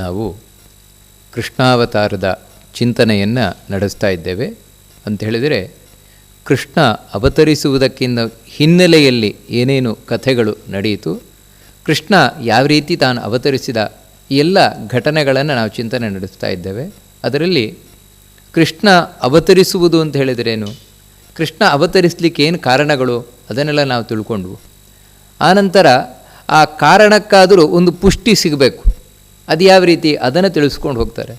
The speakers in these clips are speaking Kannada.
ನಾವು ಕೃಷ್ಣಾವತಾರದ ಚಿಂತನೆಯನ್ನು ನಡೆಸ್ತಾ ಇದ್ದೇವೆ. ಅಂತ ಹೇಳಿದರೆ, ಕೃಷ್ಣ ಅವತರಿಸುವುದಕ್ಕಿಂತ ಹಿನ್ನೆಲೆಯಲ್ಲಿ ಏನೇನು ಕಥೆಗಳು ನಡೆಯಿತು, ಕೃಷ್ಣ ಯಾವ ರೀತಿ ತಾನು ಅವತರಿಸಿದ ಎಲ್ಲ ಘಟನೆಗಳನ್ನು ನಾವು ಚಿಂತನೆ ನಡೆಸ್ತಾ ಇದ್ದೇವೆ. ಅದರಲ್ಲಿ ಕೃಷ್ಣ ಅವತರಿಸುವುದು ಅಂತ ಹೇಳಿದರೇನು, ಕೃಷ್ಣ ಅವತರಿಸಲಿಕ್ಕೆ ಏನು ಕಾರಣಗಳು, ಅದನ್ನೆಲ್ಲ ನಾವು ತಿಳ್ಕೊಂಡ್ವು. ಆನಂತರ ಆ ಕಾರಣಕ್ಕಾದರೂ ಒಂದು ಪುಷ್ಟಿ ಸಿಗಬೇಕು. ಅದು ಯಾವ ರೀತಿ, ಅದನ್ನು ತಿಳಿಸ್ಕೊಂಡು ಹೋಗ್ತಾರೆ.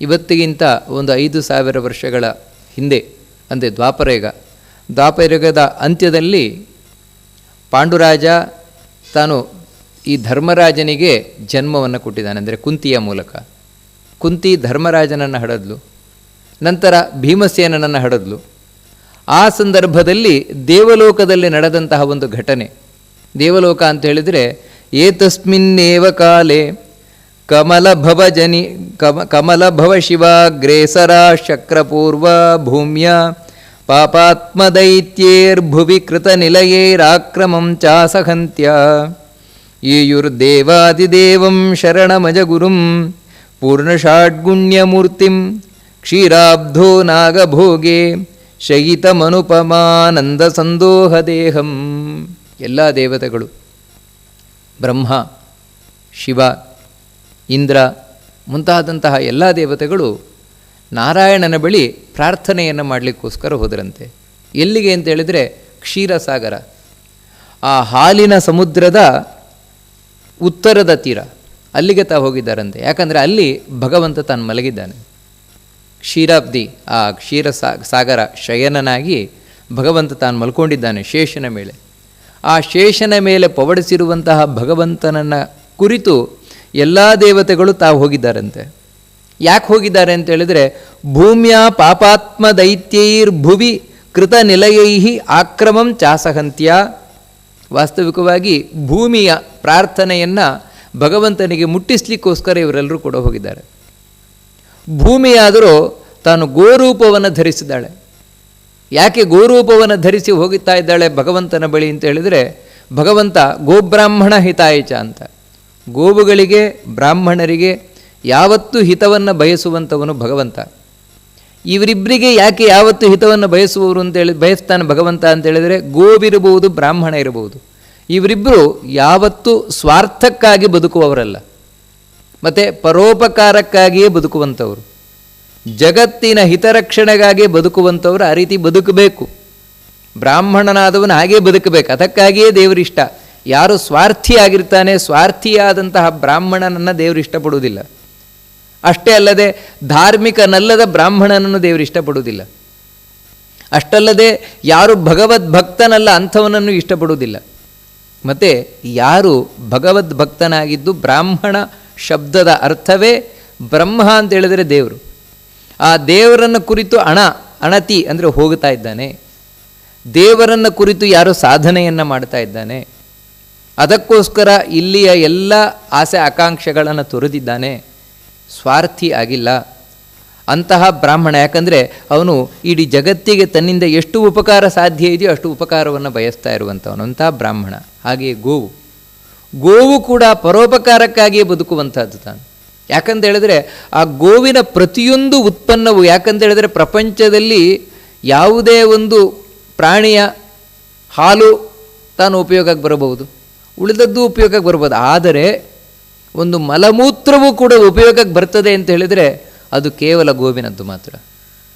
ಇವತ್ತಿಗಿಂತ ಒಂದು 5,000 ವರ್ಷಗಳ ಹಿಂದೆ, ಅಂದರೆ ದ್ವಾಪರಯುಗದ ಅಂತ್ಯದಲ್ಲಿ ಪಾಂಡುರಾಜ ತಾನು ಈ ಧರ್ಮರಾಜನಿಗೆ ಜನ್ಮವನ್ನು ಕೊಟ್ಟಿದ್ದಾನೆ. ಅಂದರೆ ಕುಂತಿಯ ಮೂಲಕ. ಕುಂತಿ ಧರ್ಮರಾಜನನ್ನು ಹಡದ್ಲು, ನಂತರ ಭೀಮಸೇನನನ್ನು ಹಡದ್ಲು. ಆ ಸಂದರ್ಭದಲ್ಲಿ ದೇವಲೋಕದಲ್ಲಿ ನಡೆದಂತಹ ಒಂದು ಘಟನೆ, ದೇವಲೋಕ ಅಂತ ಹೇಳಿದರೆ, ಏತಸ್ಮಿನ್ನೇವ ಕಾಲೇ ಕಮಲಭವ ಶಿವಾಗ್ರೇಸರ ಶಕ್ರಪೂರ್ವ ಭೂಮ್ಯ ಪಾಪಾತ್ಮದೈತ್ಯೇರ್ಭುವಿ ಕೃತ ನಿಲಯೈರಾಕ್ರಮಂ ಚಾಸಹಂತ್ಯ ಯೇಯುರ್ದೇವಾದಿದೇವಂ ಶರಣಮಜಗುರುಂ ಪೂರ್ಣಷಾಡ್ಗುಣ್ಯಮೂರ್ತಿಂ ಕ್ಷೀರಾಬ್ಧೋ ನಾಗಭೋಗೆ ಶಯಿತಮನುಪಮಾನಂದ ಸಂದೋಹದೇಹಂ. ಎಲ್ಲ ದೇವತೆಗಳು, ಬ್ರಹ್ಮ, ಶಿವ, ಇಂದ್ರ ಮುಂತಾದಂತಹ ಎಲ್ಲ ದೇವತೆಗಳು ನಾರಾಯಣನ ಬಳಿ ಪ್ರಾರ್ಥನೆಯನ್ನು ಮಾಡಲಿಕ್ಕೋಸ್ಕರ ಹೋದರಂತೆ. ಎಲ್ಲಿಗೆ ಅಂತ ಹೇಳಿದರೆ, ಕ್ಷೀರಸಾಗರ, ಆ ಹಾಲಿನ ಸಮುದ್ರದ ಉತ್ತರದ ತೀರ, ಅಲ್ಲಿಗೆ ಹೋಗಿದ್ದಾರಂತೆ. ಯಾಕಂದರೆ ಅಲ್ಲಿ ಭಗವಂತ ತಾನು ಮಲಗಿದ್ದಾನೆ. ಕ್ಷೀರಾಬ್ಧಿ, ಆ ಸಾಗರ ಶಯನನಾಗಿ ಭಗವಂತ ತಾನು ಮಲ್ಕೊಂಡಿದ್ದಾನೆ ಶೇಷನ ಮೇಲೆ. ಆ ಶೇಷನ ಮೇಲೆ ಪವಡಿಸಿರುವಂತಹ ಭಗವಂತನನ್ನು ಕುರಿತು ಎಲ್ಲ ದೇವತೆಗಳು ತಾವು ಹೋಗಿದ್ದಾರಂತೆ. ಯಾಕೆ ಹೋಗಿದ್ದಾರೆ ಅಂತ ಹೇಳಿದರೆ, ಭೂಮ್ಯ ಪಾಪಾತ್ಮ ದೈತ್ಯೈರ್ಭುವಿ ಕೃತ ನಿಲಯೈಹಿ ಆಕ್ರಮಂ ಚಾಸಹಂತ್ಯ. ವಾಸ್ತವಿಕವಾಗಿ ಭೂಮಿಯ ಪ್ರಾರ್ಥನೆಯನ್ನು ಭಗವಂತನಿಗೆ ಮುಟ್ಟಿಸ್ಲಿಕ್ಕೋಸ್ಕರ ಇವರೆಲ್ಲರೂ ಕೂಡ ಹೋಗಿದ್ದಾರೆ. ಭೂಮಿಯಾದರೂ ತಾನು ಗೋರೂಪವನ್ನು ಧರಿಸಿದ್ದಾಳೆ. ಯಾಕೆ ಗೋರೂಪವನ್ನು ಧರಿಸಿ ಹೋಗುತ್ತಾ ಇದ್ದಾಳೆ ಭಗವಂತನ ಬಳಿ ಅಂತ ಹೇಳಿದರೆ, ಭಗವಂತ ಗೋಬ್ರಾಹ್ಮಣ ಹಿತಾಯಚ ಅಂತ, ಗೋವುಗಳಿಗೆ ಬ್ರಾಹ್ಮಣರಿಗೆ ಯಾವತ್ತೂ ಹಿತವನ್ನು ಬಯಸುವಂಥವನು ಭಗವಂತ. ಇವರಿಬ್ಬರಿಗೆ ಯಾಕೆ ಯಾವತ್ತೂ ಹಿತವನ್ನು ಬಯಸುವವರು ಅಂತೇಳಿ ಬಯಸ್ತಾನೆ ಭಗವಂತ ಅಂತೇಳಿದರೆ, ಗೋವಿರಬಹುದು, ಬ್ರಾಹ್ಮಣ ಇರಬಹುದು, ಇವರಿಬ್ಬರು ಯಾವತ್ತೂ ಸ್ವಾರ್ಥಕ್ಕಾಗಿ ಬದುಕುವವರಲ್ಲ, ಮತ್ತು ಪರೋಪಕಾರಕ್ಕಾಗಿಯೇ ಬದುಕುವಂಥವರು, ಜಗತ್ತಿನ ಹಿತರಕ್ಷಣೆಗಾಗಿ ಬದುಕುವಂಥವ್ರು. ಆ ರೀತಿ ಬದುಕಬೇಕು. ಬ್ರಾಹ್ಮಣನಾದವನು ಹಾಗೇ ಬದುಕಬೇಕು. ಅದಕ್ಕಾಗಿಯೇ ದೇವರಿಷ್ಟ. ಯಾರು ಸ್ವಾರ್ಥಿಯಾಗಿರ್ತಾನೆ, ಸ್ವಾರ್ಥಿಯಾದಂತಹ ಬ್ರಾಹ್ಮಣನನ್ನು ದೇವರು ಇಷ್ಟಪಡುವುದಿಲ್ಲ. ಅಷ್ಟೇ ಅಲ್ಲದೆ ಧಾರ್ಮಿಕನಲ್ಲದ ಬ್ರಾಹ್ಮಣನನ್ನು ದೇವರು ಇಷ್ಟಪಡುವುದಿಲ್ಲ. ಅಷ್ಟಲ್ಲದೆ ಯಾರು ಭಗವದ್ಭಕ್ತನಲ್ಲ ಅಂಥವನನ್ನು ಇಷ್ಟಪಡುವುದಿಲ್ಲ. ಮತ್ತು ಯಾರು ಭಗವದ್ಭಕ್ತನಾಗಿದ್ದು, ಬ್ರಾಹ್ಮಣ ಶಬ್ದದ ಅರ್ಥವೇ ಬ್ರಹ್ಮ ಅಂತ ಹೇಳಿದರೆ ದೇವರು. ಆ ದೇವರನ್ನು ಕುರಿತು ಅಣತಿ ಅಂದರೆ ಹೋಗ್ತಾ ಇದ್ದಾನೆ. ದೇವರನ್ನು ಕುರಿತು ಯಾರು ಸಾಧನೆಯನ್ನು ಮಾಡ್ತಾ ಇದ್ದಾನೆ, ಅದಕ್ಕೋಸ್ಕರ ಇಲ್ಲಿಯ ಎಲ್ಲ ಆಸೆ ಆಕಾಂಕ್ಷೆಗಳನ್ನು ತೊರೆದಿದ್ದಾನೆ, ಸ್ವಾರ್ಥಿ ಆಗಿಲ್ಲ, ಅಂತಹ ಬ್ರಾಹ್ಮಣ. ಯಾಕಂದರೆ ಅವನು ಇಡೀ ಜಗತ್ತಿಗೆ ತನ್ನಿಂದ ಎಷ್ಟು ಉಪಕಾರ ಸಾಧ್ಯ ಇದೆಯೋ ಅಷ್ಟು ಉಪಕಾರವನ್ನು ಬಯಸ್ತಾ ಇರುವಂಥವನು, ಅಂತಹ ಬ್ರಾಹ್ಮಣ. ಹಾಗೆಯೇ ಗೋವು ಕೂಡ ಪರೋಪಕಾರಕ್ಕಾಗಿಯೇ ಬದುಕುವಂಥದ್ದು ತಾನು. ಯಾಕಂತ ಹೇಳಿದ್ರೆ ಆ ಗೋವಿನ ಪ್ರತಿಯೊಂದು ಉತ್ಪನ್ನವು, ಯಾಕಂತ ಹೇಳಿದರೆ ಪ್ರಪಂಚದಲ್ಲಿ ಯಾವುದೇ ಒಂದು ಪ್ರಾಣಿಯ ಹಾಲು ತಾನು ಉಪಯೋಗಕ್ಕೆ ಬರಬಹುದು, ಉಳಿದದ್ದು ಉಪಯೋಗಕ್ಕೆ ಬರ್ಬೋದು. ಆದರೆ ಒಂದು ಮಲಮೂತ್ರವೂ ಕೂಡ ಉಪಯೋಗಕ್ಕೆ ಬರ್ತದೆ ಅಂತ ಹೇಳಿದರೆ ಅದು ಕೇವಲ ಗೋವಿನದ್ದು ಮಾತ್ರ,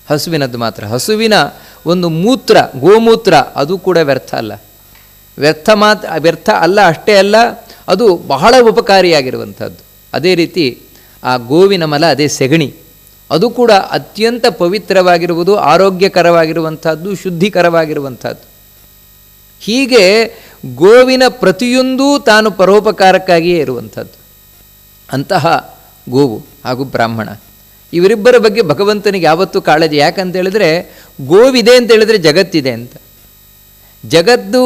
ಹಸುವಿನದ್ದು ಮಾತ್ರ. ಹಸುವಿನ ಒಂದು ಮೂತ್ರ, ಗೋಮೂತ್ರ, ಅದು ಕೂಡ ವ್ಯರ್ಥ ಅಲ್ಲ. ವ್ಯರ್ಥ ಅಲ್ಲ, ಅಷ್ಟೇ ಅಲ್ಲ, ಅದು ಬಹಳ ಉಪಕಾರಿಯಾಗಿರುವಂಥದ್ದು. ಅದೇ ರೀತಿ ಆ ಗೋವಿನ ಮಲ, ಅದೇ ಸೆಗಣಿ, ಅದು ಕೂಡ ಅತ್ಯಂತ ಪವಿತ್ರವಾಗಿರುವುದು, ಆರೋಗ್ಯಕರವಾಗಿರುವಂಥದ್ದು, ಶುದ್ಧೀಕರವಾಗಿರುವಂಥದ್ದು. ಹೀಗೆ ಗೋವಿನ ಪ್ರತಿಯೊಂದೂ ತಾನು ಪರೋಪಕಾರಕ್ಕಾಗಿಯೇ ಇರುವಂಥದ್ದು. ಅಂತಹ ಗೋವು ಹಾಗೂ ಬ್ರಾಹ್ಮಣ, ಇವರಿಬ್ಬರ ಬಗ್ಗೆ ಭಗವಂತನಿಗೆ ಯಾವತ್ತೂ ಕಾಳಜಿ. ಯಾಕಂತೇಳಿದ್ರೆ ಗೋವಿದೆ ಅಂತೇಳಿದರೆ ಜಗತ್ತಿದೆ ಅಂತ. ಜಗತ್ತು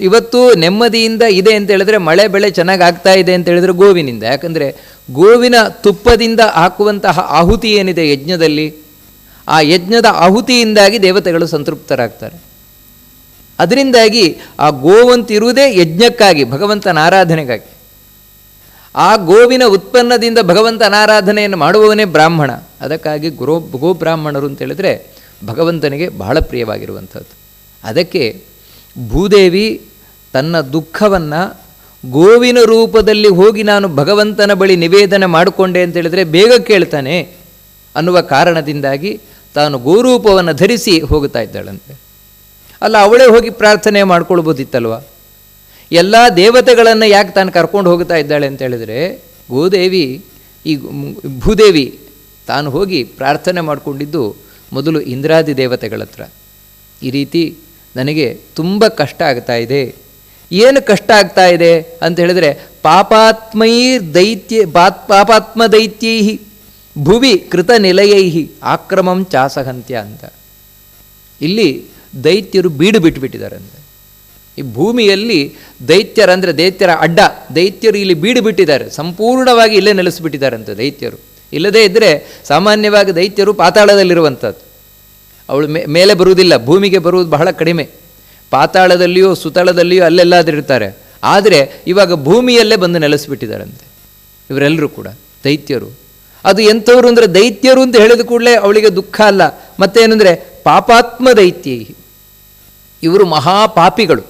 ಇವತ್ತು ನೆಮ್ಮದಿಯಿಂದ ಇದೆ ಅಂತೇಳಿದ್ರೆ, ಮಳೆ ಬೆಳೆ ಚೆನ್ನಾಗಿ ಆಗ್ತಾ ಇದೆ ಅಂತೇಳಿದ್ರೆ ಗೋವಿನಿಂದ. ಯಾಕಂದರೆ ಗೋವಿನ ತುಪ್ಪದಿಂದ ಹಾಕುವಂತಹ ಆಹುತಿ ಏನಿದೆ ಯಜ್ಞದಲ್ಲಿ, ಆ ಯಜ್ಞದ ಆಹುತಿಯಿಂದಾಗಿ ದೇವತೆಗಳು ಸಂತೃಪ್ತರಾಗ್ತಾರೆ. ಅದರಿಂದಾಗಿ ಆ ಗೋವಂತಿರುವುದೇ ಯಜ್ಞಕ್ಕಾಗಿ, ಭಗವಂತನ ಆರಾಧನೆಗಾಗಿ. ಆ ಗೋವಿನ ಉತ್ಪನ್ನದಿಂದ ಭಗವಂತ ಅನಾರಾಧನೆಯನ್ನು ಮಾಡುವವನೇ ಬ್ರಾಹ್ಮಣ. ಅದಕ್ಕಾಗಿ ಗೋಬ್ರಾಹ್ಮಣರು ಅಂತೇಳಿದರೆ ಭಗವಂತನಿಗೆ ಬಹಳ ಪ್ರಿಯವಾಗಿರುವಂಥದ್ದು. ಅದಕ್ಕೆ ಭೂದೇವಿ ತನ್ನ ದುಃಖವನ್ನು ಗೋವಿನ ರೂಪದಲ್ಲಿ ಹೋಗಿ ನಾನು ಭಗವಂತನ ಬಳಿ ನಿವೇದನೆ ಮಾಡಿಕೊಂಡೆ ಅಂತೇಳಿದರೆ ಬೇಗ ಕೇಳ್ತಾನೆ ಅನ್ನುವ ಕಾರಣದಿಂದಾಗಿ ತಾನು ಗೋರೂಪವನ್ನು ಧರಿಸಿ ಹೋಗ್ತಾ ಇದ್ದಾಳಂತೆ. ಅಲ್ಲ, ಅವಳೇ ಹೋಗಿ ಪ್ರಾರ್ಥನೆ ಮಾಡ್ಕೊಳ್ಬೋದಿತ್ತಲ್ವ? ಎಲ್ಲ ದೇವತೆಗಳನ್ನು ಯಾಕೆ ತಾನು ಕರ್ಕೊಂಡು ಹೋಗ್ತಾ ಇದ್ದಾಳೆ ಅಂತೇಳಿದರೆ, ಗೋದೇವಿ ಈ ಭೂದೇವಿ ತಾನು ಹೋಗಿ ಪ್ರಾರ್ಥನೆ ಮಾಡಿಕೊಂಡಿದ್ದು ಮೊದಲು ಇಂದ್ರಾದಿ ದೇವತೆಗಳ ಹತ್ರ. ಈ ರೀತಿ ನನಗೆ ತುಂಬ ಕಷ್ಟ ಆಗ್ತಾ ಇದೆ. ಏನು ಕಷ್ಟ ಆಗ್ತಾ ಇದೆ ಅಂತ ಹೇಳಿದರೆ, ಪಾಪಾತ್ಮ ದೈತ್ಯೈ ಭುವಿ ಕೃತ ನಿಲಯೈ ಆಕ್ರಮಂ ಚಾಸಹಂತ್ಯ ಅಂತ. ಇಲ್ಲಿ ದೈತ್ಯರು ಬೀಡು ಬಿಟ್ಟುಬಿಟ್ಟಿದ್ದಾರಂತೆ. ಈ ಭೂಮಿಯಲ್ಲಿ ದೈತ್ಯರಂದರೆ ದೈತ್ಯರ ಅಡ್ಡ, ದೈತ್ಯರು ಇಲ್ಲಿ ಬೀಡು ಬಿಟ್ಟಿದ್ದಾರೆ, ಸಂಪೂರ್ಣವಾಗಿ ಇಲ್ಲೇ ನೆಲೆಸಿಬಿಟ್ಟಿದ್ದಾರಂತೆ ದೈತ್ಯರು. ಇಲ್ಲದೇ ಇದ್ದರೆ ಸಾಮಾನ್ಯವಾಗಿ ದೈತ್ಯರು ಪಾತಾಳದಲ್ಲಿರುವಂಥದ್ದು. ಅವಳು ಮೇಲೆ ಬರುವುದಿಲ್ಲ, ಭೂಮಿಗೆ ಬರುವುದು ಬಹಳ ಕಡಿಮೆ. ಪಾತಾಳದಲ್ಲಿಯೋ ಸುತಳದಲ್ಲಿಯೋ ಅಲ್ಲೆಲ್ಲಾದರೂ ಇರ್ತಾರೆ. ಆದರೆ ಇವಾಗ ಭೂಮಿಯಲ್ಲೇ ಬಂದು ನೆಲೆಸಿಬಿಟ್ಟಿದ್ದಾರಂತೆ ಇವರೆಲ್ಲರೂ ಕೂಡ ದೈತ್ಯರು. ಅದು ಎಂಥವ್ರು ಅಂದರೆ, ದೈತ್ಯರು ಅಂತ ಹೇಳಿದ ಕೂಡಲೇ ಅವಳಿಗೆ ದುಃಖ ಅಲ್ಲ, ಮತ್ತೇನೆಂದರೆ ಪಾಪಾತ್ಮ ದೈತ್ಯ. ಇವರು ಮಹಾಪಾಪಿಗಳು.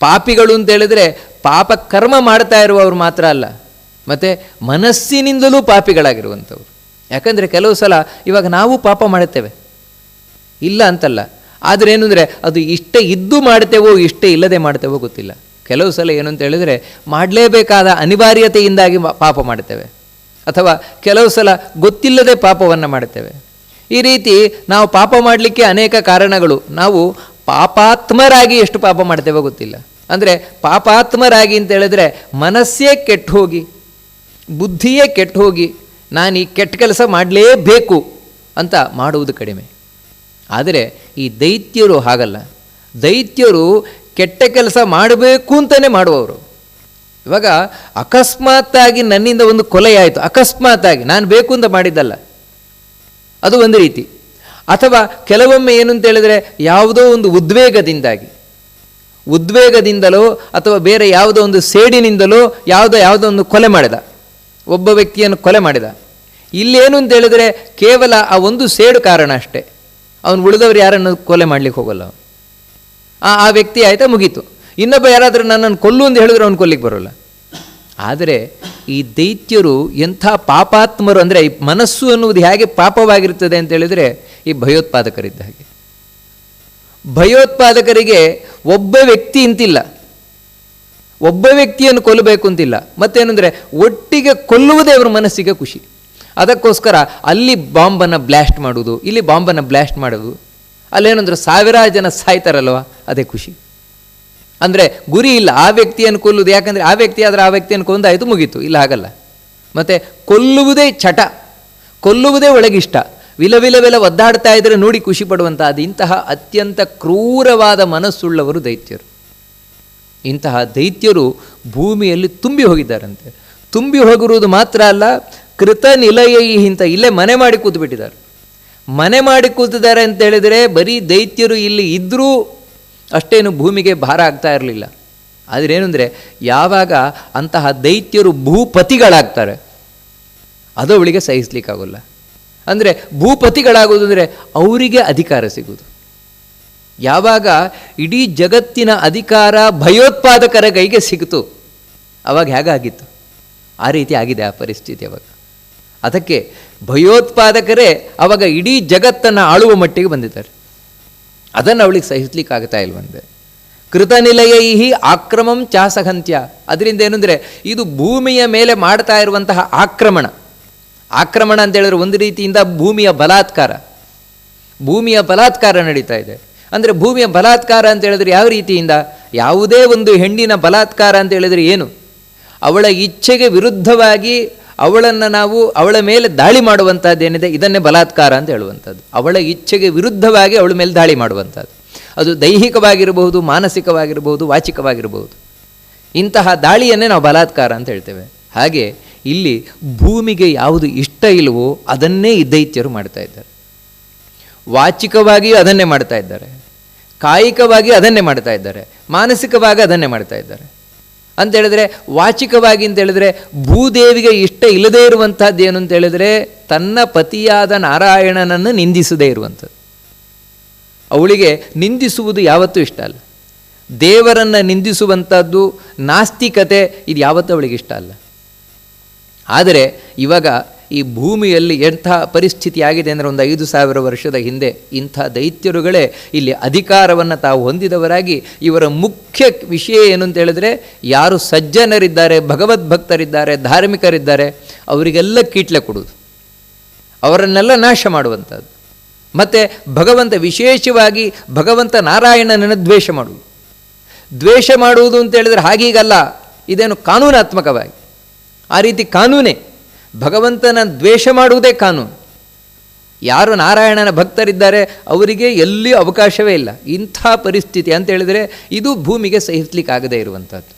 ಪಾಪಿಗಳು ಅಂತೇಳಿದರೆ ಪಾಪ ಕರ್ಮ ಮಾಡ್ತಾ ಇರುವವರು ಮಾತ್ರ ಅಲ್ಲ, ಮತ್ತು ಮನಸ್ಸಿನಿಂದಲೂ ಪಾಪಿಗಳಾಗಿರುವಂಥವ್ರು. ಯಾಕಂದರೆ ಕೆಲವು ಸಲ ಇವಾಗ ನಾವು ಪಾಪ ಮಾಡುತ್ತೇವೆ, ಇಲ್ಲ ಅಂತಲ್ಲ, ಆದರೆ ಏನು ಅಂದರೆ ಅದು ಇಷ್ಟ ಇದ್ದು ಮಾಡ್ತೇವೋ ಇಷ್ಟ ಇಲ್ಲದೆ ಮಾಡ್ತೇವೋ ಗೊತ್ತಿಲ್ಲ. ಕೆಲವು ಸಲ ಏನು ಅಂತ ಹೇಳಿದರೆ ಮಾಡಲೇಬೇಕಾದ ಅನಿವಾರ್ಯತೆಯಿಂದಾಗಿ ಪಾಪ ಮಾಡ್ತೇವೆ, ಅಥವಾ ಕೆಲವು ಸಲ ಗೊತ್ತಿಲ್ಲದೆ ಪಾಪವನ್ನು ಮಾಡುತ್ತೇವೆ. ಈ ರೀತಿ ನಾವು ಪಾಪ ಮಾಡಲಿಕ್ಕೆ ಅನೇಕ ಕಾರಣಗಳು. ನಾವು ಪಾಪಾತ್ಮರಾಗಿ ಎಷ್ಟು ಪಾಪ ಮಾಡ್ತೇವೋ ಗೊತ್ತಿಲ್ಲ. ಅಂದರೆ ಪಾಪಾತ್ಮರಾಗಿ ಅಂತ ಹೇಳಿದ್ರೆ ಮನಸ್ಸೇ ಕೆಟ್ಟು ಹೋಗಿ, ಬುದ್ಧಿಯೇ ಕೆಟ್ಟು ಹೋಗಿ, ನಾನು ಈ ಕೆಟ್ಟ ಕೆಲಸ ಮಾಡಲೇಬೇಕು ಅಂತ ಮಾಡುವುದು ಕಡಿಮೆ. ಆದರೆ ಈ ದೈತ್ಯರು ಹಾಗಲ್ಲ. ದೈತ್ಯರು ಕೆಟ್ಟ ಕೆಲಸ ಮಾಡಬೇಕು ಅಂತಲೇ ಮಾಡುವವರು. ಇವಾಗ ಅಕಸ್ಮಾತ್ತಾಗಿ ನನ್ನಿಂದ ಒಂದು ಕೊಲೆಯಾಯಿತು, ಅಕಸ್ಮಾತ್ತಾಗಿ, ನಾನು ಬೇಕು ಅಂತ ಮಾಡಿದ್ದಲ್ಲ, ಅದು ಒಂದು ರೀತಿ. ಅಥವಾ ಕೆಲವೊಮ್ಮೆ ಏನು ಅಂತೇಳಿದರೆ ಯಾವುದೋ ಒಂದು ಉದ್ವೇಗದಿಂದಲೋ ಅಥವಾ ಬೇರೆ ಯಾವುದೋ ಒಂದು ಸೇಡಿನಿಂದಲೋ ಯಾವುದೋ ಒಂದು ಕೊಲೆ ಮಾಡಿದ, ಒಬ್ಬ ವ್ಯಕ್ತಿಯನ್ನು ಕೊಲೆ ಮಾಡಿದ. ಇಲ್ಲೇನು ಅಂತೇಳಿದರೆ ಕೇವಲ ಆ ಒಂದು ಸೇಡು ಕಾರಣ ಅಷ್ಟೇ. ಅವನು ಉಳಿದವರು ಯಾರನ್ನು ಕೊಲೆ ಮಾಡಲಿಕ್ಕೆ ಹೋಗಲ್ಲ. ಆ ವ್ಯಕ್ತಿ ಆಯಿತಾ, ಮುಗೀತು. ಇನ್ನೊಬ್ಬ ಯಾರಾದರೂ ನನ್ನನ್ನು ಕೊಲ್ಲು ಅಂತ ಹೇಳಿದ್ರೆ ಅವನು ಕೊಲ್ಲಿಕ್ಕೆ ಬರೋಲ್ಲ. ಆದರೆ ಈ ದೈತ್ಯರು ಎಂಥ ಪಾಪಾತ್ಮರು ಅಂದರೆ, ಈ ಮನಸ್ಸು ಅನ್ನುವುದು ಹೇಗೆ ಪಾಪವಾಗಿರ್ತದೆ ಅಂತೇಳಿದರೆ ಈ ಭಯೋತ್ಪಾದಕರಿದ್ದ ಹಾಗೆ. ಭಯೋತ್ಪಾದಕರಿಗೆ ಒಬ್ಬ ವ್ಯಕ್ತಿ ಅಂತಿಲ್ಲ, ಒಬ್ಬ ವ್ಯಕ್ತಿಯನ್ನು ಕೊಲ್ಲಬೇಕು ಅಂತಿಲ್ಲ. ಮತ್ತೇನೆಂದರೆ ಒಟ್ಟಿಗೆ ಕೊಲ್ಲುವುದೇ ಅವರ ಮನಸ್ಸಿಗೆ ಖುಷಿ. ಅದಕ್ಕೋಸ್ಕರ ಅಲ್ಲಿ ಬಾಂಬನ್ನು ಬ್ಲಾಸ್ಟ್ ಮಾಡುವುದು, ಇಲ್ಲಿ ಬಾಂಬನ್ನು ಬ್ಲಾಸ್ಟ್ ಮಾಡೋದು. ಅಲ್ಲೇನೆಂದರೆ ಸಾವಿರಾರು ಜನ ಸಾಯ್ತಾರಲ್ವ, ಅದೇ ಖುಷಿ. ಅಂದರೆ ಗುರಿ ಇಲ್ಲ, ಆ ವ್ಯಕ್ತಿಯನ್ನು ಕೊಲ್ಲುವುದು. ಯಾಕಂದರೆ ಆ ವ್ಯಕ್ತಿ ಆದರೆ ಆ ವ್ಯಕ್ತಿಯನ್ನು ಕೊಂದಾಯಿತು, ಮುಗೀತು. ಇಲ್ಲ, ಹಾಗಲ್ಲ. ಮತ್ತು ಕೊಲ್ಲುವುದೇ ಚಟ, ಕೊಲ್ಲುವುದೇ ಒಳಗಿಷ್ಟ. ವಿಲ ಒದ್ದಾಡ್ತಾ ಇದ್ದರೆ ನೋಡಿ ಖುಷಿ ಪಡುವಂಥ ಅದು. ಇಂತಹ ಅತ್ಯಂತ ಕ್ರೂರವಾದ ಮನಸ್ಸುಳ್ಳವರು ದೈತ್ಯರು. ಇಂತಹ ದೈತ್ಯರು ಭೂಮಿಯಲ್ಲಿ ತುಂಬಿ ಹೋಗಿದ್ದಾರಂತೆ. ತುಂಬಿ ಹೋಗಿರುವುದು ಮಾತ್ರ ಅಲ್ಲ, ಕೃತ ನಿಲಯೈ ಅಂತ ಇಲ್ಲೇ ಮನೆ ಮಾಡಿ ಕೂತ್ಬಿಟ್ಟಿದ್ದಾರೆ. ಮನೆ ಮಾಡಿ ಕೂತಿದ್ದಾರೆ ಅಂತೇಳಿದರೆ ಬರೀ ದೈತ್ಯರು ಇಲ್ಲಿ ಇದ್ದರೂ ಅಷ್ಟೇನು ಭೂಮಿಗೆ ಭಾರ ಆಗ್ತಾ ಇರಲಿಲ್ಲ. ಆದರೆ ಏನು ಅಂದರೆ ಯಾವಾಗ ಅಂತಹ ದೈತ್ಯರು ಭೂಪತಿಗಳಾಗ್ತಾರೆ ಅದು ಅವಳಿಗೆ ಸಹಿಸಲಿಕ್ಕಾಗೋಲ್ಲ. ಅಂದರೆ ಭೂಪತಿಗಳಾಗೋದು ಅಂದರೆ ಅವರಿಗೆ ಅಧಿಕಾರ ಸಿಗುವುದು. ಯಾವಾಗ ಇಡೀ ಜಗತ್ತಿನ ಅಧಿಕಾರ ಭಯೋತ್ಪಾದಕರ ಕೈಗೆ ಸಿಗುತ್ತು, ಆವಾಗ ಹೇಗಾಗಿತ್ತು? ಆ ರೀತಿ ಆಗಿದೆ ಆ ಪರಿಸ್ಥಿತಿ ಅವಾಗ. ಅದಕ್ಕೆ ಭಯೋತ್ಪಾದಕರೇ ಆವಾಗ ಇಡೀ ಜಗತ್ತನ್ನು ಆಳುವ ಮಟ್ಟಿಗೆ ಬಂದಿದ್ದಾರೆ. ಅದನ್ನು ಅವಳಿಗೆ ಸಹಿಸಲಿಕ್ಕಾಗ್ತಾ ಇಲ್ವಂದೆ. ಕೃತನಿಲಯೈ ಆಕ್ರಮಂ ಚಾಸಹಂತ್ಯ. ಅದರಿಂದ ಏನಂದರೆ ಇದು ಭೂಮಿಯ ಮೇಲೆ ಮಾಡ್ತಾ ಇರುವಂತಹ ಆಕ್ರಮಣ ಅಂತ ಹೇಳಿದ್ರೆ ಒಂದು ರೀತಿಯಿಂದ ಭೂಮಿಯ ಬಲಾತ್ಕಾರ ನಡೀತಾ ಇದೆ. ಅಂದರೆ ಭೂಮಿಯ ಬಲಾತ್ಕಾರ ಅಂತ ಹೇಳಿದ್ರೆ ಯಾವ ರೀತಿಯಿಂದ? ಯಾವುದೇ ಒಂದು ಹೆಣ್ಣಿನ ಬಲಾತ್ಕಾರ ಅಂತ ಹೇಳಿದರೆ ಏನು? ಅವಳ ಇಚ್ಛೆಗೆ ವಿರುದ್ಧವಾಗಿ ಅವಳನ್ನು ನಾವು ಅವಳ ಮೇಲೆ ದಾಳಿ ಮಾಡುವಂಥದ್ದೇನಿದೆ, ಇದನ್ನೇ ಬಲಾತ್ಕಾರ ಅಂತ ಹೇಳುವಂಥದ್ದು. ಅವಳ ಇಚ್ಛೆಗೆ ವಿರುದ್ಧವಾಗಿ ಅವಳ ಮೇಲೆ ದಾಳಿ ಮಾಡುವಂಥದ್ದು. ಅದು ದೈಹಿಕವಾಗಿರಬಹುದು, ಮಾನಸಿಕವಾಗಿರಬಹುದು, ವಾಚಿಕವಾಗಿರಬಹುದು. ಇಂತಹ ದಾಳಿಯನ್ನೇ ನಾವು ಬಲಾತ್ಕಾರ ಅಂತ ಹೇಳ್ತೇವೆ. ಹಾಗೆ ಇಲ್ಲಿ ಭೂಮಿಗೆ ಯಾವುದು ಇಷ್ಟ ಇಲ್ಲವೋ ಅದನ್ನೇ ಈ ದೈತ್ಯರು ಮಾಡ್ತಾ ಇದ್ದಾರೆ. ವಾಚಿಕವಾಗಿಯೂ ಅದನ್ನೇ ಮಾಡ್ತಾ ಇದ್ದಾರೆ, ಕಾಯಿಕವಾಗಿ ಅದನ್ನೇ ಮಾಡ್ತಾ ಇದ್ದಾರೆ, ಮಾನಸಿಕವಾಗಿ ಅದನ್ನೇ ಮಾಡ್ತಾ ಇದ್ದಾರೆ. ಅಂತೇಳಿದರೆ ವಾಚಿಕವಾಗಿ ಅಂತೇಳಿದರೆ ಭೂದೇವಿಗೆ ಇಷ್ಟ ಇಲ್ಲದೇ ಇರುವಂಥದ್ದು ಏನು ಅಂತೇಳಿದರೆ ತನ್ನ ಪತಿಯಾದ ನಾರಾಯಣನನ್ನು ನಿಂದಿಸದೇ ಇರುವಂಥದ್ದು. ಅವಳಿಗೆ ನಿಂದಿಸುವುದು ಯಾವತ್ತೂ ಇಷ್ಟ ಅಲ್ಲ. ದೇವರನ್ನು ನಿಂದಿಸುವಂಥದ್ದು, ನಾಸ್ತಿಕತೆ, ಇದು ಯಾವತ್ತೂ ಅವಳಿಗೆ ಇಷ್ಟ ಅಲ್ಲ. ಆದರೆ ಇವಾಗ ಈ ಭೂಮಿಯಲ್ಲಿ ಎಂಥ ಪರಿಸ್ಥಿತಿ ಆಗಿದೆ ಅಂದರೆ, ಒಂದು 5,000 ವರ್ಷದ ಹಿಂದೆ ಇಂಥ ದೈತ್ಯರುಗಳೇ ಇಲ್ಲಿ ಅಧಿಕಾರವನ್ನು ತಾವು ಹೊಂದಿದವರಾಗಿ, ಇವರ ಮುಖ್ಯ ವಿಷಯ ಏನು ಅಂತ ಹೇಳಿದ್ರೆ, ಯಾರು ಸಜ್ಜನರಿದ್ದಾರೆ, ಭಗವದ್ಭಕ್ತರಿದ್ದಾರೆ, ಧಾರ್ಮಿಕರಿದ್ದಾರೆ, ಅವರಿಗೆಲ್ಲ ಕೀಟ್ಲೆ ಕೊಡುವುದು, ಅವರನ್ನೆಲ್ಲ ನಾಶ ಮಾಡುವಂಥದ್ದು. ಮತ್ತು ಭಗವಂತ, ವಿಶೇಷವಾಗಿ ಭಗವಂತ ನಾರಾಯಣನನ್ನು ದ್ವೇಷ ಮಾಡುವುದು. ದ್ವೇಷ ಮಾಡುವುದು ಅಂತೇಳಿದರೆ ಹಾಗೀಗಲ್ಲ, ಇದೇನು ಕಾನೂನಾತ್ಮಕವಾಗಿ, ಆ ರೀತಿ ಕಾನೂನೇ. ಭಗವಂತನ ದ್ವೇಷ ಮಾಡುವುದೇ ಕಾನೂನು. ಯಾರು ನಾರಾಯಣನ ಭಕ್ತರಿದ್ದಾರೆ ಅವರಿಗೆ ಎಲ್ಲಿಯೂ ಅವಕಾಶವೇ ಇಲ್ಲ. ಇಂಥ ಪರಿಸ್ಥಿತಿ ಅಂತ ಹೇಳಿದರೆ ಇದು ಭೂಮಿಗೆ ಸಹಿಸಲಿಕ್ಕಾಗದೇ ಇರುವಂಥದ್ದು.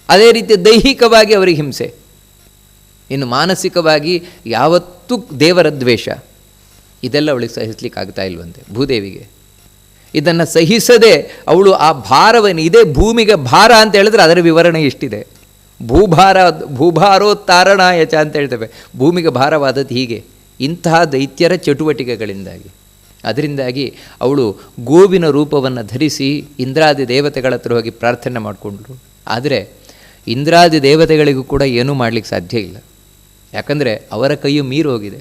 ಅದೇ ರೀತಿ ದೈಹಿಕವಾಗಿ ಅವರಿಗೆ ಹಿಂಸೆ, ಇನ್ನು ಮಾನಸಿಕವಾಗಿ ಯಾವತ್ತೂ ದೇವರ ದ್ವೇಷ, ಇದೆಲ್ಲ ಅವಳಿಗೆ ಸಹಿಸಲಿಕ್ಕಾಗ್ತಾ ಇಲ್ವಂತೆ ಭೂದೇವಿಗೆ. ಇದನ್ನು ಸಹಿಸದೆ ಅವಳು ಆ ಭಾರವನ್ನು, ಇದೇ ಭೂಮಿಗೆ ಭಾರ ಅಂತ ಹೇಳಿದ್ರೆ ಅದರ ವಿವರಣೆ ಇಷ್ಟಿದೆ. ಭೂಭಾರೋತ್ತಾರಣಾಯಚ ಅಂತ ಹೇಳ್ತೇವೆ. ಭೂಮಿಗೆ ಭಾರವಾದದ್ದು ಹೀಗೆ, ಇಂತಹ ದೈತ್ಯರ ಚಟುವಟಿಕೆಗಳಿಂದಾಗಿ. ಅದರಿಂದಾಗಿ ಅವಳು ಗೋವಿನ ರೂಪವನ್ನು ಧರಿಸಿ ಇಂದ್ರಾದಿ ದೇವತೆಗಳ ಹತ್ರ ಹೋಗಿ ಪ್ರಾರ್ಥನೆ ಮಾಡಿಕೊಂಡ್ರು. ಆದರೆ ಇಂದ್ರಾದಿ ದೇವತೆಗಳಿಗೂ ಕೂಡ ಏನೂ ಮಾಡಲಿಕ್ಕೆ ಸಾಧ್ಯ ಇಲ್ಲ. ಯಾಕಂದರೆ ಅವರ ಕೈಯು ಮೀರಿ ಹೋಗಿದೆ.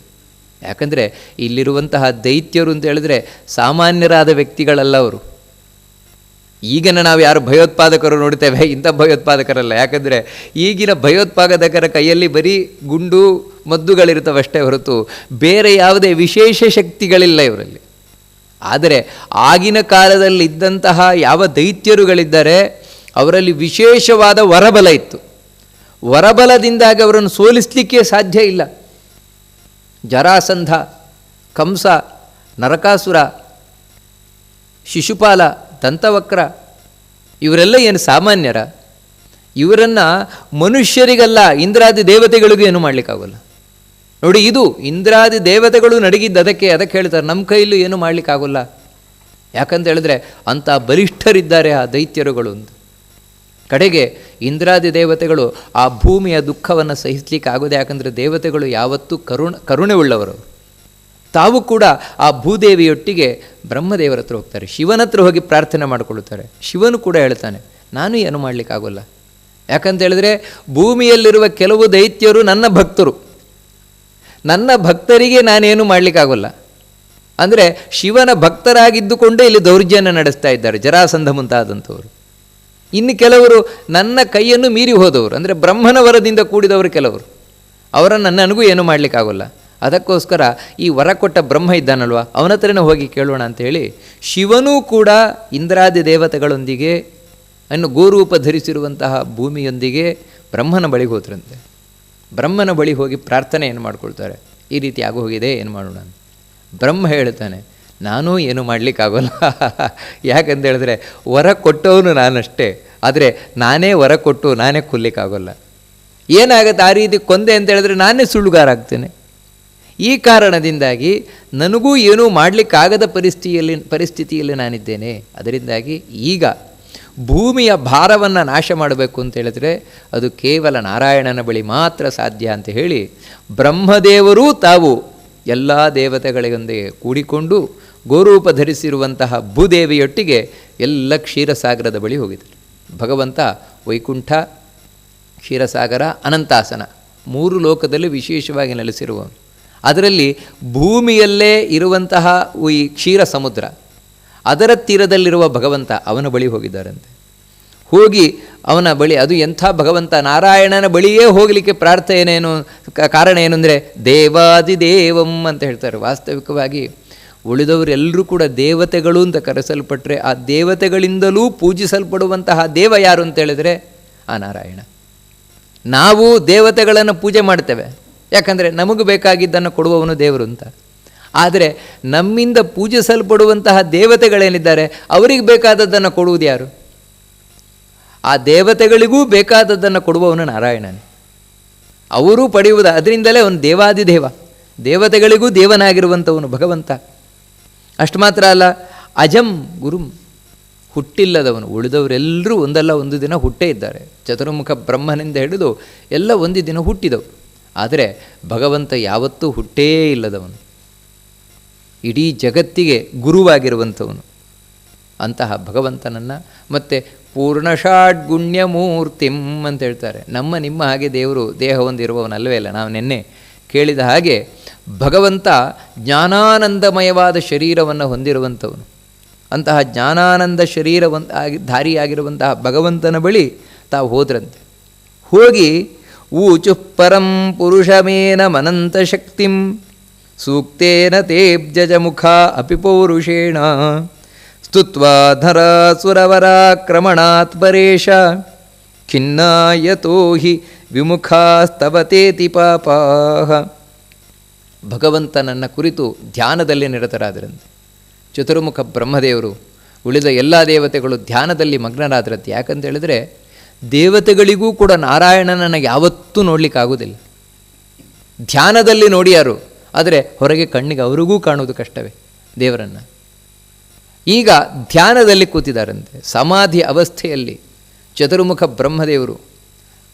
ಯಾಕಂದರೆ ಇಲ್ಲಿರುವಂತಹ ದೈತ್ಯರು ಅಂತ ಹೇಳಿದ್ರೆ ಸಾಮಾನ್ಯರಾದ ವ್ಯಕ್ತಿಗಳಲ್ಲ ಅವರು. ಈಗಿನ ನಾವು ಯಾರು ಭಯೋತ್ಪಾದಕರು ನೋಡ್ತೇವೆ, ಇಂಥ ಭಯೋತ್ಪಾದಕರಲ್ಲ. ಯಾಕಂದರೆ ಈಗಿನ ಭಯೋತ್ಪಾದಕರ ಕೈಯಲ್ಲಿ ಬರೀ ಗುಂಡು ಮದ್ದುಗಳಿರ್ತವಷ್ಟೇ ಹೊರತು ಬೇರೆ ಯಾವುದೇ ವಿಶೇಷ ಶಕ್ತಿಗಳಿಲ್ಲ ಇವರಲ್ಲಿ. ಆದರೆ ಆಗಿನ ಕಾಲದಲ್ಲಿ ಇದ್ದಂತಹ ಯಾವ ದೈತ್ಯರುಗಳಿದ್ದಾರೆ ಅವರಲ್ಲಿ ವಿಶೇಷವಾದ ವರಬಲ ಇತ್ತು. ವರಬಲದಿಂದಾಗಿ ಅವರನ್ನು ಸೋಲಿಸಲಿಕ್ಕೆ ಸಾಧ್ಯ ಇಲ್ಲ. ಜರಾಸಂಧ, ಕಂಸ, ನರಕಾಸುರ, ಶಿಶುಪಾಲ, ದಂತವಕ್ರ, ಇವರೆಲ್ಲ ಏನು ಸಾಮಾನ್ಯರ? ಇವರನ್ನು ಮನುಷ್ಯರಿಗಲ್ಲ, ಇಂದ್ರಾದಿ ದೇವತೆಗಳಿಗೂ ಏನು ಮಾಡಲಿಕ್ಕಾಗಲ್ಲ. ನೋಡಿ, ಇದು ಇಂದ್ರಾದಿ ದೇವತೆಗಳು ನಡಗಿದ್ದು ಅದಕ್ಕೆ ಹೇಳ್ತಾರೆ, ನಮ್ಮ ಕೈಯಲ್ಲೂ ಏನು ಮಾಡಲಿಕ್ಕಾಗಲ್ಲ. ಯಾಕಂತ ಹೇಳಿದ್ರೆ ಅಂಥ ಬಲಿಷ್ಠರಿದ್ದಾರೆ ಆ ದೈತ್ಯರುಗಳು ಅಂತ. ಕಡೆಗೆ ಇಂದ್ರಾದಿ ದೇವತೆಗಳು ಆ ಭೂಮಿಯ ದುಃಖವನ್ನು ಸಹಿಸಲಿಕ್ಕೆ ಆಗೋದು. ಯಾಕಂದರೆ ದೇವತೆಗಳು ಯಾವತ್ತೂ ಕರುಣೆ ಉಳ್ಳವರು. ತಾವು ಕೂಡ ಆ ಭೂದೇವಿಯೊಟ್ಟಿಗೆ ಬ್ರಹ್ಮದೇವರ ಹತ್ರ ಹೋಗ್ತಾರೆ, ಶಿವನ ಹತ್ರ ಹೋಗಿ ಪ್ರಾರ್ಥನೆ ಮಾಡಿಕೊಳ್ಳುತ್ತಾರೆ. ಶಿವನು ಕೂಡ ಹೇಳ್ತಾನೆ, ನಾನು ಏನು ಮಾಡಲಿಕ್ಕಾಗೋಲ್ಲ. ಯಾಕಂತ ಹೇಳಿದ್ರೆ ಭೂಮಿಯಲ್ಲಿರುವ ಕೆಲವು ದೈತ್ಯರು ನನ್ನ ಭಕ್ತರು, ನನ್ನ ಭಕ್ತರಿಗೆ ನಾನೇನು ಮಾಡಲಿಕ್ಕಾಗೋಲ್ಲ. ಅಂದರೆ ಶಿವನ ಭಕ್ತರಾಗಿದ್ದುಕೊಂಡೇ ಇಲ್ಲಿ ದೌರ್ಜನ್ಯ ನಡೆಸ್ತಾ ಇದ್ದಾರೆ ಜರಾಸಂಧ ಮುಂತಾದಂಥವರು. ಇನ್ನು ಕೆಲವರು ನನ್ನ ಕೈಯನ್ನು ಮೀರಿ ಹೋದವರು, ಅಂದರೆ ಬ್ರಹ್ಮನ ವರದಿಂದ ಕೂಡಿದವರು ಕೆಲವರು, ಅವರನ್ನು ನನಗೂ ಏನು ಮಾಡಲಿಕ್ಕಾಗೋಲ್ಲ. ಅದಕ್ಕೋಸ್ಕರ ಈ ವರ ಕೊಟ್ಟ ಬ್ರಹ್ಮ ಇದ್ದಾನಲ್ವ, ಅವನ ಹತ್ರನೇ ಹೋಗಿ ಕೇಳೋಣ ಅಂಥೇಳಿ ಶಿವನೂ ಕೂಡ ಇಂದ್ರಾದಿ ದೇವತೆಗಳೊಂದಿಗೆ ಇನ್ನು ಗೋರೂಪ ಧರಿಸಿರುವಂತಹ ಭೂಮಿಯೊಂದಿಗೆ ಬ್ರಹ್ಮನ ಬಳಿಗೆ ಹೋದ್ರಂತೆ. ಬ್ರಹ್ಮನ ಬಳಿ ಹೋಗಿ ಪ್ರಾರ್ಥನೆಯನ್ನು ಮಾಡ್ಕೊಳ್ತಾರೆ, ಈ ರೀತಿ ಆಗೋಗಿದೆ, ಏನು ಮಾಡೋಣ ಅಂತ. ಬ್ರಹ್ಮ ಹೇಳ್ತಾನೆ, ನಾನೂ ಏನು ಮಾಡಲಿಕ್ಕಾಗೋಲ್ಲ. ಯಾಕಂತ ಹೇಳಿದ್ರೆ ವರ ಕೊಟ್ಟವನು ನಾನಷ್ಟೇ, ಆದರೆ ನಾನೇ ವರ ಕೊಟ್ಟು ನಾನೇ ಕೊಲ್ಲಿಕ್ಕಾಗೋಲ್ಲ. ಏನಾಗುತ್ತೆ ಆ ರೀತಿ ಕೊಂದೆ ಅಂತ ಹೇಳಿದ್ರೆ ನಾನೇ ಸುಳ್ಳುಗಾರ ಆಗ್ತೇನೆ. ಈ ಕಾರಣದಿಂದಾಗಿ ನನಗೂ ಏನೂ ಮಾಡಲಿಕ್ಕಾಗದ ಪರಿಸ್ಥಿತಿಯಲ್ಲಿ ನಾನಿದ್ದೇನೆ. ಅದರಿಂದಾಗಿ ಈಗ ಭೂಮಿಯ ಭಾರವನ್ನು ನಾಶ ಮಾಡಬೇಕು ಅಂತ ಹೇಳಿದ್ರೆ ಅದು ಕೇವಲ ನಾರಾಯಣನ ಬಳಿ ಮಾತ್ರ ಸಾಧ್ಯ ಅಂತ ಹೇಳಿ ಬ್ರಹ್ಮದೇವರೂ ತಾವು ಎಲ್ಲ ದೇವತೆಗಳಿಗೊಂದಿಗೆ ಕೂಡಿಕೊಂಡು ಗೋರೂಪ ಧರಿಸಿರುವಂತಹ ಭೂದೇವಿಯೊಟ್ಟಿಗೆ ಎಲ್ಲ ಕ್ಷೀರಸಾಗರದ ಬಳಿ ಹೋಗಿದ್ದಾರೆ. ಭಗವಂತ ವೈಕುಂಠ, ಕ್ಷೀರಸಾಗರ, ಅನಂತಾಸನ 3 ಲೋಕದಲ್ಲಿ ವಿಶೇಷವಾಗಿ ನೆಲೆಸಿರುವವನು. ಅದರಲ್ಲಿ ಭೂಮಿಯಲ್ಲೇ ಇರುವಂತಹ ಈ ಕ್ಷೀರ ಸಮುದ್ರ, ಅದರ ತೀರದಲ್ಲಿರುವ ಭಗವಂತ, ಅವನ ಬಳಿ ಹೋಗಿದ್ದಾರಂತೆ. ಹೋಗಿ ಅವನ ಬಳಿ, ಅದು ಎಂಥ ಭಗವಂತ, ನಾರಾಯಣನ ಬಳಿಯೇ ಹೋಗಲಿಕ್ಕೆ ಪ್ರಾರ್ಥನೆಯೇನು, ಕಾರಣ ಏನು ಅಂದರೆ ದೇವಾದಿದೇವಂ ಅಂತ ಹೇಳ್ತಾರೆ. ವಾಸ್ತವಿಕವಾಗಿ ಉಳಿದವರೆಲ್ಲರೂ ಕೂಡ ದೇವತೆಗಳು ಅಂತ ಕರೆಸಲ್ಪಟ್ಟರೆ ಆ ದೇವತೆಗಳಿಂದಲೂ ಪೂಜಿಸಲ್ಪಡುವಂತಹ ದೇವ ಯಾರು ಅಂತ ಹೇಳಿದರೆ ಆ ನಾರಾಯಣ. ನಾವು ದೇವತೆಗಳನ್ನು ಪೂಜೆ ಮಾಡ್ತೇವೆ, ಯಾಕಂದರೆ ನಮಗೆ ಬೇಕಾಗಿದ್ದನ್ನು ಕೊಡುವವನು ದೇವರು ಅಂತ. ಆದರೆ ನಮ್ಮಿಂದ ಪೂಜಿಸಲ್ಪಡುವಂತಹ ದೇವತೆಗಳೇನಿದ್ದಾರೆ ಅವರಿಗೆ ಬೇಕಾದದ್ದನ್ನು ಕೊಡುವುದು ಯಾರು? ಆ ದೇವತೆಗಳಿಗೂ ಬೇಕಾದದ್ದನ್ನು ಕೊಡುವವನು ನಾರಾಯಣನೇ. ಅವರೂ ಪಡೆಯುವುದು, ಅದರಿಂದಲೇ ಅವನು ದೇವಾದಿದೇವ, ದೇವತೆಗಳಿಗೂ ದೇವನಾಗಿರುವಂಥವನು ಭಗವಂತ. ಅಷ್ಟು ಮಾತ್ರ ಅಲ್ಲ, ಅಜಂ ಗುರುಂ, ಹುಟ್ಟಿಲ್ಲದವನು. ಉಳಿದವರೆಲ್ಲರೂ ಒಂದಲ್ಲ ಒಂದು ದಿನ ಹುಟ್ಟೇ ಇದ್ದಾರೆ. ಚತುರ್ಮುಖ ಬ್ರಹ್ಮನಿಂದ ಹಿಡಿದು ಎಲ್ಲ ಒಂದು ದಿನ ಹುಟ್ಟಿದವರು. ಆದರೆ ಭಗವಂತ ಯಾವತ್ತೂ ಹುಟ್ಟೇ ಇಲ್ಲದವನು, ಇಡೀ ಜಗತ್ತಿಗೆ ಗುರುವಾಗಿರುವಂಥವನು. ಅಂತಹ ಭಗವಂತನನ್ನು ಮತ್ತು ಪೂರ್ಣಷಾಡ್ಗುಣ್ಯ ಮೂರ್ತಿಂ ಅಂತ ಹೇಳ್ತಾರೆ. ನಮ್ಮ ನಿಮ್ಮ ಹಾಗೆ ದೇವರು ದೇಹ ಹೊಂದಿರುವವನಲ್ಲವೇ ಅಲ್ಲ. ನಾವು ನಿನ್ನೆ ಕೇಳಿದ ಹಾಗೆ ಭಗವಂತ ಜ್ಞಾನಾನಂದಮಯವಾದ ಶರೀರವನ್ನು ಹೊಂದಿರುವಂಥವನು. ಅಂತಹ ಜ್ಞಾನಾನಂದ ಧಾರಿಯಾಗಿರುವಂತಹ ಭಗವಂತನ ಬಳಿ ತಾವು ಹೋದ್ರಂತೆ. ಹೋಗಿ ಊಚು ಪರಂ ಪುರುಷಮೇನ ಮನಂತ ಶಕ್ತಿಂ ಸೂಕ್ತೇನ ತೇಬ್ಜಜ ಮುಖ ಅಪಿ ಪೌರುಷೇಣ ಸ್ತುತ್ವಾ ಧರಾಸುರವರಾಕ್ರಮಣಾತ್ ಪರೇಶ ಖಿನ್ನಾಯತೋ ಹಿ ವಿಮುಖಾಸ್ತವತೇತಿ ಪಾಪಾಹ. ಭಗವಂತನನ್ನು ಕುರಿತು ಧ್ಯಾನದಲ್ಲಿ ನಿರತರಾದರಂತೆ ಚತುರ್ಮುಖ ಬ್ರಹ್ಮದೇವರು. ಉಳಿದ ಎಲ್ಲ ದೇವತೆಗಳು ಧ್ಯಾನದಲ್ಲಿ ಮಗ್ನರಾದರಂತೆ. ಯಾಕಂತ ಹೇಳಿದ್ರೆ ದೇವತೆಗಳಿಗೂ ಕೂಡ ನಾರಾಯಣನನ್ನು ಯಾವತ್ತೂ ನೋಡಲಿಕ್ಕಾಗೋದಿಲ್ಲ. ಧ್ಯಾನದಲ್ಲಿ ನೋಡಿಯಾರು, ಆದರೆ ಹೊರಗೆ ಕಣ್ಣಿಗೆ ಅವರಿಗೂ ಕಾಣುವುದು ಕಷ್ಟವೇ ದೇವರನ್ನು. ಈಗ ಧ್ಯಾನದಲ್ಲಿ ಕೂತಿದ್ದಾರಂತೆ. ಸಮಾಧಿ ಅವಸ್ಥೆಯಲ್ಲಿ ಚತುರ್ಮುಖ ಬ್ರಹ್ಮದೇವರು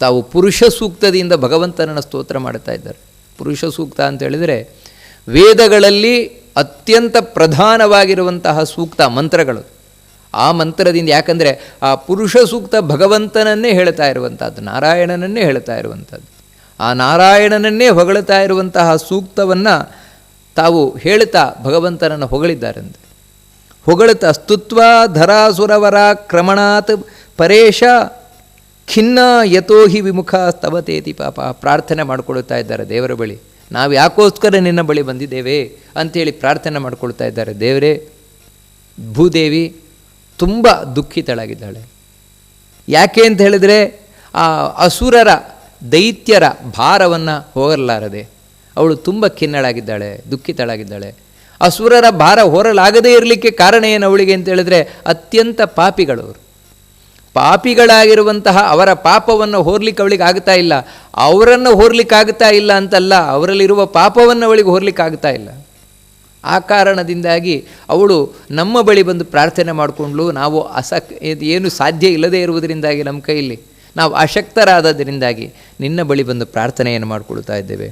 ತಾವು ಪುರುಷ ಸೂಕ್ತದಿಂದ ಭಗವಂತನನ್ನು ಸ್ತೋತ್ರ ಮಾಡುತ್ತಾ ಇದ್ದಾರೆ. ಪುರುಷ ಸೂಕ್ತ ಅಂತ ಹೇಳಿದರೆ ವೇದಗಳಲ್ಲಿ ಅತ್ಯಂತ ಪ್ರಧಾನವಾಗಿರುವಂತಹ ಸೂಕ್ತ ಮಂತ್ರಗಳು. ಆ ಮಂತ್ರದಿಂದ, ಯಾಕಂದರೆ ಆ ಪುರುಷ ಸೂಕ್ತ ಭಗವಂತನನ್ನೇ ಹೇಳ್ತಾ ಇರುವಂಥದ್ದು, ನಾರಾಯಣನನ್ನೇ ಹೇಳ್ತಾ ಇರುವಂಥದ್ದು. ಆ ನಾರಾಯಣನನ್ನೇ ಹೊಗಳ್ತಾ ಇರುವಂತಹ ಸೂಕ್ತವನ್ನು ತಾವು ಹೇಳ್ತಾ ಭಗವಂತನನ್ನು ಹೊಗಳಿದ್ದಾರಂತೆ. ಹೊಗಳುತ್ತಾ ಸ್ತುತ್ವ ಧರಾಸುರವರ ಕ್ರಮಣಾತ್ ಪರೇಶ ಖಿನ್ನ ಯತೋ ಹಿ ವಿಮುಖ ಸ್ತವತೇತಿ ಪಾಪ. ಪ್ರಾರ್ಥನೆ ಮಾಡಿಕೊಳ್ತಾ ಇದ್ದಾರೆ ದೇವರ ಬಳಿ. ನಾವು ಯಾಕೋಸ್ಕರ ನಿನ್ನ ಬಳಿ ಬಂದಿದ್ದೇವೆ ಅಂಥೇಳಿ ಪ್ರಾರ್ಥನೆ ಮಾಡಿಕೊಳ್ತಾ ಇದ್ದಾರೆ. ದೇವರೇ, ಭೂದೇವಿ ತುಂಬ ದುಃಖಿತಳಾಗಿದ್ದಾಳೆ. ಯಾಕೆ ಅಂತ ಹೇಳಿದರೆ ಆ ಅಸುರರ ದೈತ್ಯರ ಭಾರವನ್ನು ಹೋಗಲಾರದೆ ಅವಳು ತುಂಬ ಖಿನ್ನಳಾಗಿದ್ದಾಳೆ, ದುಃಖಿತಳಾಗಿದ್ದಾಳೆ. ಅಸುರರ ಭಾರ ಹೊರಲಾಗದೇ ಇರಲಿಕ್ಕೆ ಕಾರಣ ಏನು ಅವಳಿಗೆ ಅಂತ ಹೇಳಿದ್ರೆ ಅತ್ಯಂತ ಪಾಪಿಗಳವರು. ಪಾಪಿಗಳಾಗಿರುವಂತಹ ಅವರ ಪಾಪವನ್ನು ಹೊರಲಿಕ್ಕೆ ಅವಳಿಗೆ ಆಗ್ತಾ ಇಲ್ಲ. ಅವರನ್ನು ಹೊರಲಿಕ್ಕಾಗ್ತಾ ಇಲ್ಲ ಅಂತಲ್ಲ, ಅವರಲ್ಲಿರುವ ಪಾಪವನ್ನು ಅವಳಿಗೆ ಹೊರಲಿಕ್ಕಾಗ್ತಾ ಇಲ್ಲ. ಆ ಕಾರಣದಿಂದಾಗಿ ಅವಳು ನಮ್ಮ ಬಳಿ ಬಂದು ಪ್ರಾರ್ಥನೆ ಮಾಡಿಕೊಂಡ್ಲು. ನಾವು ಏನು ಸಾಧ್ಯ ಇಲ್ಲದೇ ಇರುವುದರಿಂದಾಗಿ, ನಮ್ಮ ಕೈಯಲ್ಲಿ ನಾವು ಅಶಕ್ತರಾದದರಿಂದಾಗಿ ನಿನ್ನ ಬಳಿ ಬಂದು ಪ್ರಾರ್ಥನೆಯನ್ನು ಮಾಡಿಕೊಳ್ತಾ ಇದ್ದೇವೆ.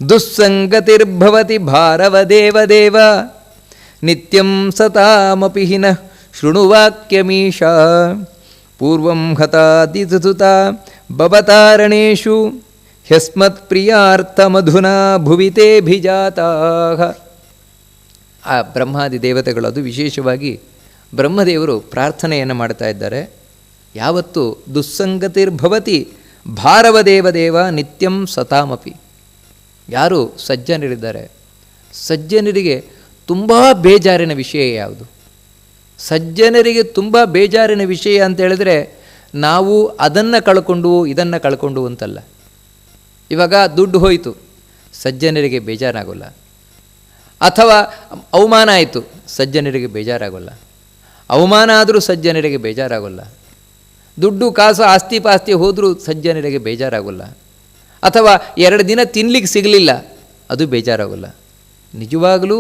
ದುಸ್ಸಂಗತಿರ್ಭವತಿ ಭಾರವ ದೇವದೇವ ನಿತ್ಯಂ ಸತಾಮಪಿ ಹಿನ ಶೃಣುವಾಕ್ಯಮೀಶ ಪೂರ್ವಂ ಹತಾದಿಸುತ ಬಬತಾರಣೇಶು ಹ್ಯಸ್ಮತ್ ಪ್ರಿಯಾರ್ಥಮಧುನಾ ಭುವಿತೇಭಿಜಾತಾಃ. ಆ ಬ್ರಹ್ಮಾದಿ ದೇವತೆಗಳು, ಅದು ವಿಶೇಷವಾಗಿ ಬ್ರಹ್ಮದೇವರು ಪ್ರಾರ್ಥನೆಯನ್ನು ಮಾಡ್ತಾ ಇದ್ದಾರೆ. ಯಾವತ್ತು ದುಸ್ಸಂಗತಿರ್ಭವತಿ ಭಾರವ ದೇವದೇವ ನಿತ್ಯಂ ಸತಾಮಪಿ. ಯಾರು ಸಜ್ಜನರಿದ್ದಾರೆ, ಸಜ್ಜನರಿಗೆ ತುಂಬ ಬೇಜಾರಿನ ವಿಷಯ ಯಾವುದು? ಸಜ್ಜನರಿಗೆ ತುಂಬ ಬೇಜಾರಿನ ವಿಷಯ ಅಂತ ಹೇಳಿದ್ರೆ ನಾವು ಅದನ್ನು ಕಳ್ಕೊಂಡು ಇದನ್ನು ಕಳ್ಕೊಂಡು ಅಂತಲ್ಲ. ಇವಾಗ ದುಡ್ಡು ಹೋಯಿತು, ಸಜ್ಜನರಿಗೆ ಬೇಜಾರಾಗೋಲ್ಲ. ಅಥವಾ ಅವಮಾನ ಆಯಿತು, ಸಜ್ಜನರಿಗೆ ಬೇಜಾರಾಗೋಲ್ಲ. ಅವಮಾನ ಆದರೂ ಸಜ್ಜನರಿಗೆ ಬೇಜಾರಾಗೋಲ್ಲ. ದುಡ್ಡು ಕಾಸು ಆಸ್ತಿ ಪಾಸ್ತಿ ಹೋದರೂ ಸಜ್ಜನರಿಗೆ ಬೇಜಾರಾಗೋಲ್ಲ. ಅಥವಾ 2 ದಿನ ತಿನ್ನಲಿಕ್ಕೆ ಸಿಗಲಿಲ್ಲ, ಅದು ಬೇಜಾರಾಗೋಲ್ಲ. ನಿಜವಾಗಲೂ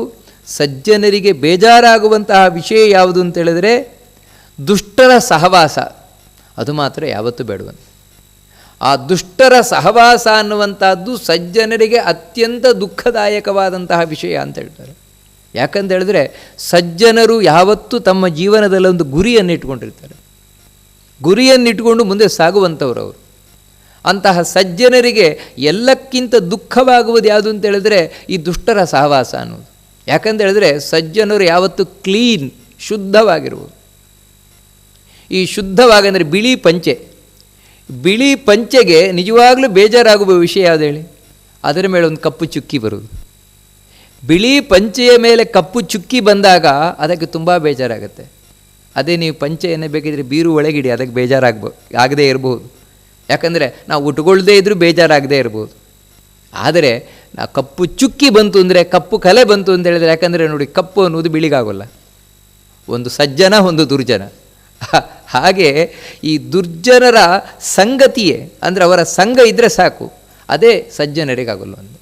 ಸಜ್ಜನರಿಗೆ ಬೇಜಾರಾಗುವಂತಹ ವಿಷಯ ಯಾವುದು ಅಂತ ಹೇಳಿದರೆ ದುಷ್ಟರ ಸಹವಾಸ. ಅದು ಮಾತ್ರ ಯಾವತ್ತೂ ಬೇಡವಂತೆ. ಆ ದುಷ್ಟರ ಸಹವಾಸ ಅನ್ನುವಂಥದ್ದು ಸಜ್ಜನರಿಗೆ ಅತ್ಯಂತ ದುಃಖದಾಯಕವಾದಂತಹ ವಿಷಯ ಅಂತ ಹೇಳ್ತಾರೆ. ಯಾಕಂತ ಹೇಳಿದ್ರೆ ಸಜ್ಜನರು ಯಾವತ್ತೂ ತಮ್ಮ ಜೀವನದಲ್ಲಿ ಒಂದು ಗುರಿಯನ್ನು ಇಟ್ಕೊಂಡಿರ್ತಾರೆ. ಗುರಿಯನ್ನಿಟ್ಟುಕೊಂಡು ಮುಂದೆ ಸಾಗುವಂಥವ್ರು ಅವರು. ಅಂತಹ ಸಜ್ಜನರಿಗೆ ಎಲ್ಲಕ್ಕಿಂತ ದುಃಖವಾಗುವುದು ಯಾವುದು ಅಂತ ಹೇಳಿದ್ರೆ ಈ ದುಷ್ಟರ ಸಹವಾಸ ಅನ್ನೋದು. ಯಾಕಂತ ಹೇಳಿದ್ರೆ ಸಜ್ಜನರು ಯಾವತ್ತೂ ಕ್ಲೀನ್, ಶುದ್ಧವಾಗಿರುವುದು. ಈ ಶುದ್ಧವಾಗಂದರೆ ಬಿಳಿ ಪಂಚೆ, ಬಿಳಿ ಪಂಚೆಗೆ ನಿಜವಾಗ್ಲೂ ಬೇಜಾರಾಗುವ ವಿಷಯ ಯಾವುದು ಹೇಳಿ? ಅದರ ಮೇಲೆ ಒಂದು ಕಪ್ಪು ಚುಕ್ಕಿ ಬರುವುದು. ಬಿಳಿ ಪಂಚೆಯ ಮೇಲೆ ಕಪ್ಪು ಚುಕ್ಕಿ ಬಂದಾಗ ಅದಕ್ಕೆ ತುಂಬ ಬೇಜಾರಾಗುತ್ತೆ. ಅದೇ ನೀವು ಪಂಚೆಯನ್ನು ಬೇಕಿದ್ರೆ ಬೀರು ಒಳಗಿಡಿ, ಅದಕ್ಕೆ ಆಗದೇ ಇರಬಹುದು. ಯಾಕಂದರೆ ನಾವು ಉಟ್ಕೊಳ್ಳದೇ ಇದ್ದರೂ ಬೇಜಾರಾಗದೇ ಇರ್ಬೋದು. ಆದರೆ ನಾ ಕಪ್ಪು ಚುಕ್ಕಿ ಬಂತು ಅಂದರೆ, ಕಪ್ಪು ಕಲೆ ಬಂತು ಅಂತ ಹೇಳಿದರೆ, ಯಾಕಂದರೆ ನೋಡಿ ಕಪ್ಪು ಅನ್ನೋದು ಬಿಳಿಗಾಗೋಲ್ಲ. ಒಂದು ಸಜ್ಜನ, ಒಂದು ದುರ್ಜನ. ಹಾಗೆ ಈ ದುರ್ಜನರ ಸಂಗತಿಯೇ ಅಂದರೆ ಅವರ ಸಂಘ ಇದ್ದರೆ ಸಾಕು, ಅದೇ ಸಜ್ಜನರಿಗಾಗಲ್ಲ. ಒಂದು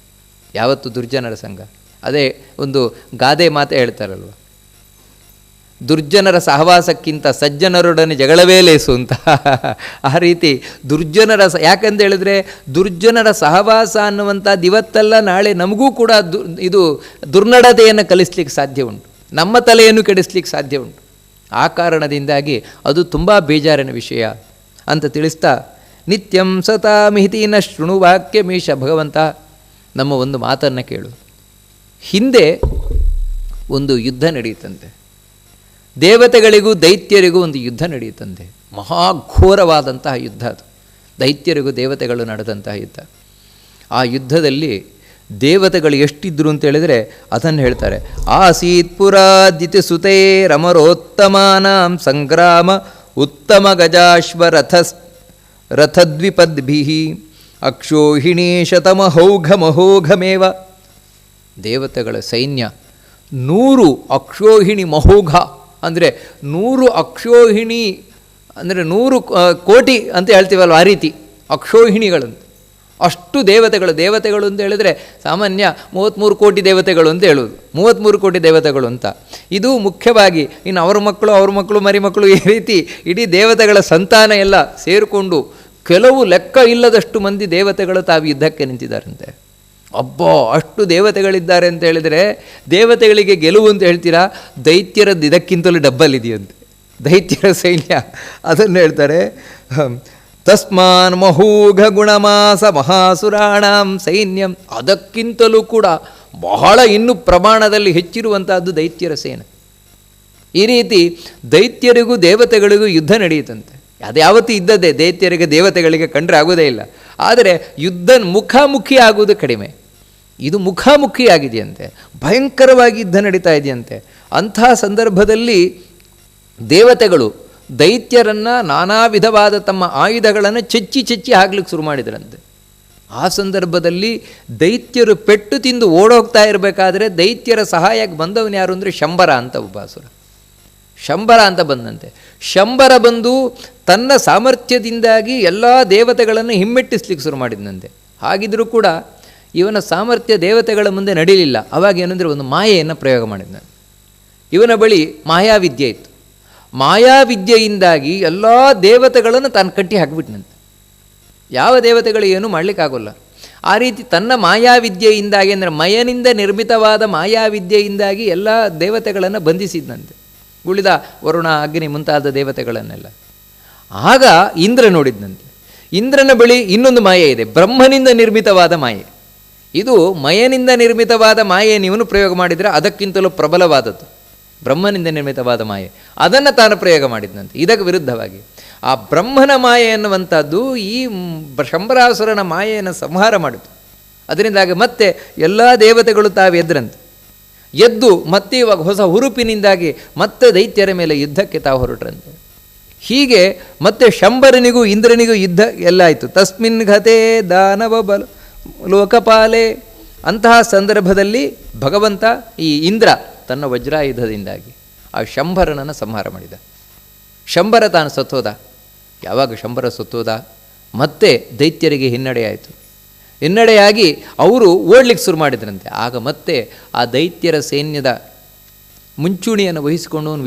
ಯಾವತ್ತು ದುರ್ಜನರ ಸಂಘ, ಅದೇ ಒಂದು ಗಾದೆ ಮಾತು ಹೇಳ್ತಾರಲ್ವ, ದುರ್ಜನರ ಸಹವಾಸಕ್ಕಿಂತ ಸಜ್ಜನರೊಡನೆ ಜಗಳವೇ ಲೇಸು ಅಂತ. ಆ ರೀತಿ ದುರ್ಜನರ ಯಾಕಂತ ಹೇಳಿದ್ರೆ ದುರ್ಜನರ ಸಹವಾಸ ಅನ್ನುವಂಥದ್ದು ಇವತ್ತಲ್ಲ ನಾಳೆ ನಮಗೂ ಕೂಡ ಇದು ದುರ್ನಡತೆಯನ್ನು ಕಲಿಸ್ಲಿಕ್ಕೆ ಸಾಧ್ಯ ಉಂಟು, ನಮ್ಮ ತಲೆಯನ್ನು ಕೆಡಿಸ್ಲಿಕ್ಕೆ ಸಾಧ್ಯ ಉಂಟು. ಆ ಕಾರಣದಿಂದಾಗಿ ಅದು ತುಂಬ ಬೇಜಾರಿನ ವಿಷಯ ಅಂತ ತಿಳಿಸ್ತಾ, ನಿತ್ಯಂ ಸತಾಮಿಹಿತಿನ ಶೃಣು ವಾಕ್ಯಮೀಶ, ಭಗವಂತ ನಮ್ಮ ಒಂದು ಮಾತನ್ನು ಕೇಳು. ಹಿಂದೆ ಒಂದು ಯುದ್ಧ ನಡೆಯುತ್ತಂತೆ, ದೇವತೆಗಳಿಗೂ ದೈತ್ಯರಿಗೂ ಒಂದು ಯುದ್ಧ ನಡೆಯುತ್ತಂತೆ. ಮಹಾಘೋರವಾದಂತಹ ಯುದ್ಧ ಅದು, ದೈತ್ಯರಿಗೂ ದೇವತೆಗಳು ನಡೆದಂತಹ ಯುದ್ಧ. ಆ ಯುದ್ಧದಲ್ಲಿ ದೇವತೆಗಳು ಎಷ್ಟಿದ್ರು ಅಂತ ಹೇಳಿದರೆ ಅದನ್ನು ಹೇಳ್ತಾರೆ. ಆಸೀತ್ ಪುರಾದಿತಿ ಸುತೇ ರಮರೋತ್ತಮಾನಾಂ ಸಂಗ್ರಾಮ ಉತ್ತಮ ಗಜಾಶ್ವರಥದ್ವಿಪದ್ಭಿ ಅಕ್ಷೋಹಿಣೀ ಶತಮಹೌಘಮಹೋಘಮೇವ. ದೇವತೆಗಳ ಸೈನ್ಯ 100 ಅಕ್ಷೋಹಿಣಿ ಮಹೋಘ ಅಂದರೆ 100 ಅಕ್ಷೋಹಿಣಿ ಅಂದರೆ 100 ಕೋಟಿ ಅಂತ ಹೇಳ್ತೀವಲ್ವ, ಆ ರೀತಿ ಅಕ್ಷೋಹಿಣಿಗಳಂತ. ಅಷ್ಟು ದೇವತೆಗಳು ಅಂತ ಹೇಳಿದರೆ ಸಾಮಾನ್ಯ 33 ಕೋಟಿ ದೇವತೆಗಳು ಅಂತ ಹೇಳೋದು, 33 ಕೋಟಿ ದೇವತೆಗಳು ಅಂತ. ಇದು ಮುಖ್ಯವಾಗಿ ಇನ್ನು ಅವ್ರ ಮಕ್ಕಳು ಮರಿಮಕ್ಕಳು ಈ ರೀತಿ ಇಡೀ ದೇವತೆಗಳ ಸಂತಾನ ಎಲ್ಲ ಸೇರಿಕೊಂಡು ಕೆಲವು ಲೆಕ್ಕ ಇಲ್ಲದಷ್ಟು ಮಂದಿ ದೇವತೆಗಳು ತಾವು ಯುದ್ಧಕ್ಕೆ ನಿಂತಿದ್ದಾರಂತೆ. ಅಬ್ಬಾ, ಅಷ್ಟು ದೇವತೆಗಳಿದ್ದಾರೆ ಅಂತ ಹೇಳಿದರೆ ದೇವತೆಗಳಿಗೆ ಗೆಲುವು ಅಂತ ಹೇಳ್ತೀರಾ, ದೈತ್ಯರದ್ದು ಇದಕ್ಕಿಂತಲೂ ಡಬ್ಬಲ್ ಇದೆಯಂತೆ ದೈತ್ಯರ ಸೈನ್ಯ. ಅದನ್ನು ಹೇಳ್ತಾರೆ, ತಸ್ಮಾನ್ ಮಹೂಘ ಗುಣಮಾಸ ಮಹಾಸುರಾಣಾಂ ಸೈನ್ಯಂ, ಅದಕ್ಕಿಂತಲೂ ಕೂಡ ಬಹಳ ಇನ್ನೂ ಪ್ರಮಾಣದಲ್ಲಿ ಹೆಚ್ಚಿರುವಂತಹದ್ದು ದೈತ್ಯರ ಸೇನೆ. ಈ ರೀತಿ ದೈತ್ಯರಿಗೂ ದೇವತೆಗಳಿಗೂ ಯುದ್ಧ ನಡೆಯುತ್ತಂತೆ. ಅದು ಯಾವತ್ತೂ ಇದ್ದದ್ದೇ, ದೈತ್ಯರಿಗೆ ದೇವತೆಗಳಿಗೆ ಕಂಡ್ರೆ ಆಗೋದೇ ಇಲ್ಲ. ಆದರೆ ಯುದ್ಧ ಮುಖಾಮುಖಿ ಆಗುವುದು ಕಡಿಮೆ, ಇದು ಮುಖಾಮುಖಿಯಾಗಿದೆಯಂತೆ, ಭಯಂಕರವಾಗಿ ಯುದ್ಧ ನಡೀತಾ ಇದೆಯಂತೆ. ಅಂಥ ಸಂದರ್ಭದಲ್ಲಿ ದೇವತೆಗಳು ದೈತ್ಯರನ್ನು ನಾನಾ ವಿಧವಾದ ತಮ್ಮ ಆಯುಧಗಳನ್ನು ಚೆಚ್ಚಿ ಹಾಕ್ಲಿಕ್ಕೆ ಶುರು ಮಾಡಿದರಂತೆ. ಆ ಸಂದರ್ಭದಲ್ಲಿ ದೈತ್ಯರು ಪೆಟ್ಟು ತಿಂದು ಓಡೋಗ್ತಾ ಇರಬೇಕಾದ್ರೆ ದೈತ್ಯರ ಸಹಾಯಕ್ಕೆ ಬಂದವನು ಯಾರು ಅಂದರೆ ಶಂಬರ ಅಂತ ಒಬ್ಬ ಅಸುರ. ಶಂಬರ ಅಂತ ಬಂದಂತೆ. ಶಂಬರ ಬಂದು ತನ್ನ ಸಾಮರ್ಥ್ಯದಿಂದಾಗಿ ಎಲ್ಲ ದೇವತೆಗಳನ್ನು ಹಿಮ್ಮೆಟ್ಟಿಸ್ಲಿಕ್ಕೆ ಶುರು ಮಾಡಿದಂತೆ. ಹಾಗಿದ್ರೂ ಕೂಡ ಇವನ ಸಾಮರ್ಥ್ಯ ದೇವತೆಗಳ ಮುಂದೆ ನಡೀಲಿಲ್ಲ. ಅವಾಗ ಏನಂದರೆ ಒಂದು ಮಾಯೆಯನ್ನು ಪ್ರಯೋಗ ಮಾಡಿದಂತೆ. ಇವನ ಬಳಿ ಮಾಯಾವಿದ್ಯೆ ಇತ್ತು. ಮಾಯಾವಿದ್ಯೆಯಿಂದಾಗಿ ಎಲ್ಲ ದೇವತೆಗಳನ್ನು ತಾನು ಕಟ್ಟಿ ಹಾಕಿಬಿಟ್ನಂತೆ. ಯಾವ ದೇವತೆಗಳು ಏನೂ ಮಾಡಲಿಕ್ಕಾಗೋಲ್ಲ. ಆ ರೀತಿ ತನ್ನ ಮಾಯಾವಿದ್ಯೆಯಿಂದಾಗಿ ಅಂದರೆ ಮಯನಿಂದ ನಿರ್ಮಿತವಾದ ಮಾಯಾವಿದ್ಯೆಯಿಂದಾಗಿ ಎಲ್ಲ ದೇವತೆಗಳನ್ನು ಬಂಧಿಸಿದ್ನಂತೆ, ಉಳಿದ ವರುಣ ಅಗ್ನಿ ಮುಂತಾದ ದೇವತೆಗಳನ್ನೆಲ್ಲ. ಆಗ ಇಂದ್ರ ನೋಡಿದ್ನಂತೆ. ಇಂದ್ರನ ಬಳಿ ಇನ್ನೊಂದು ಮಾಯೆ ಇದೆ, ಬ್ರಹ್ಮನಿಂದ ನಿರ್ಮಿತವಾದ ಮಾಯೆ. ಇದು ಮಯನಿಂದ ನಿರ್ಮಿತವಾದ ಮಾಯೆ ನೀವನು ಪ್ರಯೋಗ ಮಾಡಿದರೆ ಅದಕ್ಕಿಂತಲೂ ಪ್ರಬಲವಾದದ್ದು ಬ್ರಹ್ಮನಿಂದ ನಿರ್ಮಿತವಾದ ಮಾಯೆ. ಅದನ್ನು ತಾನು ಪ್ರಯೋಗ ಮಾಡಿದ್ನಂತೆ. ಇದಕ್ಕೆ ವಿರುದ್ಧವಾಗಿ ಆ ಬ್ರಹ್ಮನ ಮಾಯೆ ಎನ್ನುವಂಥದ್ದು ಈ ಶಂಬರಾಸುರನ ಮಾಯೆಯನ್ನು ಸಂಹಾರ ಮಾಡಿತು. ಅದರಿಂದಾಗಿ ಮತ್ತೆ ಎಲ್ಲ ದೇವತೆಗಳು ತಾವು ಎದ್ರಂತೆ. ಎದ್ದು ಮತ್ತೆ ಇವಾಗ ಹೊಸ ಹುರುಪಿನಿಂದಾಗಿ ಮತ್ತೆ ದೈತ್ಯರ ಮೇಲೆ ಯುದ್ಧಕ್ಕೆ ತಾವು ಹೊರಟ್ರಂತೆ. ಹೀಗೆ ಮತ್ತೆ ಶಂಬರನಿಗೂ ಇಂದ್ರನಿಗೂ ಯುದ್ಧ ಎಲ್ಲ ಆಯಿತು. ತಸ್ಮಿನ್ ಘತೆ ದಾನವ ಬಲ ಲೋಕಪಾಲೆ. ಅಂತಹ ಸಂದರ್ಭದಲ್ಲಿ ಭಗವಂತ ಈ ಇಂದ್ರ ತನ್ನ ವಜ್ರಾಯುಧದಿಂದಾಗಿ ಆ ಶಂಬರನನ್ನು ಸಂಹಾರ ಮಾಡಿದ. ಶಂಬರ ತಾನು ಸತ್ತೋದ. ಯಾವಾಗ ಶಂಬರ ಸತ್ತೋದ ಮತ್ತೆ ದೈತ್ಯರಿಗೆ ಹಿನ್ನಡೆಯಾಯಿತು. ಹಿನ್ನಡೆಯಾಗಿ ಅವರು ಓಡ್ಲಿಕ್ಕೆ ಶುರು ಮಾಡಿದ್ರಂತೆ. ಆಗ ಮತ್ತೆ ಆ ದೈತ್ಯರ ಸೈನ್ಯದ ಮುಂಚೂಣಿಯನ್ನು ವಹಿಸಿಕೊಂಡವನು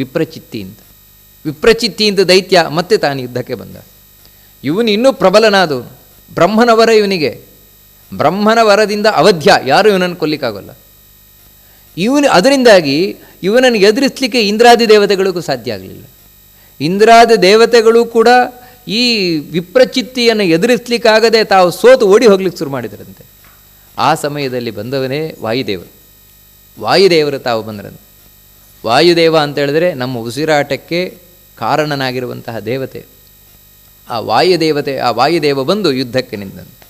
ವಿಪ್ರಚಿತ್ತಿ ಅಂತ ದೈತ್ಯ ಮತ್ತೆ ತಾನು ಯುದ್ಧಕ್ಕೆ ಬಂದ. ಇವನು ಇನ್ನೂ ಪ್ರಬಲನಾದವನು, ಬ್ರಹ್ಮನ ವರ ಇವನಿಗೆ. ಬ್ರಹ್ಮನ ವರದಿಂದ ಅವಧ್ಯ, ಯಾರೂ ಇವನನ್ನು ಕೊಲ್ಲಿಕ್ಕಾಗಲ್ಲ. ಅದರಿಂದಾಗಿ ಇವನನ್ನು ಎದುರಿಸಲಿಕ್ಕೆ ಇಂದ್ರಾದಿ ದೇವತೆಗಳಿಗೂ ಸಾಧ್ಯ ಆಗಲಿಲ್ಲ. ಇಂದ್ರಾದಿ ದೇವತೆಗಳು ಕೂಡ ಈ ವಿಪ್ರಚಿತ್ತಿಯನ್ನು ಎದುರಿಸಲಿಕ್ಕಾಗದೆ ತಾವು ಸೋತು ಓಡಿ ಹೋಗ್ಲಿಕ್ಕೆ ಶುರು ಮಾಡಿದರಂತೆ. ಆ ಸಮಯದಲ್ಲಿ ಬಂದವನೇ ವಾಯುದೇವರು ತಾವು ಬಂದರಂತೆ. ವಾಯುದೇವ ಅಂತ ಹೇಳಿದ್ರೆ ನಮ್ಮ ಉಸಿರಾಟಕ್ಕೆ ಕಾರಣನಾಗಿರುವಂತಹ ದೇವತೆ. ಆ ವಾಯುದೇವ ಬಂದು ಯುದ್ಧಕ್ಕೆ ನಿಂತಂತೆ.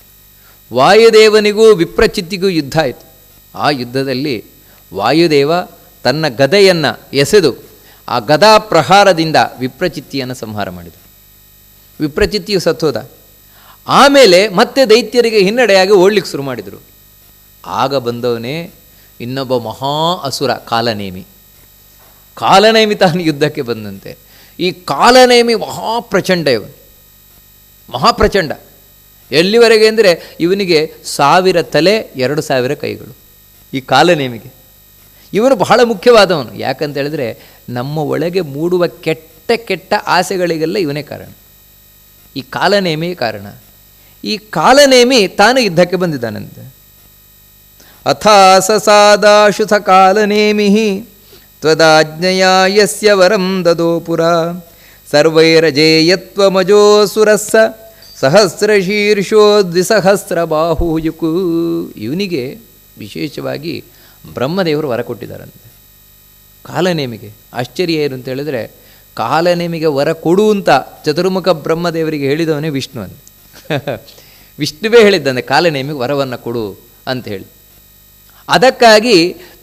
ವಾಯುದೇವನಿಗೂ ವಿಪ್ರಚಿತ್ತಿಗೂ ಯುದ್ಧ ಆಯಿತು. ಆ ಯುದ್ಧದಲ್ಲಿ ವಾಯುದೇವ ತನ್ನ ಗದೆಯನ್ನು ಎಸೆದು ಆ ಗದಾ ಪ್ರಹಾರದಿಂದ ವಿಪ್ರಚಿತ್ತಿಯನ್ನು ಸಂಹಾರ ಮಾಡಿದ. ವಿಪ್ರಚಿತ್ತಿಯು ಸತ್ತೋದ. ಆಮೇಲೆ ಮತ್ತೆ ದೈತ್ಯರಿಗೆ ಹಿನ್ನಡೆಯಾಗಿ ಓಡ್ಲಿಕ್ಕೆ ಶುರು ಮಾಡಿದರು. ಆಗ ಬಂದವನೇ ಇನ್ನೊಬ್ಬ ಮಹಾ ಅಸುರ ಕಾಲನೇಮಿ ತಾನು ಯುದ್ಧಕ್ಕೆ ಬಂದಂತೆ. ಈ ಕಾಲನೇಮಿ ಮಹಾಪ್ರಚಂಡ. ಎಲ್ಲಿವರೆಗೆ ಅಂದರೆ ಇವನಿಗೆ 1000 ತಲೆ 2000 ಕೈಗಳು. ಈ ಕಾಲನೇಮಿಗೆ ಇವನು ಬಹಳ ಮುಖ್ಯವಾದವನು. ಯಾಕಂತ ಹೇಳಿದ್ರೆ ನಮ್ಮ ಒಳಗೆ ಮೂಡುವ ಕೆಟ್ಟ ಕೆಟ್ಟ ಆಸೆಗಳಿಗೆಲ್ಲ ಇವನೇ ಕಾರಣ. ಈ ಕಾಲನೇಮಿ ಕಾರಣ. ಈ ಕಾಲನೇಮಿ ತಾನು ಯುದ್ಧಕ್ಕೆ ಬಂದಿದ್ದಾನಂತೆ. ಅಥಾಸಾದಾಶು ಸ ಕಾಲನೇಮಿ ತ್ವದಾಜ್ಞೆಯ ಯಸ್ಯ ವರಂ ದದೋ ಪುರ ಸರ್ವೈರಜೇಯತ್ವಮಜೋಸುರಸ್ಸ ಸಹಸ್ರಶೀರ್ಷೋ ದ್ವಿಸಹಸ್ರ ಬಾಹುಯುಕು. ಇವನಿಗೆ ವಿಶೇಷವಾಗಿ ಬ್ರಹ್ಮದೇವರು ವರ ಕೊಟ್ಟಿದ್ದಾರಂತೆ ಕಾಲನೇಮಿಗೆ. ಆಶ್ಚರ್ಯ ಏನು ಅಂತ ಹೇಳಿದ್ರೆ, ಕಾಲನೇಮಿಗೆ ವರ ಕೊಡು ಅಂತ ಚತುರ್ಮುಖ ಬ್ರಹ್ಮದೇವರಿಗೆ ಹೇಳಿದವನೇ ವಿಷ್ಣು ಅಂತ. ವಿಷ್ಣುವೇ ಹೇಳಿದ್ದಂತೆ ಕಾಲನೇಮಿಗೆ ವರವನ್ನು ಕೊಡು ಅಂತ ಹೇಳಿ. ಅದಕ್ಕಾಗಿ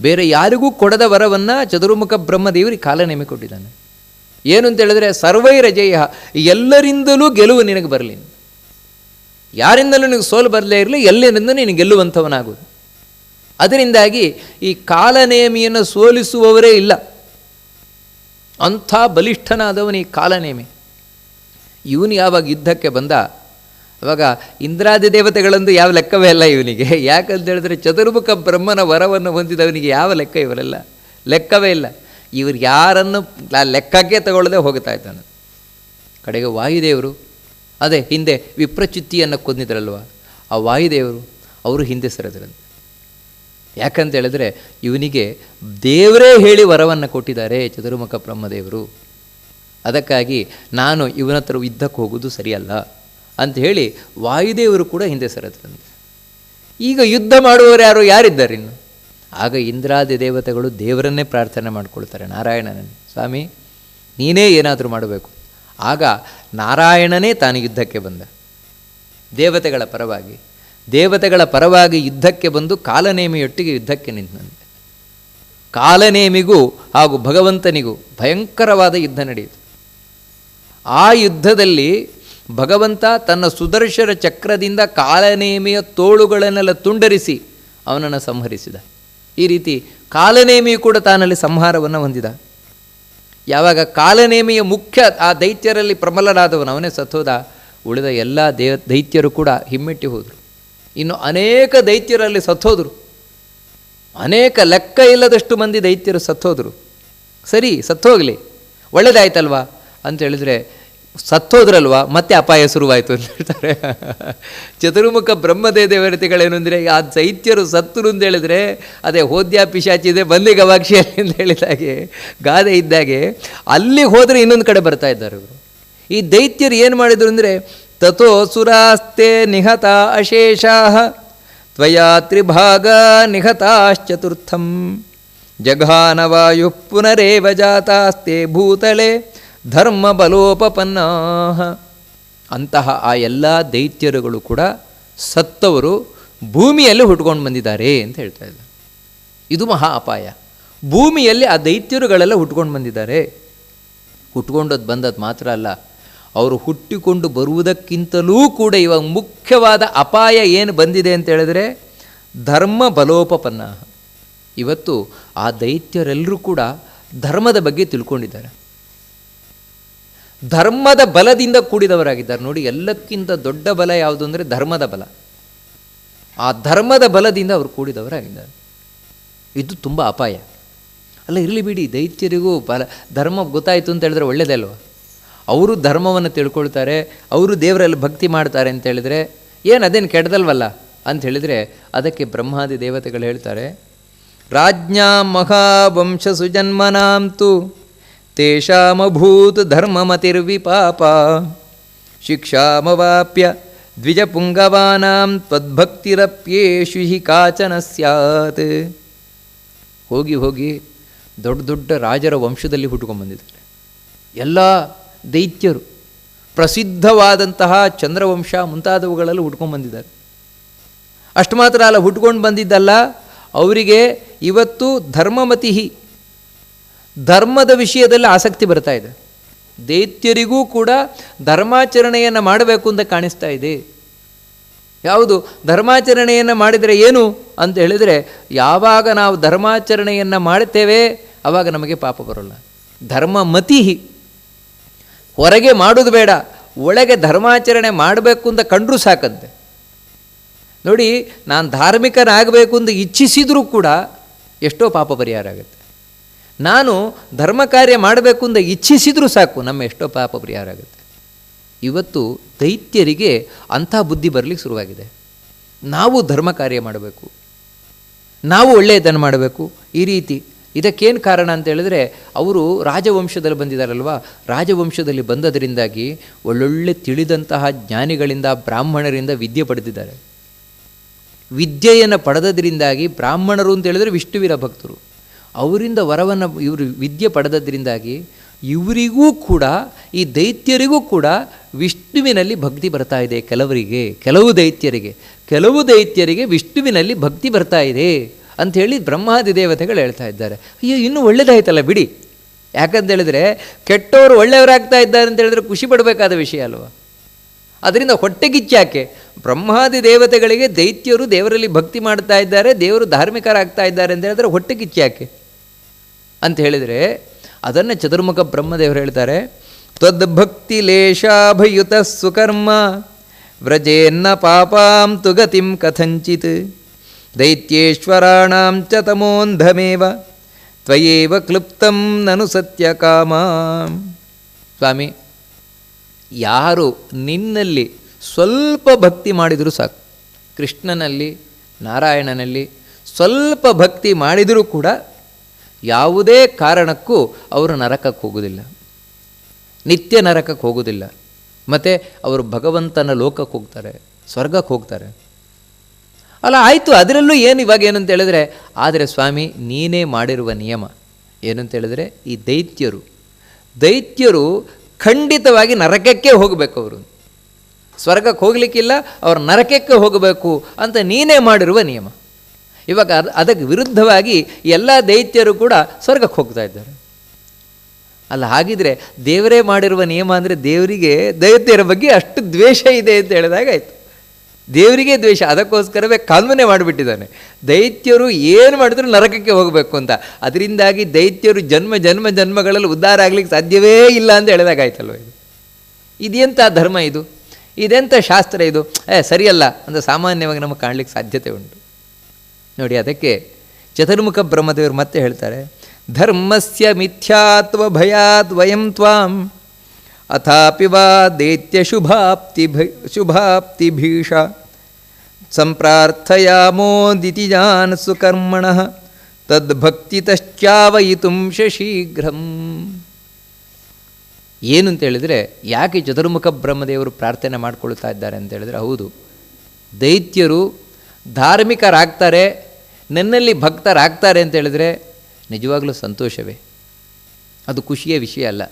ಬೇರೆ ಯಾರಿಗೂ ಕೊಡದ ವರವನ್ನು ಚತುರ್ಮುಖ ಬ್ರಹ್ಮದೇವರಿಗೆ ಕಾಲನೇಮಿ ಕೊಟ್ಟಿದ್ದಾನೆ. ಏನು ಅಂತ ಹೇಳಿದ್ರೆ, ಸರ್ವೈರಜೇಯ, ಎಲ್ಲರಿಂದಲೂ ಗೆಲುವು ನಿನಗೆ ಬರಲಿ, ಯಾರಿಂದಲೂ ನಿನಗೆ ಸೋಲು ಬರಲೇ ಇರಲಿ, ಎಲ್ಲರಿಂದ ನೀನು ಗೆಲ್ಲುವಂಥವನಾಗುವುದು. ಅದರಿಂದಾಗಿ ಈ ಕಾಲನೇಮಿಯನ್ನು ಸೋಲಿಸುವವರೇ ಇಲ್ಲ, ಅಂಥ ಬಲಿಷ್ಠನಾದವನು ಈ ಕಾಲನೇಮಿ. ಇವನು ಯಾವಾಗ ಯುದ್ಧಕ್ಕೆ ಬಂದ ಅವಾಗ ಇಂದ್ರಾದಿ ದೇವತೆಗಳಂದು ಯಾವ ಲೆಕ್ಕವೇ ಅಲ್ಲ ಇವನಿಗೆ. ಯಾಕಂತ ಹೇಳಿದ್ರೆ ಚತುರ್ಮುಖ ಬ್ರಹ್ಮನ ವರವನ್ನು ಹೊಂದಿದವನಿಗೆ ಯಾವ ಲೆಕ್ಕ ಇವರೆಲ್ಲ ಲೆಕ್ಕವೇ ಇಲ್ಲ. ಇವರು ಯಾರನ್ನು ಲೆಕ್ಕಕ್ಕೆ ತಗೊಳ್ಳದೆ ಹೋಗ್ತಾ ಇದ್ದಾನೆ. ಕಡೆಗೆ ವಾಯುದೇವರು, ಅದೇ ಹಿಂದೆ ವಿಪ್ರಚಿತ್ತಿಯನ್ನು ಕೊಂದಿದ್ರಲ್ವ, ಆ ವಾಯುದೇವರು ಅವರು ಹಿಂದೆ ಸರಿದ್ರಂತೆ. ಯಾಕಂತ ಹೇಳಿದ್ರೆ ಇವನಿಗೆ ದೇವರೇ ಹೇಳಿ ವರವನ್ನು ಕೊಟ್ಟಿದ್ದಾರೆ ಚತುರ್ಮುಖ ಬ್ರಹ್ಮದೇವರು. ಅದಕ್ಕಾಗಿ ನಾನು ಇವನ ಹತ್ರ ಯುದ್ಧಕ್ಕೆ ಹೋಗೋದು ಸರಿಯಲ್ಲ ಅಂತ ಹೇಳಿ ವಾಯುದೇವರು ಕೂಡ ಹಿಂದೆ ಸರಿದ್ರಂತೆ. ಈಗ ಯುದ್ಧ ಮಾಡುವವರು ಯಾರಿದ್ದಾರೆ ಇನ್ನು? ಆಗ ಇಂದ್ರಾದಿ ದೇವತೆಗಳು ದೇವರನ್ನೇ ಪ್ರಾರ್ಥನೆ ಮಾಡಿಕೊಳ್ತಾರೆ, ನಾರಾಯಣನನ್ನೇ, ಸ್ವಾಮಿ ನೀನೇ ಏನಾದರೂ ಮಾಡಬೇಕು. ಆಗ ನಾರಾಯಣನೇ ತಾನು ಯುದ್ಧಕ್ಕೆ ಬಂದ, ದೇವತೆಗಳ ಪರವಾಗಿ ಯುದ್ಧಕ್ಕೆ ಬಂದು ಕಾಲನೇಮಿಯೊಟ್ಟಿಗೆ ಯುದ್ಧಕ್ಕೆ ನಿಂತಂತೆ. ಕಾಲನೇಮಿಗೂ ಹಾಗೂ ಭಗವಂತನಿಗೂ ಭಯಂಕರವಾದ ಯುದ್ಧ ನಡೆಯಿತು. ಆ ಯುದ್ಧದಲ್ಲಿ ಭಗವಂತ ತನ್ನ ಸುದರ್ಶನ ಚಕ್ರದಿಂದ ಕಾಲನೇಮಿಯ ತೋಳುಗಳನ್ನೆಲ್ಲ ತುಂಡರಿಸಿ ಅವನನ್ನು ಸಂಹರಿಸಿದ. ಈ ರೀತಿ ಕಾಲನೇಮಿಯು ಕೂಡ ತಾನಲ್ಲಿ ಸಂಹಾರವನ್ನು ಹೊಂದಿದ. ಯಾವಾಗ ಕಾಲನೇಮಿಯ ಮುಖ್ಯ ಆ ದೈತ್ಯರಲ್ಲಿ ಪ್ರಬಲನಾದವನು ಅವನೇ ಸತ್ತೋದ, ಉಳಿದ ಎಲ್ಲ ದೈತ್ಯರು ಕೂಡ ಹಿಮ್ಮೆಟ್ಟಿ ಹೋದರು. ಇನ್ನು ಅನೇಕ ದೈತ್ಯರಲ್ಲಿ ಸತ್ತೋದರು, ಅನೇಕ ಲೆಕ್ಕ ಇಲ್ಲದಷ್ಟು ಮಂದಿ ದೈತ್ಯರು ಸತ್ತೋದರು. ಸರಿ, ಸತ್ತೋಗಲಿ, ಒಳ್ಳೆಯದಾಯ್ತಲ್ವಾ ಅಂತ ಹೇಳಿದರೆ, ಸತ್ತೋದ್ರಲ್ವಾ ಮತ್ತೆ ಅಪಾಯ ಶುರುವಾಯಿತು ಅಂತ ಹೇಳ್ತಾರೆ. ಚತುರ್ಮುಖ ಬ್ರಹ್ಮದೇವತೆಗಳೇನು ಅಂದರೆ, ಆ ದೈತ್ಯರು ಸತ್ತರು ಅಂತ ಹೇಳಿದರೆ ಅದೇ ಹೋದ್ಯ ಪಿಶಾಚಿದೆ ಬಂದಿ ಗವಾಕ್ಷಿಯಲ್ಲಿ ಅಂತ ಹೇಳಿದಾಗೆ, ಗಾದೆ ಇದ್ದಾಗೆ ಅಲ್ಲಿಗೆ ಹೋದರೆ ಇನ್ನೊಂದು ಕಡೆ ಬರ್ತಾ ಇದ್ದಾರೆ ಇವರು. ಈ ದೈತ್ಯರು ಏನು ಮಾಡಿದರು ಅಂದರೆ, ತಥೋ ಸುರಾಸ್ತೆ ನಿಹತ ಅಶೇಷಾ ತ್ವಯಾ ತ್ರಿಭಾಗ ನಿಹತಾಶ್ಚತುರ್ಥಂ ಜಘಾನವಾಯು ಪುನರೇವ ಜಾತಾಸ್ತೆ ಭೂತಲೆ ಧರ್ಮ ಬಲೋಪಪನ್ನಾ. ಅಂತಹ ಆ ಎಲ್ಲ ದೈತ್ಯರುಗಳು ಕೂಡ ಸತ್ತವರು ಭೂಮಿಯಲ್ಲಿ ಹುಟ್ಕೊಂಡು ಬಂದಿದ್ದಾರೆ ಅಂತ ಹೇಳ್ತಾ ಇದ್ದಾರೆ. ಇದು ಮಹಾ ಅಪಾಯ. ಭೂಮಿಯಲ್ಲಿ ಆ ದೈತ್ಯರುಗಳೆಲ್ಲ ಹುಟ್ಕೊಂಡು ಬಂದಿದ್ದಾರೆ. ಹುಟ್ಕೊಂಡದ್ದು ಬಂದದ್ದು ಮಾತ್ರ ಅಲ್ಲ, ಅವರು ಹುಟ್ಟಿಕೊಂಡು ಬರುವುದಕ್ಕಿಂತಲೂ ಕೂಡ ಇವಾಗ ಮುಖ್ಯವಾದ ಅಪಾಯ ಏನು ಬಂದಿದೆ ಅಂತ ಹೇಳಿದ್ರೆ ಧರ್ಮ ಬಲೋಪಪನ್ನ. ಇವತ್ತು ಆ ದೈತ್ಯರೆಲ್ಲರೂ ಕೂಡ ಧರ್ಮದ ಬಗ್ಗೆ ತಿಳ್ಕೊಂಡಿದ್ದಾರೆ, ಧರ್ಮದ ಬಲದಿಂದ ಕೂಡಿದವರಾಗಿದ್ದಾರೆ. ನೋಡಿ, ಎಲ್ಲಕ್ಕಿಂತ ದೊಡ್ಡ ಬಲ ಯಾವುದು ಅಂದರೆ ಧರ್ಮದ ಬಲ. ಆ ಧರ್ಮದ ಬಲದಿಂದ ಅವರು ಕೂಡಿದವರಾಗಿದ್ದಾರೆ. ಇದು ತುಂಬ ಅಪಾಯ ಅಲ್ಲ. ಇರಲಿ ಬಿಡಿ, ದೈತ್ಯರಿಗೂ ಧರ್ಮ ಗೊತ್ತಾಯಿತು ಅಂತ ಹೇಳಿದ್ರೆ ಒಳ್ಳೆಯದೇ ಅಲ್ವ. ಅವರು ಧರ್ಮವನ್ನು ತಿಳ್ಕೊಳ್ತಾರೆ, ಅವರು ದೇವರಲ್ಲಿ ಭಕ್ತಿ ಮಾಡ್ತಾರೆ ಅಂತ ಹೇಳಿದರೆ ಏನು ಅದೇನು ಕೆಡ್ದಲ್ವಲ್ಲ ಅಂತ ಹೇಳಿದರೆ, ಅದಕ್ಕೆ ಬ್ರಹ್ಮಾದಿ ದೇವತೆಗಳು ಹೇಳ್ತಾರೆ, ರಾಜ್ಞಾ ಮಹಾವಂಶ ಸುಜನ್ಮನಾಂತು ತೇಷಾಮಭೂತ್ ಧರ್ಮಮತಿರ್ವಿಪಾಪ ಶಿಕ್ಷಾಮವಾಪ್ಯ ದ್ವಿಜಪುಂಗವಾನಾಂ ತ್ವದ್ಭಕ್ತಿರಪ್ಯೇಷು ಹಿ ಕಾಚನ ಸ್ಯಾತ್. ಹೋಗಿ ಹೋಗಿ ದೊಡ್ಡ ದೊಡ್ಡ ರಾಜರ ವಂಶದಲ್ಲಿ ಹುಟ್ಕೊಂಡ್ಬಂದಿದ್ದಾರೆ ಎಲ್ಲ ದೈತ್ಯರು. ಪ್ರಸಿದ್ಧವಾದಂತಹ ಚಂದ್ರವಂಶ ಮುಂತಾದವುಗಳಲ್ಲಿ ಹುಟ್ಕೊಂಡ್ಬಂದಿದ್ದಾರೆ. ಅಷ್ಟು ಮಾತ್ರ ಅಲ್ಲ, ಹುಟ್ಕೊಂಡು ಬಂದಿದ್ದಲ್ಲ, ಅವರಿಗೆ ಇವತ್ತು ಧರ್ಮಮತಿ, ಧರ್ಮದ ವಿಷಯದಲ್ಲಿ ಆಸಕ್ತಿ ಬರ್ತಾ ಇದೆ. ದೈತ್ಯರಿಗೂ ಕೂಡ ಧರ್ಮಾಚರಣೆಯನ್ನು ಮಾಡಬೇಕು ಅಂತ ಕಾಣಿಸ್ತಾ ಇದೆ. ಯಾವುದು ಧರ್ಮಾಚರಣೆಯನ್ನು ಮಾಡಿದರೆ ಏನು ಅಂತ ಹೇಳಿದರೆ, ಯಾವಾಗ ನಾವು ಧರ್ಮಾಚರಣೆಯನ್ನು ಮಾಡುತ್ತೇವೆ ಆವಾಗ ನಮಗೆ ಪಾಪ ಬರೋಲ್ಲ. ಧರ್ಮಮತಿ, ಹೊರಗೆ ಮಾಡೋದು ಬೇಡ, ಒಳಗೆ ಧರ್ಮಾಚರಣೆ ಮಾಡಬೇಕು ಅಂತ ಕಂಡ್ರೂ ಸಾಕಂತೆ. ನೋಡಿ, ನಾನು ಧಾರ್ಮಿಕನಾಗಬೇಕು ಅಂತ ಇಚ್ಛಿಸಿದರೂ ಕೂಡ ಎಷ್ಟೋ ಪಾಪ ಪರಿಹಾರ ಆಗುತ್ತೆ. ನಾನು ಧರ್ಮ ಕಾರ್ಯ ಮಾಡಬೇಕು ಅಂತ ಇಚ್ಛಿಸಿದರೂ ಸಾಕು, ನಮ್ಮ ಎಷ್ಟೋ ಪಾಪ ಪರಿಹಾರ ಆಗುತ್ತೆ. ಇವತ್ತು ದೈತ್ಯರಿಗೆ ಅಂಥ ಬುದ್ಧಿ ಬರಲಿಕ್ಕೆ ಶುರುವಾಗಿದೆ. ನಾವು ಧರ್ಮ ಕಾರ್ಯ ಮಾಡಬೇಕು, ನಾವು ಒಳ್ಳೆಯದನ್ನು ಮಾಡಬೇಕು. ಈ ರೀತಿ ಇದಕ್ಕೇನು ಕಾರಣ ಅಂತ ಹೇಳಿದ್ರೆ, ಅವರು ರಾಜವಂಶದಲ್ಲಿ ಬಂದಿದ್ದಾರಲ್ವ, ರಾಜವಂಶದಲ್ಲಿ ಬಂದದರಿಂದಾಗಿ ಒಳ್ಳೊಳ್ಳೆ ತಿಳಿದಂತಹ ಜ್ಞಾನಿಗಳಿಂದ, ಬ್ರಾಹ್ಮಣರಿಂದ ವಿದ್ಯೆ ಪಡೆದಿದ್ದಾರೆ. ವಿದ್ಯೆಯನ್ನು ಪಡೆದದ್ರಿಂದಾಗಿ ಬ್ರಾಹ್ಮಣರು ಅಂತ ಹೇಳಿದ್ರೆ ವಿಷ್ಣುವಿನ ಭಕ್ತರು, ಅವರಿಂದ ವರವನ್ನು ಇವರು ವಿದ್ಯೆ ಪಡೆದದ್ರಿಂದಾಗಿ ಇವರಿಗೂ ಕೂಡ, ಈ ದೈತ್ಯರಿಗೂ ಕೂಡ ವಿಷ್ಣುವಿನಲ್ಲಿ ಭಕ್ತಿ ಬರ್ತಾ ಇದೆ. ಕೆಲವು ದೈತ್ಯರಿಗೆ ವಿಷ್ಣುವಿನಲ್ಲಿ ಭಕ್ತಿ ಬರ್ತಾ ಇದೆ ಅಂಥೇಳಿ ಬ್ರಹ್ಮಾದಿ ದೇವತೆಗಳು ಹೇಳ್ತಾ ಇದ್ದಾರೆ. ಅಯ್ಯೋ, ಇನ್ನೂ ಒಳ್ಳೆಯದಾಯ್ತಲ್ಲ ಬಿಡಿ. ಯಾಕಂತ ಹೇಳಿದ್ರೆ ಕೆಟ್ಟವರು ಒಳ್ಳೆಯವರಾಗ್ತಾ ಇದ್ದಾರೆ ಅಂತ ಹೇಳಿದ್ರೆ ಖುಷಿ ಪಡಬೇಕಾದ ವಿಷಯ ಅಲ್ವ. ಅದರಿಂದ ಹೊಟ್ಟೆಗಿಚ್ಚಾಕೆ ಬ್ರಹ್ಮಾದಿ ದೇವತೆಗಳಿಗೆ ದೈತ್ಯರು ದೇವರಲ್ಲಿ ಭಕ್ತಿ ಮಾಡ್ತಾ ಇದ್ದಾರೆ, ದೇವರು ಧಾರ್ಮಿಕರಾಗ್ತಾ ಇದ್ದಾರೆ ಅಂತ ಹೇಳಿದ್ರೆ ಹೊಟ್ಟೆಗಿಚ್ಚಾಕೆ ಅಂತ ಹೇಳಿದರೆ, ಅದನ್ನು ಚತುರ್ಮುಖ ಬ್ರಹ್ಮದೇವರು ಹೇಳ್ತಾರೆ, ತ್ವದ್ಭಕ್ತಿ ಲೇಷಾಭಯುತ ಸುಕರ್ಮ ವ್ರಜೇನ್ನ ಪಾಪಾಂ ತು ಗತಿಂ ಕಥಂಚಿತ್ ದೈತ್ಯೇಶ್ವರಾಣಾಂ ಚ ತಮೋಂಧಮೇವ ತ್ವಯೇವ ಕ್ಲುಪ್ತಂ ನನು ಸತ್ಯಕಾಮ. ಸ್ವಾಮಿ, ಯಾರು ನಿನ್ನಲ್ಲಿ ಸ್ವಲ್ಪ ಭಕ್ತಿ ಮಾಡಿದರೂ ಸಾಕು, ಕೃಷ್ಣನಲ್ಲಿ ನಾರಾಯಣನಲ್ಲಿ ಸ್ವಲ್ಪ ಭಕ್ತಿ ಮಾಡಿದರೂ ಕೂಡ ಯಾವುದೇ ಕಾರಣಕ್ಕೂ ಅವರು ನರಕಕ್ಕೆ ಹೋಗೋದಿಲ್ಲ, ನಿತ್ಯ ನರಕಕ್ಕೆ ಹೋಗೋದಿಲ್ಲ. ಮತ್ತು ಅವರು ಭಗವಂತನ ಲೋಕಕ್ಕೆ ಹೋಗ್ತಾರೆ, ಸ್ವರ್ಗಕ್ಕೆ ಹೋಗ್ತಾರೆ. ಅಲ್ಲ, ಆಯಿತು, ಅದರಲ್ಲೂ ಏನು ಇವಾಗ ಏನು ಅಂತ ಹೇಳಿದ್ರೆ, ಆದರೆ ಸ್ವಾಮಿ ನೀನೇ ಮಾಡಿರುವ ನಿಯಮ ಏನು ಅಂತ ಹೇಳಿದ್ರೆ, ಈ ದೈತ್ಯರು ಖಂಡಿತವಾಗಿ ನರಕಕ್ಕೆ ಹೋಗಬೇಕು, ಅವರು ಸ್ವರ್ಗಕ್ಕೆ ಹೋಗಲಿಕ್ಕಿಲ್ಲ, ಅವರು ನರಕಕ್ಕೆ ಹೋಗಬೇಕು ಅಂತ ನೀನೇ ಮಾಡಿರುವ ನಿಯಮ. ಇವಾಗ ಅದಕ್ಕೆ ವಿರುದ್ಧವಾಗಿ ಎಲ್ಲ ದೈತ್ಯರು ಕೂಡ ಸ್ವರ್ಗಕ್ಕೆ ಹೋಗ್ತಾ ಇದ್ದಾರೆ. ಅಲ್ಲ, ಹಾಗಿದ್ರೆ ದೇವರೇ ಮಾಡಿರುವ ನಿಯಮ ಅಂದರೆ ದೇವರಿಗೆ ದೈತ್ಯರ ಬಗ್ಗೆ ಅಷ್ಟು ದ್ವೇಷ ಇದೆ ಅಂತ ಹೇಳಿದಾಗ ಆಯಿತು. ದೇವರಿಗೆ ದ್ವೇಷ, ಅದಕ್ಕೋಸ್ಕರವೇ ಕಾನೂನೇ ಮಾಡಿಬಿಟ್ಟಿದ್ದಾನೆ, ದೈತ್ಯರು ಏನು ಮಾಡಿದ್ರು ನರಕಕ್ಕೆ ಹೋಗಬೇಕು ಅಂತ. ಅದರಿಂದಾಗಿ ದೈತ್ಯರು ಜನ್ಮಗಳಲ್ಲಿ ಉದ್ಧಾರ ಆಗಲಿಕ್ಕೆ ಸಾಧ್ಯವೇ ಇಲ್ಲ ಅಂತ ಹೇಳಿದಾಗ ಆಯ್ತಲ್ವ. ಇದೆಂಥ ಧರ್ಮ ಇದು, ಇದೆಂಥ ಶಾಸ್ತ್ರ ಇದು, ಸರಿಯಲ್ಲ ಅಂತ ಸಾಮಾನ್ಯವಾಗಿ ನಮಗೆ ಕಾಣಲಿಕ್ಕೆ ಸಾಧ್ಯತೆ ಉಂಟು. ನೋಡಿ, ಅದಕ್ಕೆ ಚತುರ್ಮುಖ ಬ್ರಹ್ಮದೇವರು ಮತ್ತೆ ಹೇಳ್ತಾರೆ, ಧರ್ಮಸ್ಯ ಮಿಥ್ಯಾತ್ವ ಭಯಾತ್ ವಯಂ ತ್ವಾಂ ಅಥಾಪಿ ವಾ ದೈತ್ಯ ಶುಭಾಪ್ತಿ ಭೀಷ ಸಂಪ್ರಾರ್ಥಯಾಮೋದಿತಿ ಜಾನ್ ಸುಕರ್ಮಣಃ ತದ್ಭಕ್ತಿತಶ್ಚಾವಯಿತುಂ ಶೀಘ್ರಂ. ಏನು ಅಂತ ಹೇಳಿದರೆ, ಯಾಕೆ ಚತುರ್ಮುಖ ಬ್ರಹ್ಮದೇವರು ಪ್ರಾರ್ಥನೆ ಮಾಡಿಕೊಳ್ತಾ ಇದ್ದಾರೆ ಅಂತ ಹೇಳಿದರೆ, ಹೌದು, ದೈತ್ಯರು ಧಾರ್ಮಿಕರಾಗ್ತಾರೆ, ನನ್ನಲ್ಲಿ ಭಕ್ತರಾಗ್ತಾರೆ ಅಂತ ಹೇಳಿದರೆ ನಿಜವಾಗಲೂ ಸಂತೋಷವೇ, ಅದು ಖುಷಿಯ ವಿಷಯ ಅಲ್ಲ.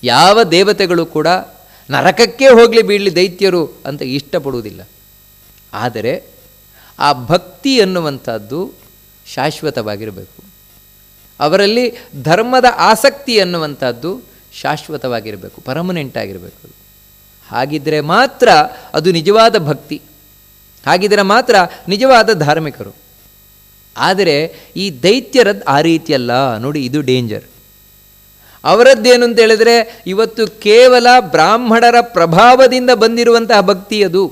ಯಾವ ದೇವತೆಗಳು ಕೂಡ ನರಕಕ್ಕೆ ಹೋಗಲಿ ಬೀಳಲಿ ದೈತ್ಯರು ಅಂತ ಇಷ್ಟಪಡುವುದಿಲ್ಲ. ಆದರೆ ಆ ಭಕ್ತಿ ಎನ್ನುವಂಥದ್ದು ಶಾಶ್ವತವಾಗಿರಬೇಕು, ಅವರಲ್ಲಿ ಧರ್ಮದ ಆಸಕ್ತಿ ಎನ್ನುವಂಥದ್ದು ಶಾಶ್ವತವಾಗಿರಬೇಕು, ಪರ್ಮನೆಂಟ್ ಆಗಿರಬೇಕು. ಹಾಗಿದ್ದರೆ ಮಾತ್ರ ಅದು ನಿಜವಾದ ಭಕ್ತಿ, ಹಾಗಿದ್ದರೆ ಮಾತ್ರ ನಿಜವಾದ ಧಾರ್ಮಿಕರು. ಆದರೆ ಈ ದೈತ್ಯರದ್ದು ಆ ರೀತಿಯಲ್ಲ ನೋಡಿ, ಇದು ಡೇಂಜರ್. ಅವರದ್ದೇನು ಅಂತ ಹೇಳಿದರೆ, ಇವತ್ತು ಕೇವಲ ಬ್ರಾಹ್ಮಣರ ಪ್ರಭಾವದಿಂದ ಬಂದಿರುವಂತಹ ಭಕ್ತಿ, ಅದು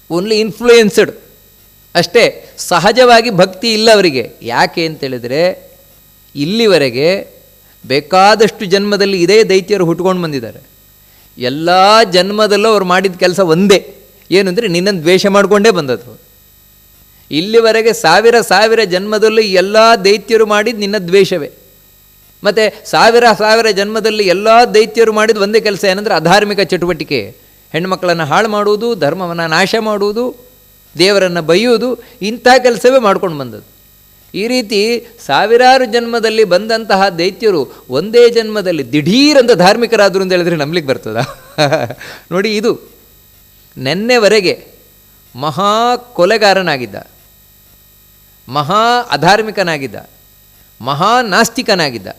ಓನ್ಲಿ ಇನ್ಫ್ಲೂಯೆನ್ಸ್ಡ್ ಅಷ್ಟೇ, ಸಹಜವಾಗಿ ಭಕ್ತಿ ಇಲ್ಲ ಅವರಿಗೆ. ಯಾಕೆ ಅಂತೇಳಿದರೆ, ಇಲ್ಲಿವರೆಗೆ ಬೇಕಾದಷ್ಟು ಜನ್ಮದಲ್ಲಿ ಇದೇ ದೈತ್ಯರು ಹುಟ್ಕೊಂಡು ಬಂದಿದ್ದಾರೆ. ಎಲ್ಲ ಜನ್ಮದಲ್ಲೂ ಅವ್ರು ಮಾಡಿದ ಕೆಲಸ ಒಂದೇ, ಏನು ಅಂದರೆ ನಿನ್ನನ್ನು ದ್ವೇಷ ಮಾಡಿಕೊಂಡೇ ಬಂದದ್ದು. ಇಲ್ಲಿವರೆಗೆ ಸಾವಿರ ಜನ್ಮದಲ್ಲೂ ಎಲ್ಲ ದೈತ್ಯರು ಮಾಡಿದ್ದು ನಿನ್ನ ದ್ವೇಷವೇ. ಮತ್ತು ಸಾವಿರ ಜನ್ಮದಲ್ಲಿ ಎಲ್ಲ ದೈತ್ಯರು ಮಾಡಿದ ಒಂದೇ ಕೆಲಸ ಏನಂದರೆ ಅಧಾರ್ಮಿಕ ಚಟುವಟಿಕೆ, ಹೆಣ್ಮಕ್ಕಳನ್ನು ಹಾಳು ಮಾಡುವುದು, ಧರ್ಮವನ್ನು ನಾಶ ಮಾಡುವುದು, ದೇವರನ್ನು ಬೈಯುವುದು, ಇಂಥ ಕೆಲಸವೇ ಮಾಡ್ಕೊಂಡು ಬಂದದ್ದು. ಈ ರೀತಿ ಸಾವಿರಾರು ಜನ್ಮದಲ್ಲಿ ಬಂದಂತಹ ದೈತ್ಯರು ಒಂದೇ ಜನ್ಮದಲ್ಲಿ ದಿಢೀರಂತ ಧಾರ್ಮಿಕರಾದರು ಅಂತ ಹೇಳಿದ್ರೆ ನಂಬಲಿಕ್ಕೆ ಬರ್ತದ? ನೋಡಿ, ಇದು ನೆನ್ನೆವರೆಗೆ ಮಹಾ ಕೊಲೆಗಾರನಾಗಿದ್ದ, ಮಹಾ ಅಧಾರ್ಮಿಕನಾಗಿದ್ದ, ಮಹಾ ನಾಸ್ತಿಕನಾಗಿದ್ದ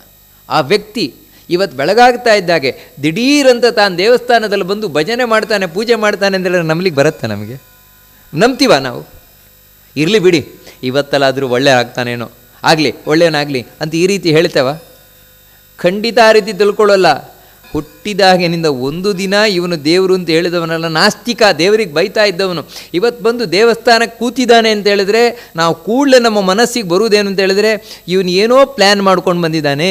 ಆ ವ್ಯಕ್ತಿ ಇವತ್ತು ಬೆಳಗಾಗ್ತಾ ಇದ್ದಾಗೆ ದಿಢೀರಂತ ತಾನು ದೇವಸ್ಥಾನದಲ್ಲಿ ಬಂದು ಭಜನೆ ಮಾಡ್ತಾನೆ, ಪೂಜೆ ಮಾಡ್ತಾನೆ ಅಂತ ಹೇಳಿದ್ರೆ ನಂಬಲಿಕ್ಕೆ ಬರುತ್ತೆ? ನಮಗೆ ನಂಬ್ತೀವ ನಾವು? ಇರಲಿ ಬಿಡಿ, ಇವತ್ತಲ್ಲಾದರೂ ಒಳ್ಳೆ ಆಗ್ತಾನೇನೋ, ಆಗಲಿ ಒಳ್ಳೆಯವನಾಗಲಿ ಅಂತ ಈ ರೀತಿ ಹೇಳ್ತೇವ? ಖಂಡಿತ ಆ ರೀತಿ ತಿಳ್ಕೊಳ್ಳಲ್ಲ. ಹುಟ್ಟಿದಾಗಿನಿಂದ ಒಂದು ದಿನ ಇವನು ದೇವರು ಅಂತ ಹೇಳಿದವನಲ್ಲ, ನಾಸ್ತಿಕ, ದೇವರಿಗೆ ಬೈತಾ ಇದ್ದವನು. ಇವತ್ತು ಬಂದು ದೇವಸ್ಥಾನಕ್ಕೆ ಕೂತಿದ್ದಾನೆ ಅಂತ ಹೇಳಿದ್ರೆ ನಾವು ಕೂಡಲೇ ನಮ್ಮ ಮನಸ್ಸಿಗೆ ಬರುವುದೇನು ಅಂತ ಹೇಳಿದ್ರೆ ಇವನು ಏನೋ ಪ್ಲ್ಯಾನ್ ಮಾಡ್ಕೊಂಡು ಬಂದಿದ್ದಾನೆ,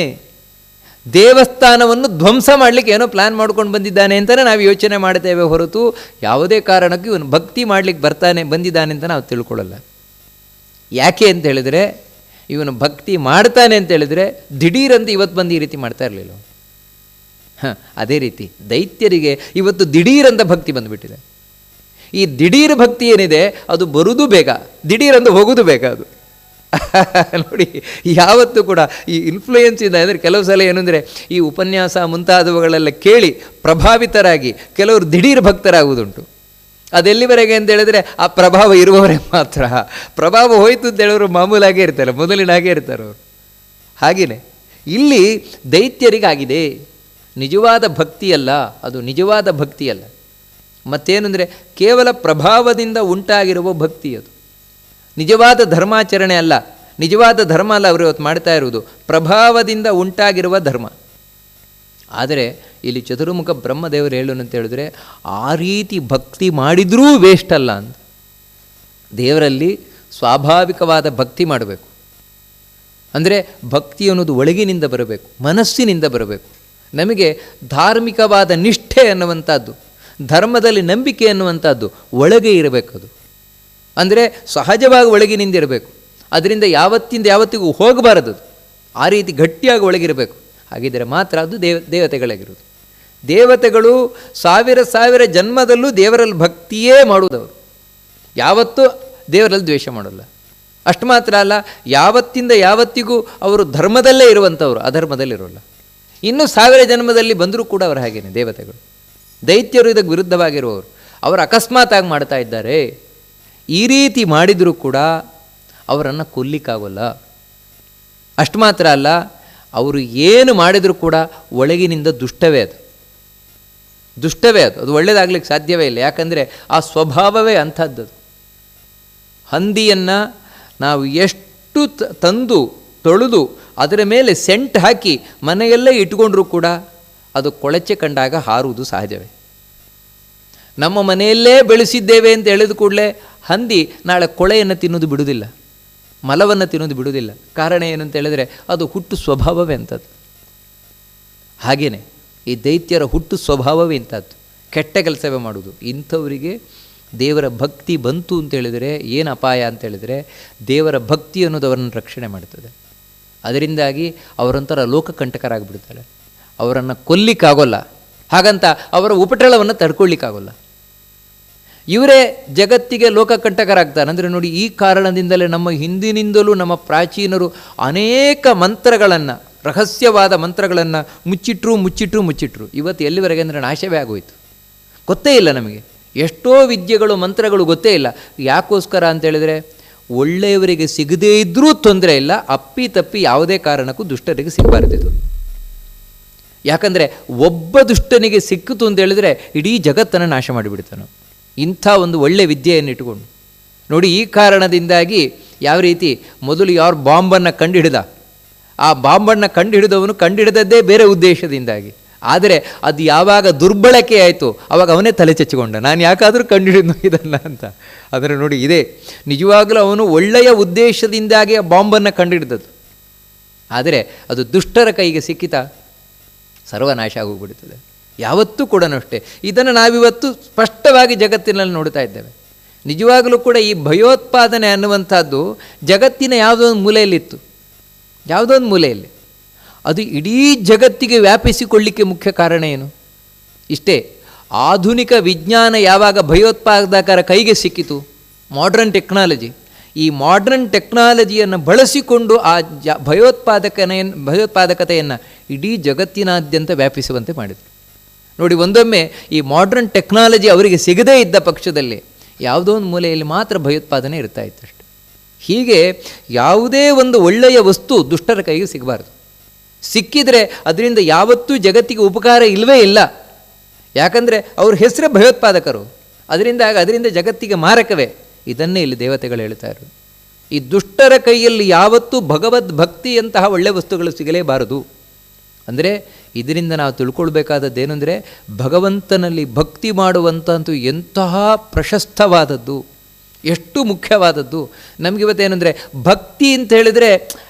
ದೇವಸ್ಥಾನವನ್ನು ಧ್ವಂಸ ಮಾಡಲಿಕ್ಕೆ ಏನೋ ಪ್ಲ್ಯಾನ್ ಮಾಡ್ಕೊಂಡು ಬಂದಿದ್ದಾನೆ ಅಂತಲೇ ನಾವು ಯೋಚನೆ ಮಾಡ್ತೇವೆ ಹೊರತು ಯಾವುದೇ ಕಾರಣಕ್ಕೂ ಇವನು ಭಕ್ತಿ ಮಾಡಲಿಕ್ಕೆ ಬಂದಿದ್ದಾನೆ ಅಂತ ನಾವು ತಿಳ್ಕೊಳ್ಳಲ್ಲ. ಯಾಕೆ ಅಂತ ಹೇಳಿದರೆ ಇವನು ಭಕ್ತಿ ಮಾಡ್ತಾನೆ ಅಂತ ಹೇಳಿದರೆ ದಿಢೀರಂತ ಇವತ್ತು ಬಂದು ಈ ರೀತಿ ಮಾಡ್ತಾ ಇರಲಿಲ್ಲ. ಅದೇ ರೀತಿ ದೈತ್ಯರಿಗೆ ಇವತ್ತು ದಿಢೀರಂತ ಭಕ್ತಿ ಬಂದುಬಿಟ್ಟಿದೆ. ಈ ದಿಢೀರ್ ಭಕ್ತಿ ಏನಿದೆ ಅದು ಬರುವುದು ಬೇಗ, ದಿಢೀರಂತ ಹೋಗೋದು ಬೇಗ. ಅದು ನೋಡಿ, ಯಾವತ್ತೂ ಕೂಡ ಈ ಇನ್ಫ್ಲೂಯೆನ್ಸಿಂದ ಅಂದರೆ ಕೆಲವು ಸಲ ಏನು ಅಂದರೆ ಈ ಉಪನ್ಯಾಸ ಮುಂತಾದವುಗಳೆಲ್ಲ ಕೇಳಿ ಪ್ರಭಾವಿತರಾಗಿ ಕೆಲವರು ದಿಢೀರ್ ಭಕ್ತರಾಗುವುದುಂಟು. ಅದೆಲ್ಲಿವರೆಗೆ ಅಂತ ಹೇಳಿದ್ರೆ ಆ ಪ್ರಭಾವ ಇರುವವರೇ ಮಾತ್ರ. ಪ್ರಭಾವ ಹೋಯಿತು ಅಂತ ಹೇಳಿದ್ರು ಮಾಮೂಲಾಗೇ ಇರ್ತಾರೆ, ಮೊದಲಿನಾಗೇ ಇರ್ತಾರೆ ಅವರು. ಹಾಗೆಯೇ ಇಲ್ಲಿ ದೈತ್ಯರಿಗಾಗಿದೆ. ನಿಜವಾದ ಭಕ್ತಿಯಲ್ಲ, ಅದು ನಿಜವಾದ ಭಕ್ತಿಯಲ್ಲ. ಮತ್ತೇನು ಅಂದರೆ ಕೇವಲ ಪ್ರಭಾವದಿಂದ ಉಂಟಾಗಿರುವ ಭಕ್ತಿ, ಅದು ನಿಜವಾದ ಧರ್ಮಾಚರಣೆ ಅಲ್ಲ. ನಿಜವಾದ ಧರ್ಮ ಅಲ್ಲ ಅವರು ಇವತ್ತು ಮಾಡ್ತಾ ಇರುವುದು, ಪ್ರಭಾವದಿಂದ ಉಂಟಾಗಿರುವ ಧರ್ಮ. ಆದರೆ ಇಲ್ಲಿ ಚತುರ್ಮುಖ ಬ್ರಹ್ಮದೇವರು ಹೇಳೋನು ಅಂತ ಹೇಳಿದ್ರೆ ಆ ರೀತಿ ಭಕ್ತಿ ಮಾಡಿದರೂ ವೇಸ್ಟ್ ಅಲ್ಲ ಅಂತ. ದೇವರಲ್ಲಿ ಸ್ವಾಭಾವಿಕವಾದ ಭಕ್ತಿ ಮಾಡಬೇಕು. ಅಂದರೆ ಭಕ್ತಿ ಅನ್ನೋದು ಒಳಗಿನಿಂದ ಬರಬೇಕು, ಮನಸ್ಸಿನಿಂದ ಬರಬೇಕು. ನಮಗೆ ಧಾರ್ಮಿಕವಾದ ನಿಷ್ಠೆ ಅನ್ನುವಂಥದ್ದು, ಧರ್ಮದಲ್ಲಿ ನಂಬಿಕೆ ಅನ್ನುವಂಥದ್ದು ಒಳಗೆ ಇರಬೇಕದು. ಅಂದರೆ ಸಹಜವಾಗಿ ಒಳಗಿನಿಂದ ಇರಬೇಕು, ಅದರಿಂದ ಯಾವತ್ತಿಗೂ ಹೋಗಬಾರದು. ಆ ರೀತಿ ಗಟ್ಟಿಯಾಗಿ ಒಳಗಿರಬೇಕು. ಹಾಗಿದ್ದರೆ ಮಾತ್ರ ಅದು ದೇವತೆಗಳಾಗಿರೋದು. ದೇವತೆಗಳು ಸಾವಿರ ಜನ್ಮದಲ್ಲೂ ದೇವರಲ್ಲಿ ಭಕ್ತಿಯೇ ಮಾಡುವುದವರು, ಯಾವತ್ತೂ ದೇವರಲ್ಲಿ ದ್ವೇಷ ಮಾಡೋಲ್ಲ. ಅಷ್ಟು ಮಾತ್ರ ಅಲ್ಲ, ಯಾವತ್ತಿಗೂ ಅವರು ಧರ್ಮದಲ್ಲೇ ಇರುವಂಥವ್ರು, ಅಧರ್ಮದಲ್ಲಿರೋಲ್ಲ. ಇನ್ನೂ 1000 ಜನ್ಮದಲ್ಲಿ ಬಂದರೂ ಕೂಡ ಅವರು ಹಾಗೇನೆ ದೇವತೆಗಳು. ದೈತ್ಯರು ಇದಕ್ಕೆ ವಿರುದ್ಧವಾಗಿರುವವರು, ಅವರು ಅಕಸ್ಮಾತಾಗಿ ಮಾಡ್ತಾ ಇದ್ದಾರೆ. ಈ ರೀತಿ ಮಾಡಿದರೂ ಕೂಡ ಅವರನ್ನು ಕೊಲ್ಲಿಕ್ಕಾಗೋಲ್ಲ. ಅಷ್ಟು ಮಾತ್ರ ಅಲ್ಲ, ಅವರು ಏನು ಮಾಡಿದರೂ ಕೂಡ ಒಳಗಿನಿಂದ ದುಷ್ಟವೇ ಅದು, ಅದು ಒಳ್ಳೆಯದಾಗಲಿಕ್ಕೆ ಸಾಧ್ಯವೇ ಇಲ್ಲ. ಯಾಕಂದರೆ ಆ ಸ್ವಭಾವವೇ ಅಂಥದ್ದು. ಹಂದಿಯನ್ನು ನಾವು ಎಷ್ಟು ತಂದು ತೊಳೆದು ಅದರ ಮೇಲೆ ಸೆಂಟ್ ಹಾಕಿ ಮನೆಯಲ್ಲೇ ಇಟ್ಕೊಂಡ್ರೂ ಕೂಡ ಅದು ಕೊಳಚೆ ಕಂಡಾಗ ಹಾರುವುದು ಸಹಜವೇ. ನಮ್ಮ ಮನೆಯಲ್ಲೇ ಬೆಳೆಸಿದ್ದೇವೆ ಅಂತ ಹೇಳಿದ ಕೂಡಲೇ ಹಂದಿ ನಾಳೆ ಕೊಳೆಯನ್ನು ತಿನ್ನೋದು ಬಿಡುವುದಿಲ್ಲ, ಮಲವನ್ನು ತಿನ್ನೋದು ಬಿಡುವುದಿಲ್ಲ. ಕಾರಣ ಏನು ಅಂತ ಹೇಳಿದ್ರೆ ಅದು ಹುಟ್ಟು ಸ್ವಭಾವವೇ ಅಂಥದ್ದು. ಹಾಗೆಯೇ ಈ ದೈತ್ಯರ ಹುಟ್ಟು ಸ್ವಭಾವವೇ ಇಂಥದ್ದು, ಕೆಟ್ಟ ಕೆಲಸವೇ ಮಾಡುವುದು. ಇಂಥವರಿಗೆ ದೇವರ ಭಕ್ತಿ ಬಂತು ಅಂತೇಳಿದರೆ ಏನು ಅಪಾಯ ಅಂತೇಳಿದರೆ ದೇವರ ಭಕ್ತಿ ಅನ್ನೋದು ಅವರನ್ನು ರಕ್ಷಣೆ ಮಾಡ್ತದೆ. ಅದರಿಂದಾಗಿ ಅವರೊಂಥರ ಲೋಕಕಂಟಕರಾಗಿಬಿಡ್ತಾರೆ. ಅವರನ್ನು ಕೊಲ್ಲಿಕ್ಕಾಗೋಲ್ಲ, ಹಾಗಂತ ಅವರ ಉಪಟಳವನ್ನು ತಡ್ಕೊಳ್ಳಿಕ್ಕಾಗೋಲ್ಲ. ಇವರೇ ಜಗತ್ತಿಗೆ ಲೋಕಕಂಟಕರಾಗ್ತಾರೆ. ಅಂದರೆ ನೋಡಿ, ಈ ಕಾರಣದಿಂದಲೇ ನಮ್ಮ ಹಿಂದಿನಿಂದಲೂ ನಮ್ಮ ಪ್ರಾಚೀನರು ಅನೇಕ ಮಂತ್ರಗಳನ್ನು, ರಹಸ್ಯವಾದ ಮಂತ್ರಗಳನ್ನು ಮುಚ್ಚಿಟ್ರು. ಇವತ್ತು ಎಲ್ಲಿವರೆಗೆ ಅಂದರೆ ನಾಶವೇ ಆಗೋಯಿತು. ಗೊತ್ತೇ ಇಲ್ಲ ನಮಗೆ, ಎಷ್ಟೋ ವಿದ್ಯೆಗಳು ಮಂತ್ರಗಳು ಗೊತ್ತೇ ಇಲ್ಲ. ಯಾಕೋಸ್ಕರ ಅಂತೇಳಿದರೆ ಒಳ್ಳೆಯವರಿಗೆ ಸಿಗದೇ ಇದ್ದರೂ ತೊಂದರೆ ಇಲ್ಲ, ಅಪ್ಪಿ ಯಾವುದೇ ಕಾರಣಕ್ಕೂ ದುಷ್ಟರಿಗೆ ಸಿಗಬಾರದಿದು. ಯಾಕಂದರೆ ಒಬ್ಬ ದುಷ್ಟನಿಗೆ ಸಿಕ್ಕಿತು ಅಂತ ಹೇಳಿದರೆ ಇಡೀ ಜಗತ್ತನ್ನು ನಾಶ ಮಾಡಿಬಿಡ್ತಾನೆ ಇಂಥ ಒಂದು ಒಳ್ಳೆಯ ವಿದ್ಯೆಯನ್ನು ಇಟ್ಟುಕೊಂಡು. ನೋಡಿ, ಈ ಕಾರಣದಿಂದಾಗಿ ಯಾವ ರೀತಿ ಮೊದಲು ಯಾರು ಬಾಂಬನ್ನು ಕಂಡುಹಿಡಿದ, ಆ ಬಾಂಬನ್ನು ಕಂಡುಹಿಡಿದದ್ದೇ ಬೇರೆ ಉದ್ದೇಶದಿಂದಾಗಿ. ಆದರೆ ಅದು ಯಾವಾಗ ದುರ್ಬಳಕೆ ಆಯಿತು ಆವಾಗ ಅವನೇ ತಲೆ ಚಚ್ಚಿಕೊಂಡ, ನಾನು ಯಾಕಾದರೂ ಕಂಡುಹಿಡಿದು ಇದನ್ನು ಅಂತ. ಆದರೆ ನೋಡಿ, ಇದೇ ನಿಜವಾಗಲೂ ಅವನು ಒಳ್ಳೆಯ ಉದ್ದೇಶದಿಂದಾಗಿ ಆ ಬಾಂಬನ್ನು ಕಂಡುಹಿಡಿದದ್ದು. ಆದರೆ ಅದು ದುಷ್ಟರ ಕೈಗೆ ಸಿಕ್ಕಿತ ಸರ್ವನಾಶ ಆಗೋಗ್ಬಿಡ್ತದೆ. ಯಾವತ್ತೂ ಕೂಡ ಅಷ್ಟೇ. ಇದನ್ನು ನಾವಿವತ್ತು ಸ್ಪಷ್ಟವಾಗಿ ಜಗತ್ತಿನಲ್ಲಿ ನೋಡ್ತಾ ಇದ್ದೇವೆ. ನಿಜವಾಗಲೂ ಕೂಡ ಈ ಭಯೋತ್ಪಾದನೆ ಅನ್ನುವಂಥದ್ದು ಜಗತ್ತಿನ ಯಾವುದೋ ಒಂದು ಮೂಲೆಯಲ್ಲಿತ್ತು, ಯಾವುದೋ ಒಂದು ಮೂಲೆಯಲ್ಲಿ. ಅದು ಇಡೀ ಜಗತ್ತಿಗೆ ವ್ಯಾಪಿಸಿಕೊಳ್ಳಿಕ್ಕೆ ಮುಖ್ಯ ಕಾರಣ ಏನು? ಇಷ್ಟೇ, ಆಧುನಿಕ ವಿಜ್ಞಾನ ಯಾವಾಗ ಭಯೋತ್ಪಾದಕರ ಕೈಗೆ ಸಿಕ್ಕಿತು, ಮಾಡ್ರನ್ ಟೆಕ್ನಾಲಜಿ, ಈ ಮಾಡ್ರನ್ ಟೆಕ್ನಾಲಜಿಯನ್ನು ಬಳಸಿಕೊಂಡು ಆ ಭಯೋತ್ಪಾದಕತೆಯನ್ನು ಇಡೀ ಜಗತ್ತಿನಾದ್ಯಂತ ವ್ಯಾಪಿಸುವಂತೆ ಮಾಡಿದರು. ನೋಡಿ, ಒಂದೊಮ್ಮೆ ಈ ಮಾಡ್ರನ್ ಟೆಕ್ನಾಲಜಿ ಅವರಿಗೆ ಸಿಗದೇ ಇದ್ದ ಪಕ್ಷದಲ್ಲಿ ಯಾವುದೋ ಒಂದು ಮೂಲೆಯಲ್ಲಿ ಮಾತ್ರ ಭಯೋತ್ಪಾದನೆ ಇರ್ತಾ ಇತ್ತಷ್ಟೆ. ಹೀಗೆ ಯಾವುದೇ ಒಂದು ಒಳ್ಳೆಯ ವಸ್ತು ದುಷ್ಟರ ಕೈಗೆ ಸಿಗಬಾರ್ದು. ಸಿಕ್ಕಿದರೆ ಅದರಿಂದ ಯಾವತ್ತೂ ಜಗತ್ತಿಗೆ ಉಪಕಾರ ಇಲ್ಲವೇ ಇಲ್ಲ. ಯಾಕಂದರೆ ಅವ್ರ ಹೆಸರೇ ಭಯೋತ್ಪಾದಕರು, ಅದರಿಂದ ಜಗತ್ತಿಗೆ ಮಾರಕವೇ. ಇದನ್ನೇ ಇಲ್ಲಿ ದೇವತೆಗಳು ಹೇಳ್ತಾ ಇರೋದು. ಈ ದುಷ್ಟರ ಕೈಯಲ್ಲಿ ಯಾವತ್ತೂ ಭಗವದ್ ಭಕ್ತಿಯಂತಹ ಒಳ್ಳೆಯ ವಸ್ತುಗಳು ಸಿಗಲೇಬಾರದು. ಅಂದರೆ ಇದರಿಂದ ನಾವು ತಿಳ್ಕೊಳ್ಬೇಕಾದದ್ದೇನು ಅಂದರೆ ಭಗವಂತನಲ್ಲಿ ಭಕ್ತಿ ಮಾಡುವಂಥದ್ದು ಎಂತಹ ಪ್ರಶಸ್ತವಾದದ್ದು, ಎಷ್ಟು ಮುಖ್ಯವಾದದ್ದು. ನಮಗಿವತ್ತೇನೆಂದರೆ ಭಕ್ತಿ ಅಂತ ಹೇಳಿದರೆ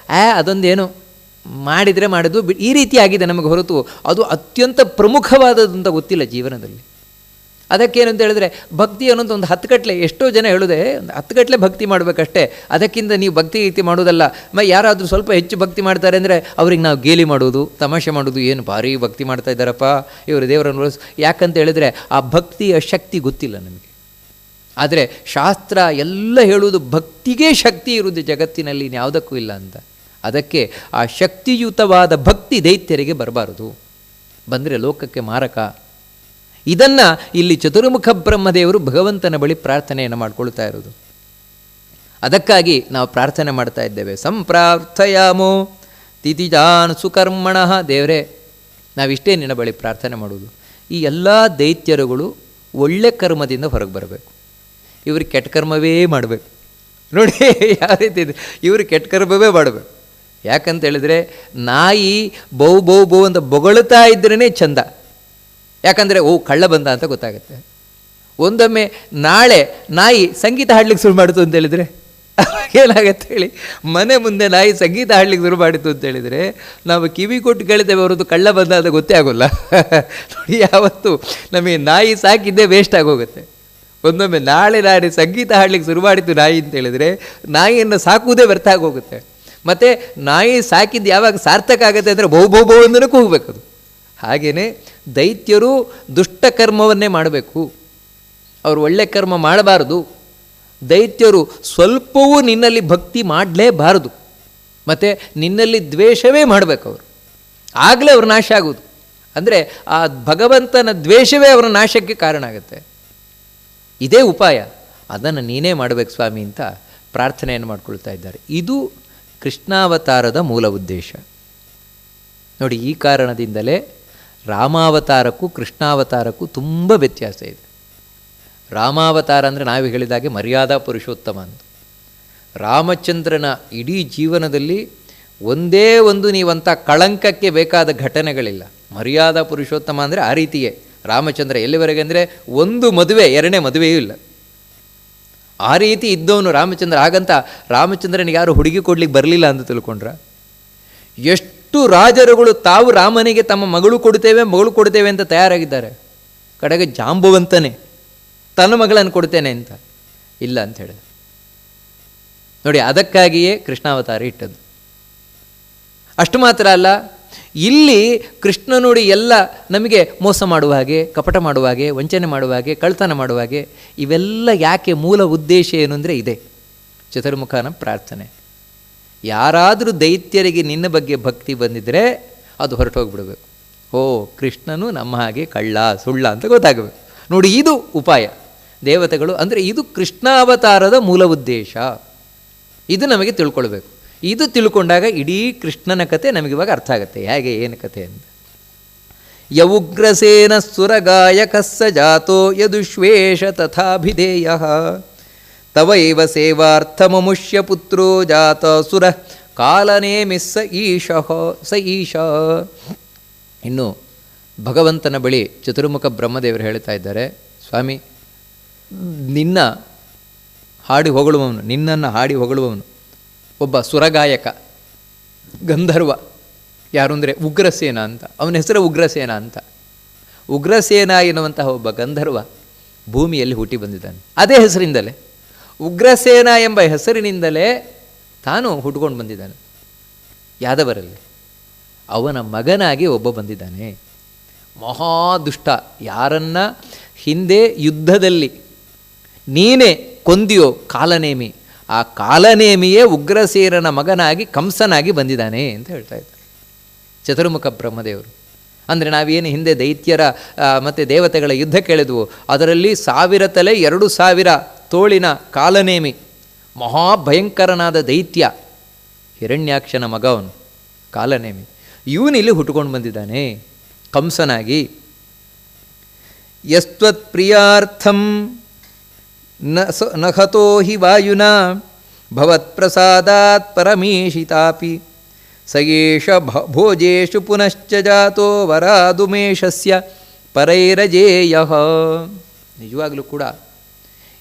ಅದೊಂದೇನು ಮಾಡಿದರೆ ಮಾಡೋದು ಈ ರೀತಿ ಆಗಿದೆ ನಮಗೆ ಹೊರತು ಅದು ಅತ್ಯಂತ ಪ್ರಮುಖವಾದದ್ದು ಅಂತ ಗೊತ್ತಿಲ್ಲ ಜೀವನದಲ್ಲಿ. ಅದಕ್ಕೇನಂತ ಹೇಳಿದ್ರೆ ಭಕ್ತಿ ಅನ್ನೋದು ಒಂದು 10 ಗಟ್ಟಲೆ, ಎಷ್ಟೋ ಜನ ಹೇಳೋದೆ ಒಂದು 10 ಗಟ್ಟಲೆ ಭಕ್ತಿ ಮಾಡಬೇಕಷ್ಟೇ, ಅದಕ್ಕಿಂತ ನೀವು ಭಕ್ತಿ ರೀತಿ ಮಾಡೋದಲ್ಲ. ಯಾರಾದರೂ ಸ್ವಲ್ಪ ಹೆಚ್ಚು ಭಕ್ತಿ ಮಾಡ್ತಾರೆ ಅಂದರೆ ಅವ್ರಿಗೆ ನಾವು ಗೇಲಿ ಮಾಡೋದು, ತಮಾಷೆ ಮಾಡೋದು, ಏನು ಭಾರಿ ಭಕ್ತಿ ಮಾಡ್ತಾ ಇದ್ದಾರಪ್ಪ ಇವರು ದೇವರನ್ನು. ಯಾಕಂತ ಹೇಳಿದ್ರೆ ಆ ಭಕ್ತಿಯ ಶಕ್ತಿ ಗೊತ್ತಿಲ್ಲ ನಮಗೆ. ಆದರೆ ಶಾಸ್ತ್ರ ಎಲ್ಲ ಹೇಳುವುದು ಭಕ್ತಿಗೇ ಶಕ್ತಿ ಇರುವುದು ಜಗತ್ತಿನಲ್ಲಿ, ಇನ್ಯಾವುದಕ್ಕೂ ಇಲ್ಲ ಅಂತ. ಅದಕ್ಕೆ ಆ ಶಕ್ತಿಯುತವಾದ ಭಕ್ತಿ ದೈತ್ಯರಿಗೆ ಬರಬಾರದು, ಬಂದರೆ ಲೋಕಕ್ಕೆ ಮಾರಕ. ಇದನ್ನು ಇಲ್ಲಿ ಚತುರ್ಮುಖ ಬ್ರಹ್ಮದೇವರು ಭಗವಂತನ ಬಳಿ ಪ್ರಾರ್ಥನೆಯನ್ನು ಮಾಡಿಕೊಳ್ತಾ ಇರೋದು. ಅದಕ್ಕಾಗಿ ನಾವು ಪ್ರಾರ್ಥನೆ ಮಾಡ್ತಾ ಇದ್ದೇವೆ. ಸಂಪ್ರಾರ್ಥಯಾಮೋ ತಿಥಿಜಾನ್ ಸುಕರ್ಮಣಃ. ದೇವರೇ, ನಾವಿಷ್ಟೇ ನಿನ್ನ ಬಳಿ ಪ್ರಾರ್ಥನೆ ಮಾಡೋದು, ಈ ಎಲ್ಲ ದೈತ್ಯರುಗಳು ಒಳ್ಳೆ ಕರ್ಮದಿಂದ ಹೊರಗೆ ಬರಬೇಕು. ಇವ್ರಿಗೆ ಕೆಟ್ಟ ಕರ್ಮವೇ ಮಾಡಬೇಕು. ನೋಡಿ ಯಾವ ರೀತಿ ಇದೆ, ಇವರು ಕೆಟ್ಟ ಕರ್ಮವೇ ಮಾಡಬೇಕು. ಯಾಕಂತ ಹೇಳಿದ್ರೆ ನಾಯಿ ಬೌ ಬೌ ಬೌ ಅಂತ ಬೊಗಳ್ತಾ ಇದ್ರೇ ಚಂದ. ಯಾಕಂದರೆ ಕಳ್ಳ ಬಂದ ಅಂತ ಗೊತ್ತಾಗುತ್ತೆ. ಒಂದೊಮ್ಮೆ ನಾಳೆ ನಾಯಿ ಸಂಗೀತ ಹಾಡ್ಲಿಕ್ಕೆ ಶುರು ಮಾಡಿತು ಅಂತ ಹೇಳಿದರೆ ಏನಾಗತ್ತೆ ಹೇಳಿ, ಮನೆ ಮುಂದೆ ನಾಯಿ ಸಂಗೀತ ಹಾಡ್ಲಿಕ್ಕೆ ಶುರು ಮಾಡಿತು ಅಂತ ಹೇಳಿದರೆ ನಾವು ಕಿವಿ ಕೊಟ್ಟು ಕೇಳಿದ್ದೇವೆ ಹೊರತು ಕಳ್ಳ ಬಂದ ಅಂತ ಗೊತ್ತೇ ಆಗೋಲ್ಲ. ನೋಡಿ, ಯಾವತ್ತು ನಮಗೆ ನಾಯಿ ಸಾಕಿದ್ದೇ ವೇಸ್ಟ್ ಆಗೋಗುತ್ತೆ. ಒಂದೊಮ್ಮೆ ನಾಳೆ ಸಂಗೀತ ಹಾಡ್ಲಿಕ್ಕೆ ಶುರು ಮಾಡಿತು ನಾಯಿ ಅಂತ ಹೇಳಿದರೆ ನಾಯಿಯನ್ನು ಸಾಕುವುದೇ ವ್ಯರ್ಥ ಆಗೋಗುತ್ತೆ. ಮತ್ತು ನಾಯಿ ಸಾಕಿದ್ದು ಯಾವಾಗ ಸಾರ್ಥಕ ಆಗುತ್ತೆ ಅಂದರೆ ಬಹು ಬಹು ಬಹು ಅಂದನೂ ಹೋಗ್ಬೇಕು ಅದು. ಹಾಗೆಯೇ ದೈತ್ಯರು ದುಷ್ಟ ಕರ್ಮವನ್ನೇ ಮಾಡಬೇಕು, ಅವರು ಒಳ್ಳೆ ಕರ್ಮ ಮಾಡಬಾರದು. ದೈತ್ಯರು ಸ್ವಲ್ಪವೂ ನಿನ್ನಲ್ಲಿ ಭಕ್ತಿ ಮಾಡಲೇಬಾರದು, ಮತ್ತು ನಿನ್ನಲ್ಲಿ ದ್ವೇಷವೇ ಮಾಡಬೇಕು ಅವರು, ಆಗಲೇ ಅವ್ರ ನಾಶ ಆಗೋದು. ಅಂದರೆ ಆ ಭಗವಂತನ ದ್ವೇಷವೇ ಅವರ ನಾಶಕ್ಕೆ ಕಾರಣ ಆಗುತ್ತೆ. ಇದೇ ಉಪಾಯ, ಅದನ್ನು ನೀನೇ ಮಾಡಬೇಕು ಸ್ವಾಮಿ ಅಂತ ಪ್ರಾರ್ಥನೆಯನ್ನು ಮಾಡ್ಕೊಳ್ತಾ ಇದ್ದಾರೆ. ಇದು ಕೃಷ್ಣಾವತಾರದ ಮೂಲ ಉದ್ದೇಶ. ನೋಡಿ, ಈ ಕಾರಣದಿಂದಲೇ ರಾಮಾವತಾರಕ್ಕೂ ಕೃಷ್ಣಾವತಾರಕ್ಕೂ ತುಂಬ ವ್ಯತ್ಯಾಸ ಇದೆ. ರಾಮಾವತಾರ ಅಂದರೆ ನಾವು ಹೇಳಿದಾಗೆ ಮರ್ಯಾದಾ ಪುರುಷೋತ್ತಮ ಅಂತ. ರಾಮಚಂದ್ರನ ಇಡೀ ಜೀವನದಲ್ಲಿ ಒಂದೇ ಒಂದು ನೀವಂಥ ಕಳಂಕಕ್ಕೆ ಬೇಕಾದ ಘಟನೆಗಳಿಲ್ಲ. ಮರ್ಯಾದಾ ಪುರುಷೋತ್ತಮ ಅಂದರೆ ಆ ರೀತಿಯೇ ರಾಮಚಂದ್ರ. ಎಲ್ಲಿವರೆಗೆ ಅಂದರೆ ಒಂದು ಮದುವೆ, 2ನೇ ಮದುವೆಯೂ ಇಲ್ಲ, ಆ ರೀತಿ ಇದ್ದವನು ರಾಮಚಂದ್ರ. ಹಾಗಂತ ರಾಮಚಂದ್ರನಿಗೆ ಯಾರು ಹುಡುಗಿ ಕೊಡ್ಲಿಕ್ಕೆ ಬರಲಿಲ್ಲ ಅಂತ ತಿಳ್ಕೊಂಡ್ರ? ಎಷ್ಟು ರಾಜರುಗಳು ತಾವು ರಾಮನಿಗೆ ತಮ್ಮ ಮಗಳು ಕೊಡ್ತೇವೆ ಅಂತ ತಯಾರಾಗಿದ್ದಾರೆ. ಕಡೆಗೆ ಜಾಂಬವಂತನೇ ತನ್ನ ಮಗಳನ್ನು ಕೊಡ್ತೇನೆ ಅಂತ ಇಲ್ಲ ಅಂತ ಹೇಳಿದ. ನೋಡಿ, ಅದಕ್ಕಾಗಿಯೇ ಕೃಷ್ಣಾವತಾರ ಇಟ್ಟದ್ದು. ಅಷ್ಟು ಮಾತ್ರ ಅಲ್ಲ, ಇಲ್ಲಿ ಕೃಷ್ಣ ನೋಡಿ ಎಲ್ಲ ನಮಗೆ ಮೋಸ ಮಾಡುವ ಹಾಗೆ, ಕಪಟ ಮಾಡುವ ಹಾಗೆ, ವಂಚನೆ ಮಾಡುವ ಹಾಗೆ, ಕಳ್ತನ ಮಾಡುವ ಹಾಗೆ, ಇವೆಲ್ಲ ಯಾಕೆ? ಮೂಲ ಉದ್ದೇಶ ಏನು ಅಂದರೆ ಇದೆ, ಚತುರ್ಮುಖನ ಪ್ರಾರ್ಥನೆ. ಯಾರಾದರೂ ದೈತ್ಯರಿಗೆ ನಿನ್ನ ಬಗ್ಗೆ ಭಕ್ತಿ ಬಂದಿದ್ದರೆ ಅದು ಹೊರಟೋಗ್ಬಿಡ್ಬೇಕು. ಕೃಷ್ಣನು ನಮ್ಮ ಹಾಗೆ ಕಳ್ಳ ಸುಳ್ಳ ಅಂತ ಗೊತ್ತಾಗಬೇಕು. ನೋಡಿ, ಇದು ಉಪಾಯ ದೇವತೆಗಳು. ಅಂದರೆ ಇದು ಕೃಷ್ಣಾವತಾರದ ಮೂಲ ಉದ್ದೇಶ. ಇದು ನಮಗೆ ತಿಳ್ಕೊಳ್ಬೇಕು. ಇದು ತಿಳ್ಕೊಂಡಾಗ ಇಡೀ ಕೃಷ್ಣನ ಕತೆ ನಮಗಿವಾಗ ಅರ್ಥ ಆಗುತ್ತೆ, ಹೇಗೆ ಏನು ಕತೆ ಅಂತ. ಯವುಗ್ರಸೇನ ಸುರಗಾಯಕಸ್ಸ ಜಾತೋ ಯದುಶ್ವೇಷ ತಥಾಭಿಧೇಯ ತವೈವ ಸೇವಾರ್ಥಮಮುಷ್ಯ ಪುತ್ರೋ ಜಾತ ಸುರ ಕಾಲನೇಮಿಸ್ಸ ಸ ಈಶ. ಇನ್ನು ಭಗವಂತನ ಬಳಿ ಚತುರ್ಮುಖ ಬ್ರಹ್ಮದೇವರು ಹೇಳ್ತಾ ಇದ್ದಾರೆ, ಸ್ವಾಮಿ, ನಿನ್ನ ಹಾಡಿ ಹೊಗಳುವವನು, ನಿನ್ನನ್ನು ಹಾಡಿ ಹೊಗಳುವವನು ಒಬ್ಬ ಸುರಗಾಯಕ ಗಂಧರ್ವ. ಯಾರು ಅಂದರೆ ಉಗ್ರಸೇನ ಅಂತ. ಅವನ ಹೆಸರು ಉಗ್ರಸೇನ ಅಂತ. ಉಗ್ರಸೇನ ಎನ್ನುವಂತಹ ಒಬ್ಬ ಗಂಧರ್ವ ಭೂಮಿಯಲ್ಲಿ ಹುಟ್ಟಿ ಬಂದಿದ್ದಾನೆ. ಅದೇ ಹೆಸರಿಂದಲೇ, ಉಗ್ರಸೇನ ಎಂಬ ಹೆಸರಿನಿಂದಲೇ ತಾನು ಹುಟ್ಕೊಂಡು ಬಂದಿದ್ದಾನೆ ಯಾದವರಲ್ಲಿ. ಅವನ ಮಗನಾಗಿ ಒಬ್ಬ ಬಂದಿದ್ದಾನೆ, ಮಹಾದುಷ್ಟ. ಯಾರನ್ನ ಹಿಂದೆ ಯುದ್ಧದಲ್ಲಿ ನೀನೇ ಕೊಂದಿಯೋ ಕಾಲನೇಮಿ, ಆ ಕಾಲನೇಮಿಯೇ ಉಗ್ರಸೇನನ ಮಗನಾಗಿ ಕಂಸನಾಗಿ ಬಂದಿದ್ದಾನೆ ಅಂತ ಹೇಳ್ತಾ ಇದ್ದಾರೆ ಚತುರ್ಮುಖ ಬ್ರಹ್ಮದೇವರು. ಅಂದರೆ ನಾವೇನು ಹಿಂದೆ ದೈತ್ಯರ ಮತ್ತು ದೇವತೆಗಳ ಯುದ್ಧ ಕೇಳಿದ್ವು, ಅದರಲ್ಲಿ 1000 ತಲೆ 2000 ತೋಳಿನ ಕಾಲನೇಮಿ, ಮಹಾಭಯಂಕರನಾದ ದೈತ್ಯ, ಹಿರಣ್ಯಾಕ್ಷನ ಮಗ ಅವನು ಕಾಲನೇಮಿ. ಇವನಿಲ್ಲಿ ಹುಟ್ಟುಕೊಂಡು ಬಂದಿದ್ದಾನೆ ಕಂಸನಾಗಿ. ಯಸ್ತ್ವತ್ ಪ್ರಿಯಾರ್ಥಂ ನಹತೋ ಹಿ ವಾಯುನಾ ಭವತ್ಪ್ರಸಾದಾತ್ ಪರಮೀಶಿತಾಪಿ ಸಯೇಷ ಭೋಜೇಶು ಪುನಶ್ಚ ಜಾತೋ ವರಾದುಮೇಶಸ್ಯ ಪರೈರಜೇಯ. ನಿಜವಾಗಲೂ ಕೂಡ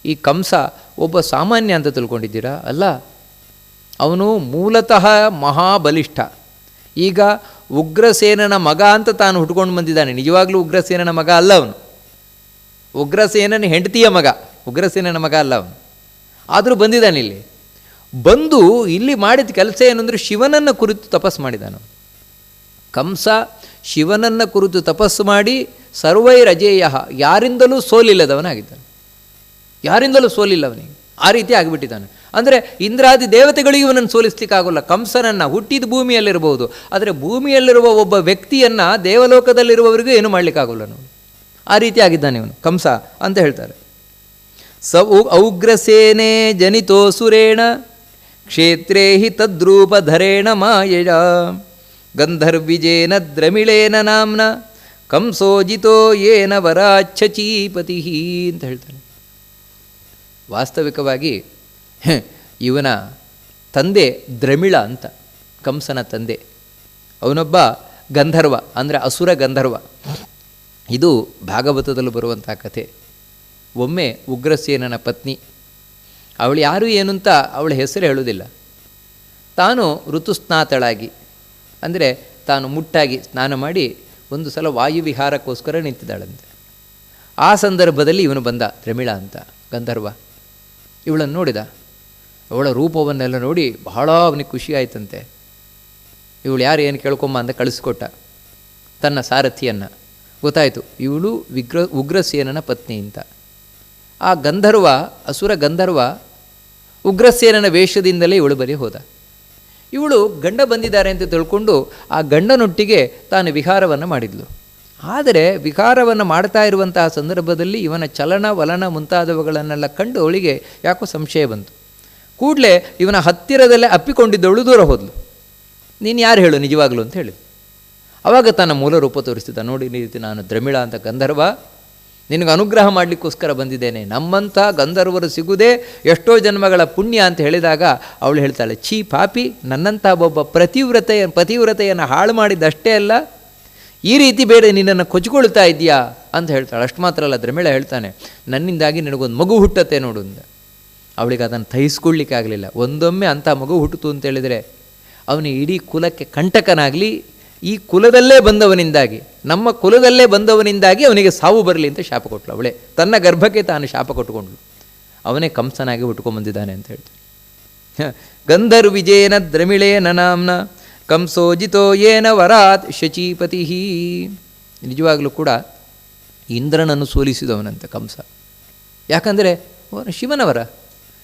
ಈ ಕಂಸ ಒಬ್ಬ ಸಾಮಾನ್ಯ ಅಂತ ತಿಳ್ಕೊಂಡಿದ್ದೀರಾ? ಅಲ್ಲ, ಅವನು ಮೂಲತಃ ಮಹಾಬಲಿಷ್ಠ. ಈಗ ಉಗ್ರಸೇನನ ಮಗ ಅಂತ ತಾನು ಹುಟ್ಕೊಂಡು ಬಂದಿದ್ದಾನೆ. ನಿಜವಾಗ್ಲೂ ಉಗ್ರಸೇನನ ಮಗ ಅಲ್ಲ ಅವನು, ಉಗ್ರಸೇನನ ಹೆಂಡತಿಯ ಮಗ, ಉಗ್ರಸೇನನ ಮಗ ಅಲ್ಲ ಅವನು. ಆದರೂ ಬಂದಿದ್ದಾನೆ ಇಲ್ಲಿ. ಬಂದು ಇಲ್ಲಿ ಮಾಡಿದ ಕೆಲಸ ಏನಂದರೆ ಶಿವನನ್ನು ಕುರಿತು ತಪಸ್ಸು ಮಾಡಿದಾನು. ಕಂಸ ಶಿವನನ್ನು ಕುರಿತು ತಪಸ್ಸು ಮಾಡಿ ಸರ್ವೈರಜೇಯ, ಯಾರಿಂದಲೂ ಸೋಲಿಲ್ಲದವನಾಗಿದ್ದಾನೆ. ಯಾರಿಂದಲೂ ಸೋಲಿಲ್ಲ ಅವನಿಗೆ, ಆ ರೀತಿ ಆಗಿಬಿಟ್ಟಿದ್ದಾನೆ. ಅಂದರೆ ಇಂದ್ರಾದಿ ದೇವತೆಗಳಿಗೂ ಇವನನ್ನು ಸೋಲಿಸ್ಲಿಕ್ಕಾಗೋಲ್ಲ. ಕಂಸನನ್ನು ಹುಟ್ಟಿದ ಭೂಮಿಯಲ್ಲಿರಬಹುದು, ಆದರೆ ಭೂಮಿಯಲ್ಲಿರುವ ಒಬ್ಬ ವ್ಯಕ್ತಿಯನ್ನು ದೇವಲೋಕದಲ್ಲಿರುವವರಿಗೂ ಏನು ಮಾಡಲಿಕ್ಕಾಗೋಲ್ಲ ನಾವು. ಆ ರೀತಿ ಆಗಿದ್ದಾನೆ ಇವನು ಕಂಸ ಅಂತ ಹೇಳ್ತಾರೆ. ಔಗ್ರಸೇನೆ ಜನಿತೋ ಸುರೇಣ ಕ್ಷೇತ್ರೇ ಹಿ ತದ್ರೂಪಧರೇಣ ಮಾಯಯ ಗಂಧರ್ವಿಜೇನ ದ್ರಮಿಳೇನ ನಾಮ್ನ ಕಂಸೋಜಿತೋ ಯೇನ ವರಾಚ್ಛಚೀಪತಿ ಅಂತ ಹೇಳ್ತಾನೆ. ವಾಸ್ತವಿಕವಾಗಿ ಇವನ ತಂದೆ ದ್ರಮಿಳ ಅಂತ, ಕಂಸನ ತಂದೆ. ಅವನೊಬ್ಬ ಗಂಧರ್ವ, ಅಂದರೆ ಅಸುರ ಗಂಧರ್ವ. ಇದು ಭಾಗವತದಲ್ಲೂ ಬರುವಂಥ ಕಥೆ. ಒಮ್ಮೆ ಉಗ್ರಸೇನನ ಪತ್ನಿ, ಅವಳು ಯಾರು ಏನು ಅಂತ ಅವಳ ಹೆಸರು ಹೇಳುವುದಿಲ್ಲ, ತಾನು ಋತುಸ್ನಾತಳಾಗಿ, ಅಂದರೆ ತಾನು ಮುಟ್ಟಾಗಿ ಸ್ನಾನ ಮಾಡಿ ಒಂದು ಸಲ ವಾಯುವಿಹಾರಕ್ಕೋಸ್ಕರ ನಿಂತಿದ್ದಾಳಂತೆ. ಆ ಸಂದರ್ಭದಲ್ಲಿ ಇವನು ಬಂದ, ದ್ರಮಿಳ ಅಂತ ಗಂಧರ್ವ. ಇವಳನ್ನು ನೋಡಿದ, ಅವಳ ರೂಪವನ್ನೆಲ್ಲ ನೋಡಿ ಬಹಳ ಅವನಿಗೆ ಖುಷಿ ಆಯ್ತಂತೆ. ಇವಳು ಯಾರು ಏನು ಕೇಳ್ಕೊಂಬ ಅಂತ ಕಳಿಸ್ಕೊಟ್ಟ ತನ್ನ ಸಾರಥಿಯನ್ನು. ಗೊತ್ತಾಯಿತು ಇವಳು ಉಗ್ರಸೇನನ ಪತ್ನಿ ಅಂತ. ಆ ಗಂಧರ್ವ, ಅಸುರ ಗಂಧರ್ವ, ಉಗ್ರಸೇನನ ವೇಷದಿಂದಲೇ ಇವಳು ಬಳಿ ಹೋದ. ಇವಳು ಗಂಡ ಬಂದಿದ್ದಾರೆ ಅಂತ ತಿಳ್ಕೊಂಡು ಆ ಗಂಡನೊಟ್ಟಿಗೆ ತಾನು ವಿಹಾರವನ್ನು ಮಾಡಿದ್ಲು. ಆದರೆ ವಿಹಾರವನ್ನು ಮಾಡ್ತಾ ಇರುವಂತಹ ಸಂದರ್ಭದಲ್ಲಿ ಇವನ ಚಲನ ವಲನ ಮುಂತಾದವುಗಳನ್ನೆಲ್ಲ ಕಂಡು ಅವಳಿಗೆ ಯಾಕೋ ಸಂಶಯ ಬಂತು. ಕೂಡಲೇ ಇವನ ಹತ್ತಿರದಲ್ಲೇ ಅಪ್ಪಿಕೊಂಡಿದ್ದವಳು ದೂರ ಹೋದ್ಲು. ನೀನು ಯಾರು ಹೇಳು ನಿಜವಾಗ್ಲು ಅಂತ ಹೇಳಿ. ಆವಾಗ ತನ್ನ ಮೂಲ ರೂಪ ತೋರಿಸ್ತಿದ್ದ. ನೋಡಿ, ಈ ರೀತಿ ನಾನು ದ್ರಮಿಳ ಅಂತ ಗಂಧರ್ವ, ನಿನಗೆ ಅನುಗ್ರಹ ಮಾಡಲಿಕ್ಕೋಸ್ಕರ ಬಂದಿದ್ದೇನೆ. ನಮ್ಮಂಥ ಗಂಧರ್ವರು ಸಿಗುವುದೇ ಎಷ್ಟೋ ಜನ್ಮಗಳ ಪುಣ್ಯ ಅಂತ ಹೇಳಿದಾಗ ಅವಳು ಹೇಳ್ತಾಳೆ, ಛೀ ಪಾಪಿ, ನನ್ನಂಥ ಒಬ್ಬ ಪತಿವ್ರತೆಯನ್ನು ಹಾಳು ಮಾಡಿದ್ದಷ್ಟೇ ಅಲ್ಲ, ಈ ರೀತಿ ಬೇರೆ ನಿನ್ನನ್ನು ಕೊಚ್ಕೊಳ್ತಾ ಇದೆಯಾ ಅಂತ ಹೇಳ್ತಾಳೆ. ಅಷ್ಟು ಮಾತ್ರ ಅಲ್ಲ, ದ್ರಮಿಳ ಹೇಳ್ತಾನೆ, ನನ್ನಿಂದಾಗಿ ನಿನಗೊಂದು ಮಗು ಹುಟ್ಟತ್ತೆ ನೋಡು ಅಂದ. ಅವಳಿಗೆ ಅದನ್ನು ತಹಿಸ್ಕೊಳ್ಳಿಕ್ಕೆ ಆಗಲಿಲ್ಲ. ಒಂದೊಮ್ಮೆ ಅಂಥ ಮಗು ಹುಟ್ಟಿತು ಅಂತೇಳಿದರೆ ಅವನು ಇಡೀ ಕುಲಕ್ಕೆ ಕಂಟಕನಾಗಲಿ, ಈ ಕುಲದಲ್ಲೇ ಬಂದವನಿಂದಾಗಿ, ನಮ್ಮ ಕುಲದಲ್ಲೇ ಬಂದವನಿಂದಾಗಿ ಅವನಿಗೆ ಸಾವು ಬರಲಿ ಅಂತ ಶಾಪ ಕೊಟ್ಟಳು. ಅವಳೇ ತನ್ನ ಗರ್ಭಕ್ಕೆ ತಾನು ಶಾಪ ಕೊಟ್ಟುಕೊಂಡ್ಳು. ಅವನೇ ಕಂಸನಾಗಿ ಹುಟ್ಕೊಂಡ್ಬಂದಿದ್ದಾನೆ ಅಂತ ಹೇಳ್ತಾನೆ. ಗಂಧರ್ವಿಜೇನ ದ್ರಮಿಳೇನ ನಾಮ್ನ ಕಂಸೋಜಿತೋ ಯೇನ ವರಾತ್ ಶಚೀಪತಿ. ನಿಜವಾಗಲೂ ಕೂಡ ಇಂದ್ರನನ್ನು ಸೋಲಿಸಿದವನಂತ ಕಂಸ. ಯಾಕಂದರೆ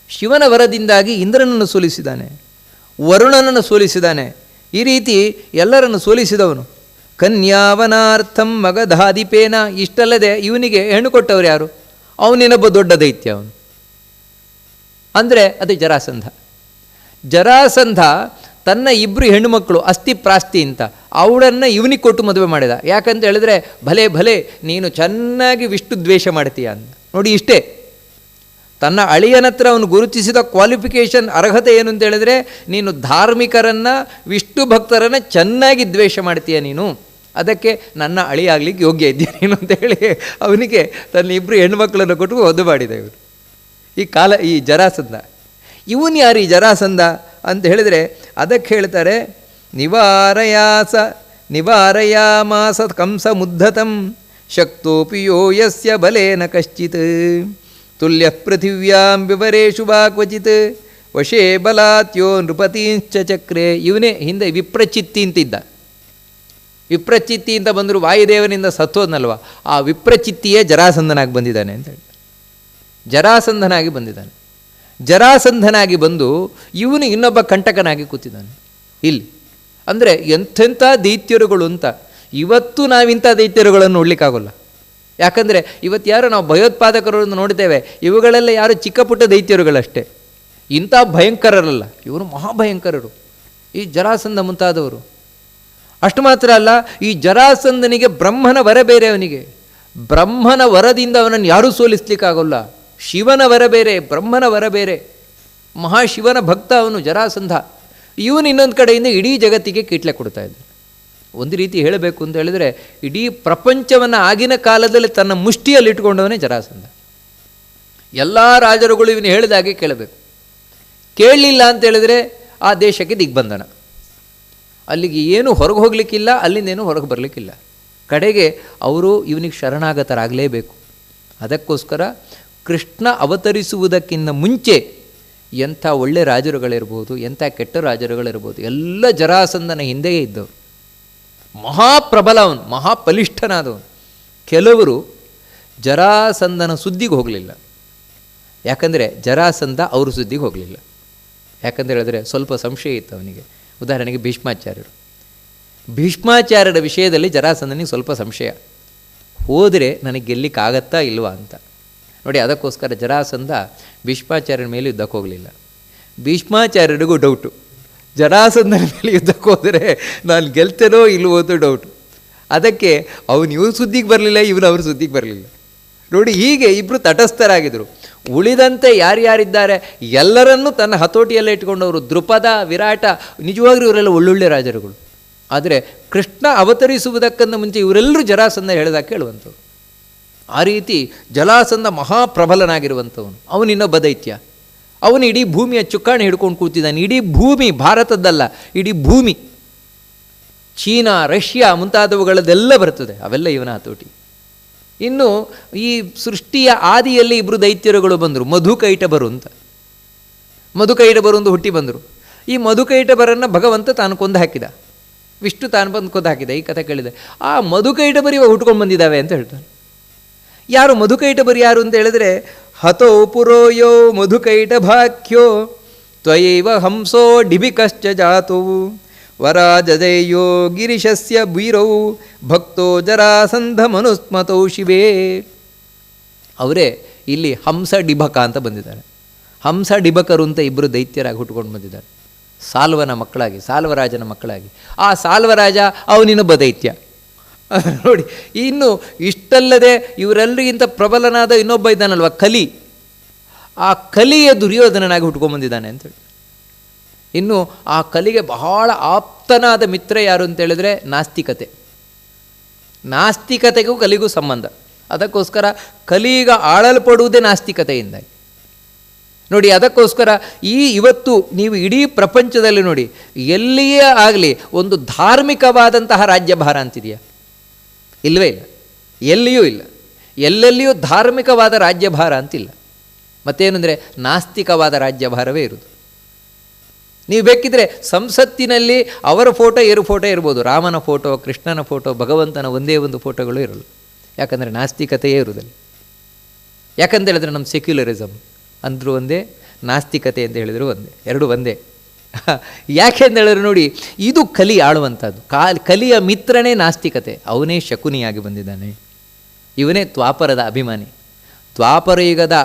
ಶಿವನ ವರದಿಂದಾಗಿ ಇಂದ್ರನನ್ನು ಸೋಲಿಸಿದ್ದಾನೆ, ವರುಣನನ್ನು ಸೋಲಿಸಿದ್ದಾನೆ. ಈ ರೀತಿ ಎಲ್ಲರನ್ನು ಸೋಲಿಸಿದವನು. ಕನ್ಯಾವನಾರ್ಥಂ ಮಗಧಾದಿಪೇನ. ಇಷ್ಟಲ್ಲದೆ ಇವನಿಗೆ ಹೆಣ್ಣು ಕೊಟ್ಟವರು ಯಾರು? ಅವನಿನೊಬ್ಬ ದೊಡ್ಡ ದೈತ್ಯ ಅವನು. ಅಂದರೆ ಅದು ಜರಾಸಂಧ. ಜರಾಸಂಧ ತನ್ನ ಇಬ್ಬರು ಹೆಣ್ಣುಮಕ್ಕಳು ಅಸ್ಥಿ ಪ್ರಾಸ್ತಿ ಅಂತ ಅವಳನ್ನು ಇವನಿಗೆ ಕೊಟ್ಟು ಮದುವೆ ಮಾಡಿದ. ಯಾಕಂತ ಹೇಳಿದ್ರೆ, ಭಲೆ ನೀನು ಚೆನ್ನಾಗಿ ವಿಷ್ಣು ದ್ವೇಷ ಮಾಡ್ತೀಯ ಅಂತ. ನೋಡಿ, ಇಷ್ಟೇ ತನ್ನ ಅಳಿಯನ ಹತ್ರ ಅವನು ಗುರುತಿಸಿದ ಕ್ವಾಲಿಫಿಕೇಷನ್, ಅರ್ಹತೆ ಏನು ಅಂತ ಹೇಳಿದ್ರೆ, ನೀನು ಧಾರ್ಮಿಕರನ್ನು, ವಿಷ್ಣು ಭಕ್ತರನ್ನು ಚೆನ್ನಾಗಿ ದ್ವೇಷ ಮಾಡ್ತೀಯ ನೀನು, ಅದಕ್ಕೆ ನನ್ನ ಅಳಿಯ ಆಗಲಿಕ್ಕೆ ಯೋಗ್ಯ ಇದ್ದೀಯ ನೀನು ಅಂತೇಳಿ ಅವನಿಗೆ ತನ್ನ ಇಬ್ಬರು ಹೆಣ್ಮಕ್ಳನ್ನು ಕೊಟ್ಟು ಮದುವೆ ಮಾಡಿದ ಇವರು. ಈ ಜರಾಸಂಧ. ಇವನು ಯಾರು ಈ ಜರಾಸಂಧ ಅಂತ ಹೇಳಿದರೆ, ಅದಕ್ಕೆ ಹೇಳ್ತಾರೆ, ನಿವಾರಯಾಮಾಸ ಕಂಸ ಮುದ್ಧತಂ ಶಕ್ತೋಪಿ ಯೋ ಯಸ್ಯ ಬಲೇನ ಕಶ್ಚಿತ್ ತುಲ್ಯ ಪೃಥಿವ್ಯಾಂ ವಿವರೇಶು ವಾ ಕ್ವಚಿತ್ ವಶೇ ಬಲಾತ್ಯೋ ನೃಪತೀಂಶ್ಚ ಚಕ್ರೆ. ಇವನೇ ಹಿಂದೆ ವಿಪ್ರಚಿತ್ತಿ ಅಂತಿದ್ದ. ವಿಪ್ರಚಿತ್ತಿ ಅಂತ ಬಂದರೂ ವಾಯುದೇವನಿಂದ ಸತ್ತೋದ್ನಲ್ವ, ಆ ವಿಪ್ರಚಿತ್ತಿಯೇ ಜರಾಸಂಧನಾಗಿ ಬಂದಿದ್ದಾನೆ ಅಂತ ಹೇಳ್ತಾರೆ. ಜರಾಸಂಧನಾಗಿ ಬಂದಿದ್ದಾನೆ. ಜರಾಸಂಧನಾಗಿ ಬಂದು ಇವನು ಇನ್ನೊಬ್ಬ ಕಂಟಕನಾಗಿ ಕೂತಿದ್ದಾನೆ ಇಲ್ಲಿ. ಅಂದರೆ ಎಂಥೆಂಥ ದೈತ್ಯರುಗಳು ಅಂತ. ಇವತ್ತು ನಾವಿಂಥ ದೈತ್ಯರುಗಳನ್ನು ನೋಡಲಿಕ್ಕಾಗೋಲ್ಲ. ಯಾಕಂದರೆ ಇವತ್ತು ಯಾರು ನಾವು ಭಯೋತ್ಪಾದಕರನ್ನು ನೋಡ್ತೇವೆ, ಇವುಗಳೆಲ್ಲ ಯಾರು ಚಿಕ್ಕ ಪುಟ್ಟ ದೈತ್ಯರುಗಳಷ್ಟೇ, ಇಂಥ ಭಯಂಕರರಲ್ಲ. ಇವರು ಮಹಾಭಯಂಕರರು, ಈ ಜರಾಸಂಧ ಮುಂತಾದವರು. ಅಷ್ಟು ಮಾತ್ರ ಅಲ್ಲ, ಈ ಜರಾಸಂಧನಿಗೆ ಬ್ರಹ್ಮನ ವರ ಬೇರೆ. ಅವನಿಗೆ ಬ್ರಹ್ಮನ ವರದಿಂದ ಅವನನ್ನು ಯಾರೂ ಸೋಲಿಸ್ಲಿಕ್ಕಾಗೋಲ್ಲ. ಶಿವನ ವರ ಬೇರೆ, ಬ್ರಹ್ಮನ ವರ ಬೇರೆ. ಮಹಾಶಿವನ ಭಕ್ತ ಅವನು ಜರಾಸಂಧ. ಇವನು ಇನ್ನೊಂದು ಕಡೆಯಿಂದ ಇಡೀ ಜಗತ್ತಿಗೆ ಕೀಟ್ಲೆ ಕೊಡ್ತಾ ಇದ್ದಾನೆ. ಒಂದು ರೀತಿ ಹೇಳಬೇಕು ಅಂತ ಹೇಳಿದರೆ ಇಡೀ ಪ್ರಪಂಚವನ್ನು ಆಗಿನ ಕಾಲದಲ್ಲಿ ತನ್ನ ಮುಷ್ಟಿಯಲ್ಲಿ ಇಟ್ಕೊಂಡವನೇ ಜರಾಸಂಧ. ಎಲ್ಲ ರಾಜರುಗಳು ಇವನು ಹೇಳಿದಾಗೆ ಕೇಳಬೇಕು. ಕೇಳಲಿಲ್ಲ ಅಂತ ಹೇಳಿದರೆ ಆ ದೇಶಕ್ಕೆ ದಿಗ್ಬಂಧನ. ಅಲ್ಲಿಗೆ ಏನು ಹೊರಗೆ ಹೋಗಲಿಕ್ಕಿಲ್ಲ, ಅಲ್ಲಿಂದೇನು ಹೊರಗೆ ಬರಲಿಕ್ಕಿಲ್ಲ. ಕಡೆಗೆ ಅವರು ಇವನಿಗೆ ಶರಣಾಗತರಾಗಲೇಬೇಕು. ಅದಕ್ಕೋಸ್ಕರ ಕೃಷ್ಣ ಅವತರಿಸುವುದಕ್ಕಿಂತ ಮುಂಚೆ ಎಂಥ ಒಳ್ಳೆ ರಾಜರುಗಳಿರ್ಬೋದು, ಎಂಥ ಕೆಟ್ಟ ರಾಜರುಗಳಿರ್ಬೋದು, ಎಲ್ಲ ಜರಾಸಂಧನ ಹಿಂದೆಯೇ ಇದ್ದವರು. ಮಹಾಪ್ರಬಲ ಅವನು, ಮಹಾಬಲಿಷ್ಠನಾದವನು. ಕೆಲವರು ಜರಾಸಂಧನ ಸುದ್ದಿಗೆ ಹೋಗಲಿಲ್ಲ. ಯಾಕಂದರೆ ಜರಾಸಂಧ ಅವ್ರ ಸುದ್ದಿಗೆ ಹೋಗಲಿಲ್ಲ. ಯಾಕಂತ ಹೇಳಿದ್ರೆ ಸ್ವಲ್ಪ ಸಂಶಯ ಇತ್ತು ಅವನಿಗೆ. ಉದಾಹರಣೆಗೆ ಭೀಷ್ಮಾಚಾರ್ಯರ ವಿಷಯದಲ್ಲಿ ಜರಾಸಂಧನಿಗೆ ಸ್ವಲ್ಪ ಸಂಶಯ. ಹೋದರೆ ನನಗೆ ಗೆಲ್ಲಿಕ್ಕಾಗತ್ತಾ ಇಲ್ವಾ ಅಂತ ನೋಡಿ. ಅದಕ್ಕೋಸ್ಕರ ಜರಾಸಂಧ ಭೀಷ್ಮಾಚಾರ್ಯರ ಮೇಲೆ ಯುದ್ಧಕ್ಕೆ ಹೋಗಲಿಲ್ಲ. ಭೀಷ್ಮಾಚಾರ್ಯರಿಗೂ ಡೌಟು, ಜರಾಸಂಧನ ಮೇಲೆ ಯುದ್ಧಕ್ಕೆ ಹೋದರೆ ನಾನು ಗೆಲ್ತೇನೋ ಇಲ್ವೋ ಅಂತ ಡೌಟು. ಅದಕ್ಕೆ ಅವನು ಇವ್ರ ಸುದ್ದಿಗೆ ಬರಲಿಲ್ಲ, ಇವನು ಅವ್ರ ಸುದ್ದಿಗೆ ಬರಲಿಲ್ಲ. ನೋಡಿ, ಹೀಗೆ ಇಬ್ಬರು ತಟಸ್ಥರಾಗಿದ್ದರು. ಉಳಿದಂತೆ ಯಾರ್ಯಾರಿದ್ದಾರೆ ಎಲ್ಲರನ್ನೂ ತನ್ನ ಹತೋಟಿಯಲ್ಲೇ ಇಟ್ಕೊಂಡವರು. ದೃಪದ, ವಿರಾಟ, ನಿಜವಾಗ್ಲೂ ಇವರೆಲ್ಲ ಒಳ್ಳೊಳ್ಳೆ ರಾಜರುಗಳು. ಆದರೆ ಕೃಷ್ಣ ಅವತರಿಸುವುದಕ್ಕಂತ ಮುಂಚೆ ಇವರೆಲ್ಲರೂ ಜರಾಸಂಧ ಹೇಳಿದಾಗ ಕೇಳುವಂಥವ್ರು. ಆ ರೀತಿ ಜರಾಸಂಧ ಮಹಾಪ್ರಬಲನಾಗಿರುವಂಥವನು. ಅವನಿನ್ನೊಬ್ಬ ದೈತ್ಯ. ಅವನು ಇಡೀ ಭೂಮಿಯ ಚುಕ್ಕಾಣಿ ಹಿಡ್ಕೊಂಡು ಕೂತಿದ್ದಾನೆ. ಇಡೀ ಭೂಮಿ ಭಾರತದ್ದಲ್ಲ, ಇಡೀ ಭೂಮಿ. ಚೀನಾ, ರಷ್ಯಾ ಮುಂತಾದವುಗಳದ್ದೆಲ್ಲ ಬರ್ತದೆ, ಅವೆಲ್ಲ ಇವನ ಹತೋಟಿ. ಇನ್ನು ಈ ಸೃಷ್ಟಿಯ ಆದಿಯಲ್ಲಿ ಇಬ್ಬರು ದೈತ್ಯರುಗಳು ಬಂದರು, ಮಧುಕೈಟಭರು ಅಂತ. ಮಧುಕೈಟಭರು ಒಂದು ಹುಟ್ಟಿ ಬಂದರು. ಈ ಮಧುಕೈಟಭರನ್ನು ಭಗವಂತ ತಾನು ಕೊಂದು ಹಾಕಿದ, ವಿಷ್ಣು ತಾನು ಬಂದು ಕೊಂದು ಹಾಕಿದ. ಈ ಕಥೆ ಕೇಳಿದೆ. ಆ ಮಧುಕೈಟಭರು ಇವಾಗ ಹುಟ್ಕೊಂಡು ಬಂದಿದ್ದಾವೆ ಅಂತ ಹೇಳ್ತಾರೆ. ಯಾರು ಮಧುಕೈಟಭರು ಯಾರು ಅಂತ ಹೇಳಿದ್ರೆ, ಹತೋ ಪುರೋಯೋ ಮಧುಕೈಟಭಾಖ್ಯೋ ತ್ವಯೈವ ಹಂಸೋ ಡಿಬಿಕಶ್ಚ ಜಾತವು ವರಾಜದೇಯೋ ಗಿರಿಶಸ್ಯ ವೀರೌ ಭಕ್ತೋ ಜರಾಸಂಧ ಮನುಸ್ಮತೌ ಶಿವೇ. ಅವರೇ ಇಲ್ಲಿ ಹಂಸ ಡಿಬಕ ಅಂತ ಬಂದಿದ್ದಾರೆ. ಹಂಸ ಡಿಬಕರು ಅಂತ ಇಬ್ಬರು ದೈತ್ಯರಾಗಿ ಹುಟ್ಕೊಂಡು ಬಂದಿದ್ದಾರೆ, ಸಾಲ್ವನ ಮಕ್ಕಳಾಗಿ, ಸಾಲ್ವರಾಜನ ಮಕ್ಕಳಾಗಿ. ಆ ಸಾಲ್ವರಾಜ ಅವನಿನ್ನೊಬ್ಬ ದೈತ್ಯ. ನೋಡಿ, ಇನ್ನು ಇಷ್ಟಲ್ಲದೆ ಇವರೆಲ್ಲರಿಗಿಂತ ಪ್ರಬಲನಾದ ಇನ್ನೊಬ್ಬ ಇದ್ದಾನಲ್ವ, ಕಲಿ. ಆ ಕಲಿಯ ದುರ್ಯೋಧನನಾಗಿ ಹುಟ್ಕೊಂಡ್ಬಂದಿದ್ದಾನೆ ಅಂತೇಳಿ. ಇನ್ನು ಆ ಕಲಿಗೆ ಬಹಳ ಆಪ್ತನಾದ ಮಿತ್ರ ಯಾರು ಅಂತೇಳಿದ್ರೆ ನಾಸ್ತಿಕತೆ. ನಾಸ್ತಿಕತೆಗೂ ಕಲಿಗೂ ಸಂಬಂಧ. ಅದಕ್ಕೋಸ್ಕರ ಕಲಿಗ ಆಳಲ್ಪಡುವುದೇ ನಾಸ್ತಿಕತೆಯಿಂದಾಗಿ. ನೋಡಿ, ಅದಕ್ಕೋಸ್ಕರ ಇವತ್ತು ನೀವು ಇಡೀ ಪ್ರಪಂಚದಲ್ಲಿ ನೋಡಿ, ಎಲ್ಲಿಯೇ ಆಗಲಿ ಒಂದು ಧಾರ್ಮಿಕವಾದಂತಹ ರಾಜ್ಯಭಾರ ಅಂತಿದೆಯಾ? ಇಲ್ಲವೇ ಇಲ್ಲ, ಎಲ್ಲಿಯೂ ಇಲ್ಲ. ಎಲ್ಲೆಲ್ಲಿಯೂ ಧಾರ್ಮಿಕವಾದ ರಾಜ್ಯಭಾರ ಅಂತಿಲ್ಲ. ಮತ್ತೇನೆಂದರೆ ನಾಸ್ತಿಕವಾದ ರಾಜ್ಯಭಾರವೇ ಇರುವುದು. ನೀವು ಬೇಕಿದ್ರೆ ಸಂಸತ್ತಿನಲ್ಲಿ ಅವರ ಫೋಟೋ ಫೋಟೋ ಇರ್ಬೋದು, ರಾಮನ ಫೋಟೋ, ಕೃಷ್ಣನ ಫೋಟೋ, ಭಗವಂತನ ಒಂದೇ ಒಂದು ಫೋಟೋಗಳು ಇರಲ್ಲ. ಯಾಕಂದರೆ ನಾಸ್ತಿಕತೆಯೇ ಇರುವುದಿಲ್ಲ. ಯಾಕಂತ ಹೇಳಿದ್ರೆ ನಮ್ಮ ಸೆಕ್ಯುಲರಿಸಮ್ ಅಂದರೂ ಒಂದೇ, ನಾಸ್ತಿಕತೆ ಅಂತ ಹೇಳಿದ್ರು ಒಂದೇ, ಎರಡು ಒಂದೇ. ಯಾಕೆ ಅಂತ ಹೇಳಿದ್ರೆ ನೋಡಿ, ಇದು ಕಲಿ ಆಳುವಂಥದ್ದು. ಕಲಿಯ ಮಿತ್ರನೇ ನಾಸ್ತಿಕತೆ. ಅವನೇ ಶಕುನಿಯಾಗಿ ಬಂದಿದ್ದಾನೆ. ಇವನೇ ದ್ವಾಪರದ ಅಭಿಮಾನಿ. ದ್ವಾಪರ ಯುಗದ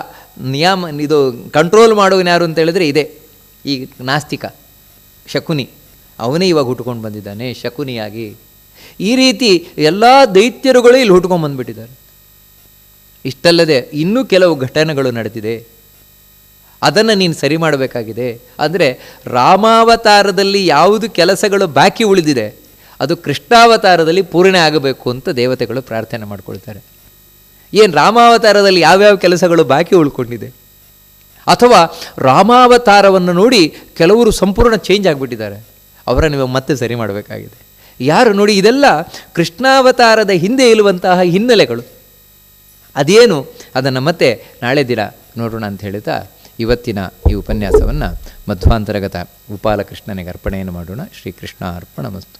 ನಿಯಮ ಇದು ಕಂಟ್ರೋಲ್ ಮಾಡುವನು ಯಾರು ಅಂತ ಹೇಳಿದ್ರೆ ಇದೇ ಈ ನಾಸ್ತಿಕ ಶಕುನಿ. ಅವನೇ ಇವಾಗ ಹುಟ್ಕೊಂಡು ಬಂದಿದ್ದಾನೆ ಶಕುನಿಯಾಗಿ. ಈ ರೀತಿ ಎಲ್ಲ ದೈತ್ಯರುಗಳು ಇಲ್ಲಿ ಹುಟ್ಕೊಂಡು ಬಂದುಬಿಟ್ಟಿದ್ದಾರೆ. ಇಷ್ಟಲ್ಲದೆ ಇನ್ನೂ ಕೆಲವು ಘಟನೆಗಳು ನಡೆದಿದೆ, ಅದನ್ನು ನೀನು ಸರಿ ಮಾಡಬೇಕಾಗಿದೆ. ಅಂದರೆ ರಾಮಾವತಾರದಲ್ಲಿ ಯಾವುದು ಕೆಲಸಗಳು ಬಾಕಿ ಉಳಿದಿದೆ ಅದು ಕೃಷ್ಣಾವತಾರದಲ್ಲಿ ಪೂರ್ಣ ಆಗಬೇಕು ಅಂತ ದೇವತೆಗಳು ಪ್ರಾರ್ಥನೆ ಮಾಡ್ಕೊಳ್ತಾರೆ. ಏನು ರಾಮಾವತಾರದಲ್ಲಿ ಯಾವ್ಯಾವ ಕೆಲಸಗಳು ಬಾಕಿ ಉಳ್ಕೊಂಡಿದೆ, ಅಥವಾ ರಾಮಾವತಾರವನ್ನು ನೋಡಿ ಕೆಲವರು ಸಂಪೂರ್ಣ ಚೇಂಜ್ ಆಗಿಬಿಟ್ಟಿದ್ದಾರೆ, ಅವರನ್ನು ನೀವು ಮತ್ತೆ ಸರಿ ಮಾಡಬೇಕಾಗಿದೆ. ಯಾರು ನೋಡಿ, ಇದೆಲ್ಲ ಕೃಷ್ಣಾವತಾರದ ಹಿಂದೆ ಇರುವಂತಹ ಹಿನ್ನೆಲೆಗಳು. ಅದೇನು ಅದನ್ನು ಮತ್ತೆ ನಾಳೆ ದಿನ ನೋಡೋಣ ಅಂತ ಹೇಳ್ತಾ ಇವತ್ತಿನ ಈ ಉಪನ್ಯಾಸವನ್ನು ಮಧ್ವಾಂತರಗತ ಗೋಪಾಲಕೃಷ್ಣನಿಗೆ ಅರ್ಪಣೆಯನ್ನು ಮಾಡೋಣ. ಶ್ರೀಕೃಷ್ಣ ಅರ್ಪಣಮಸ್ತು.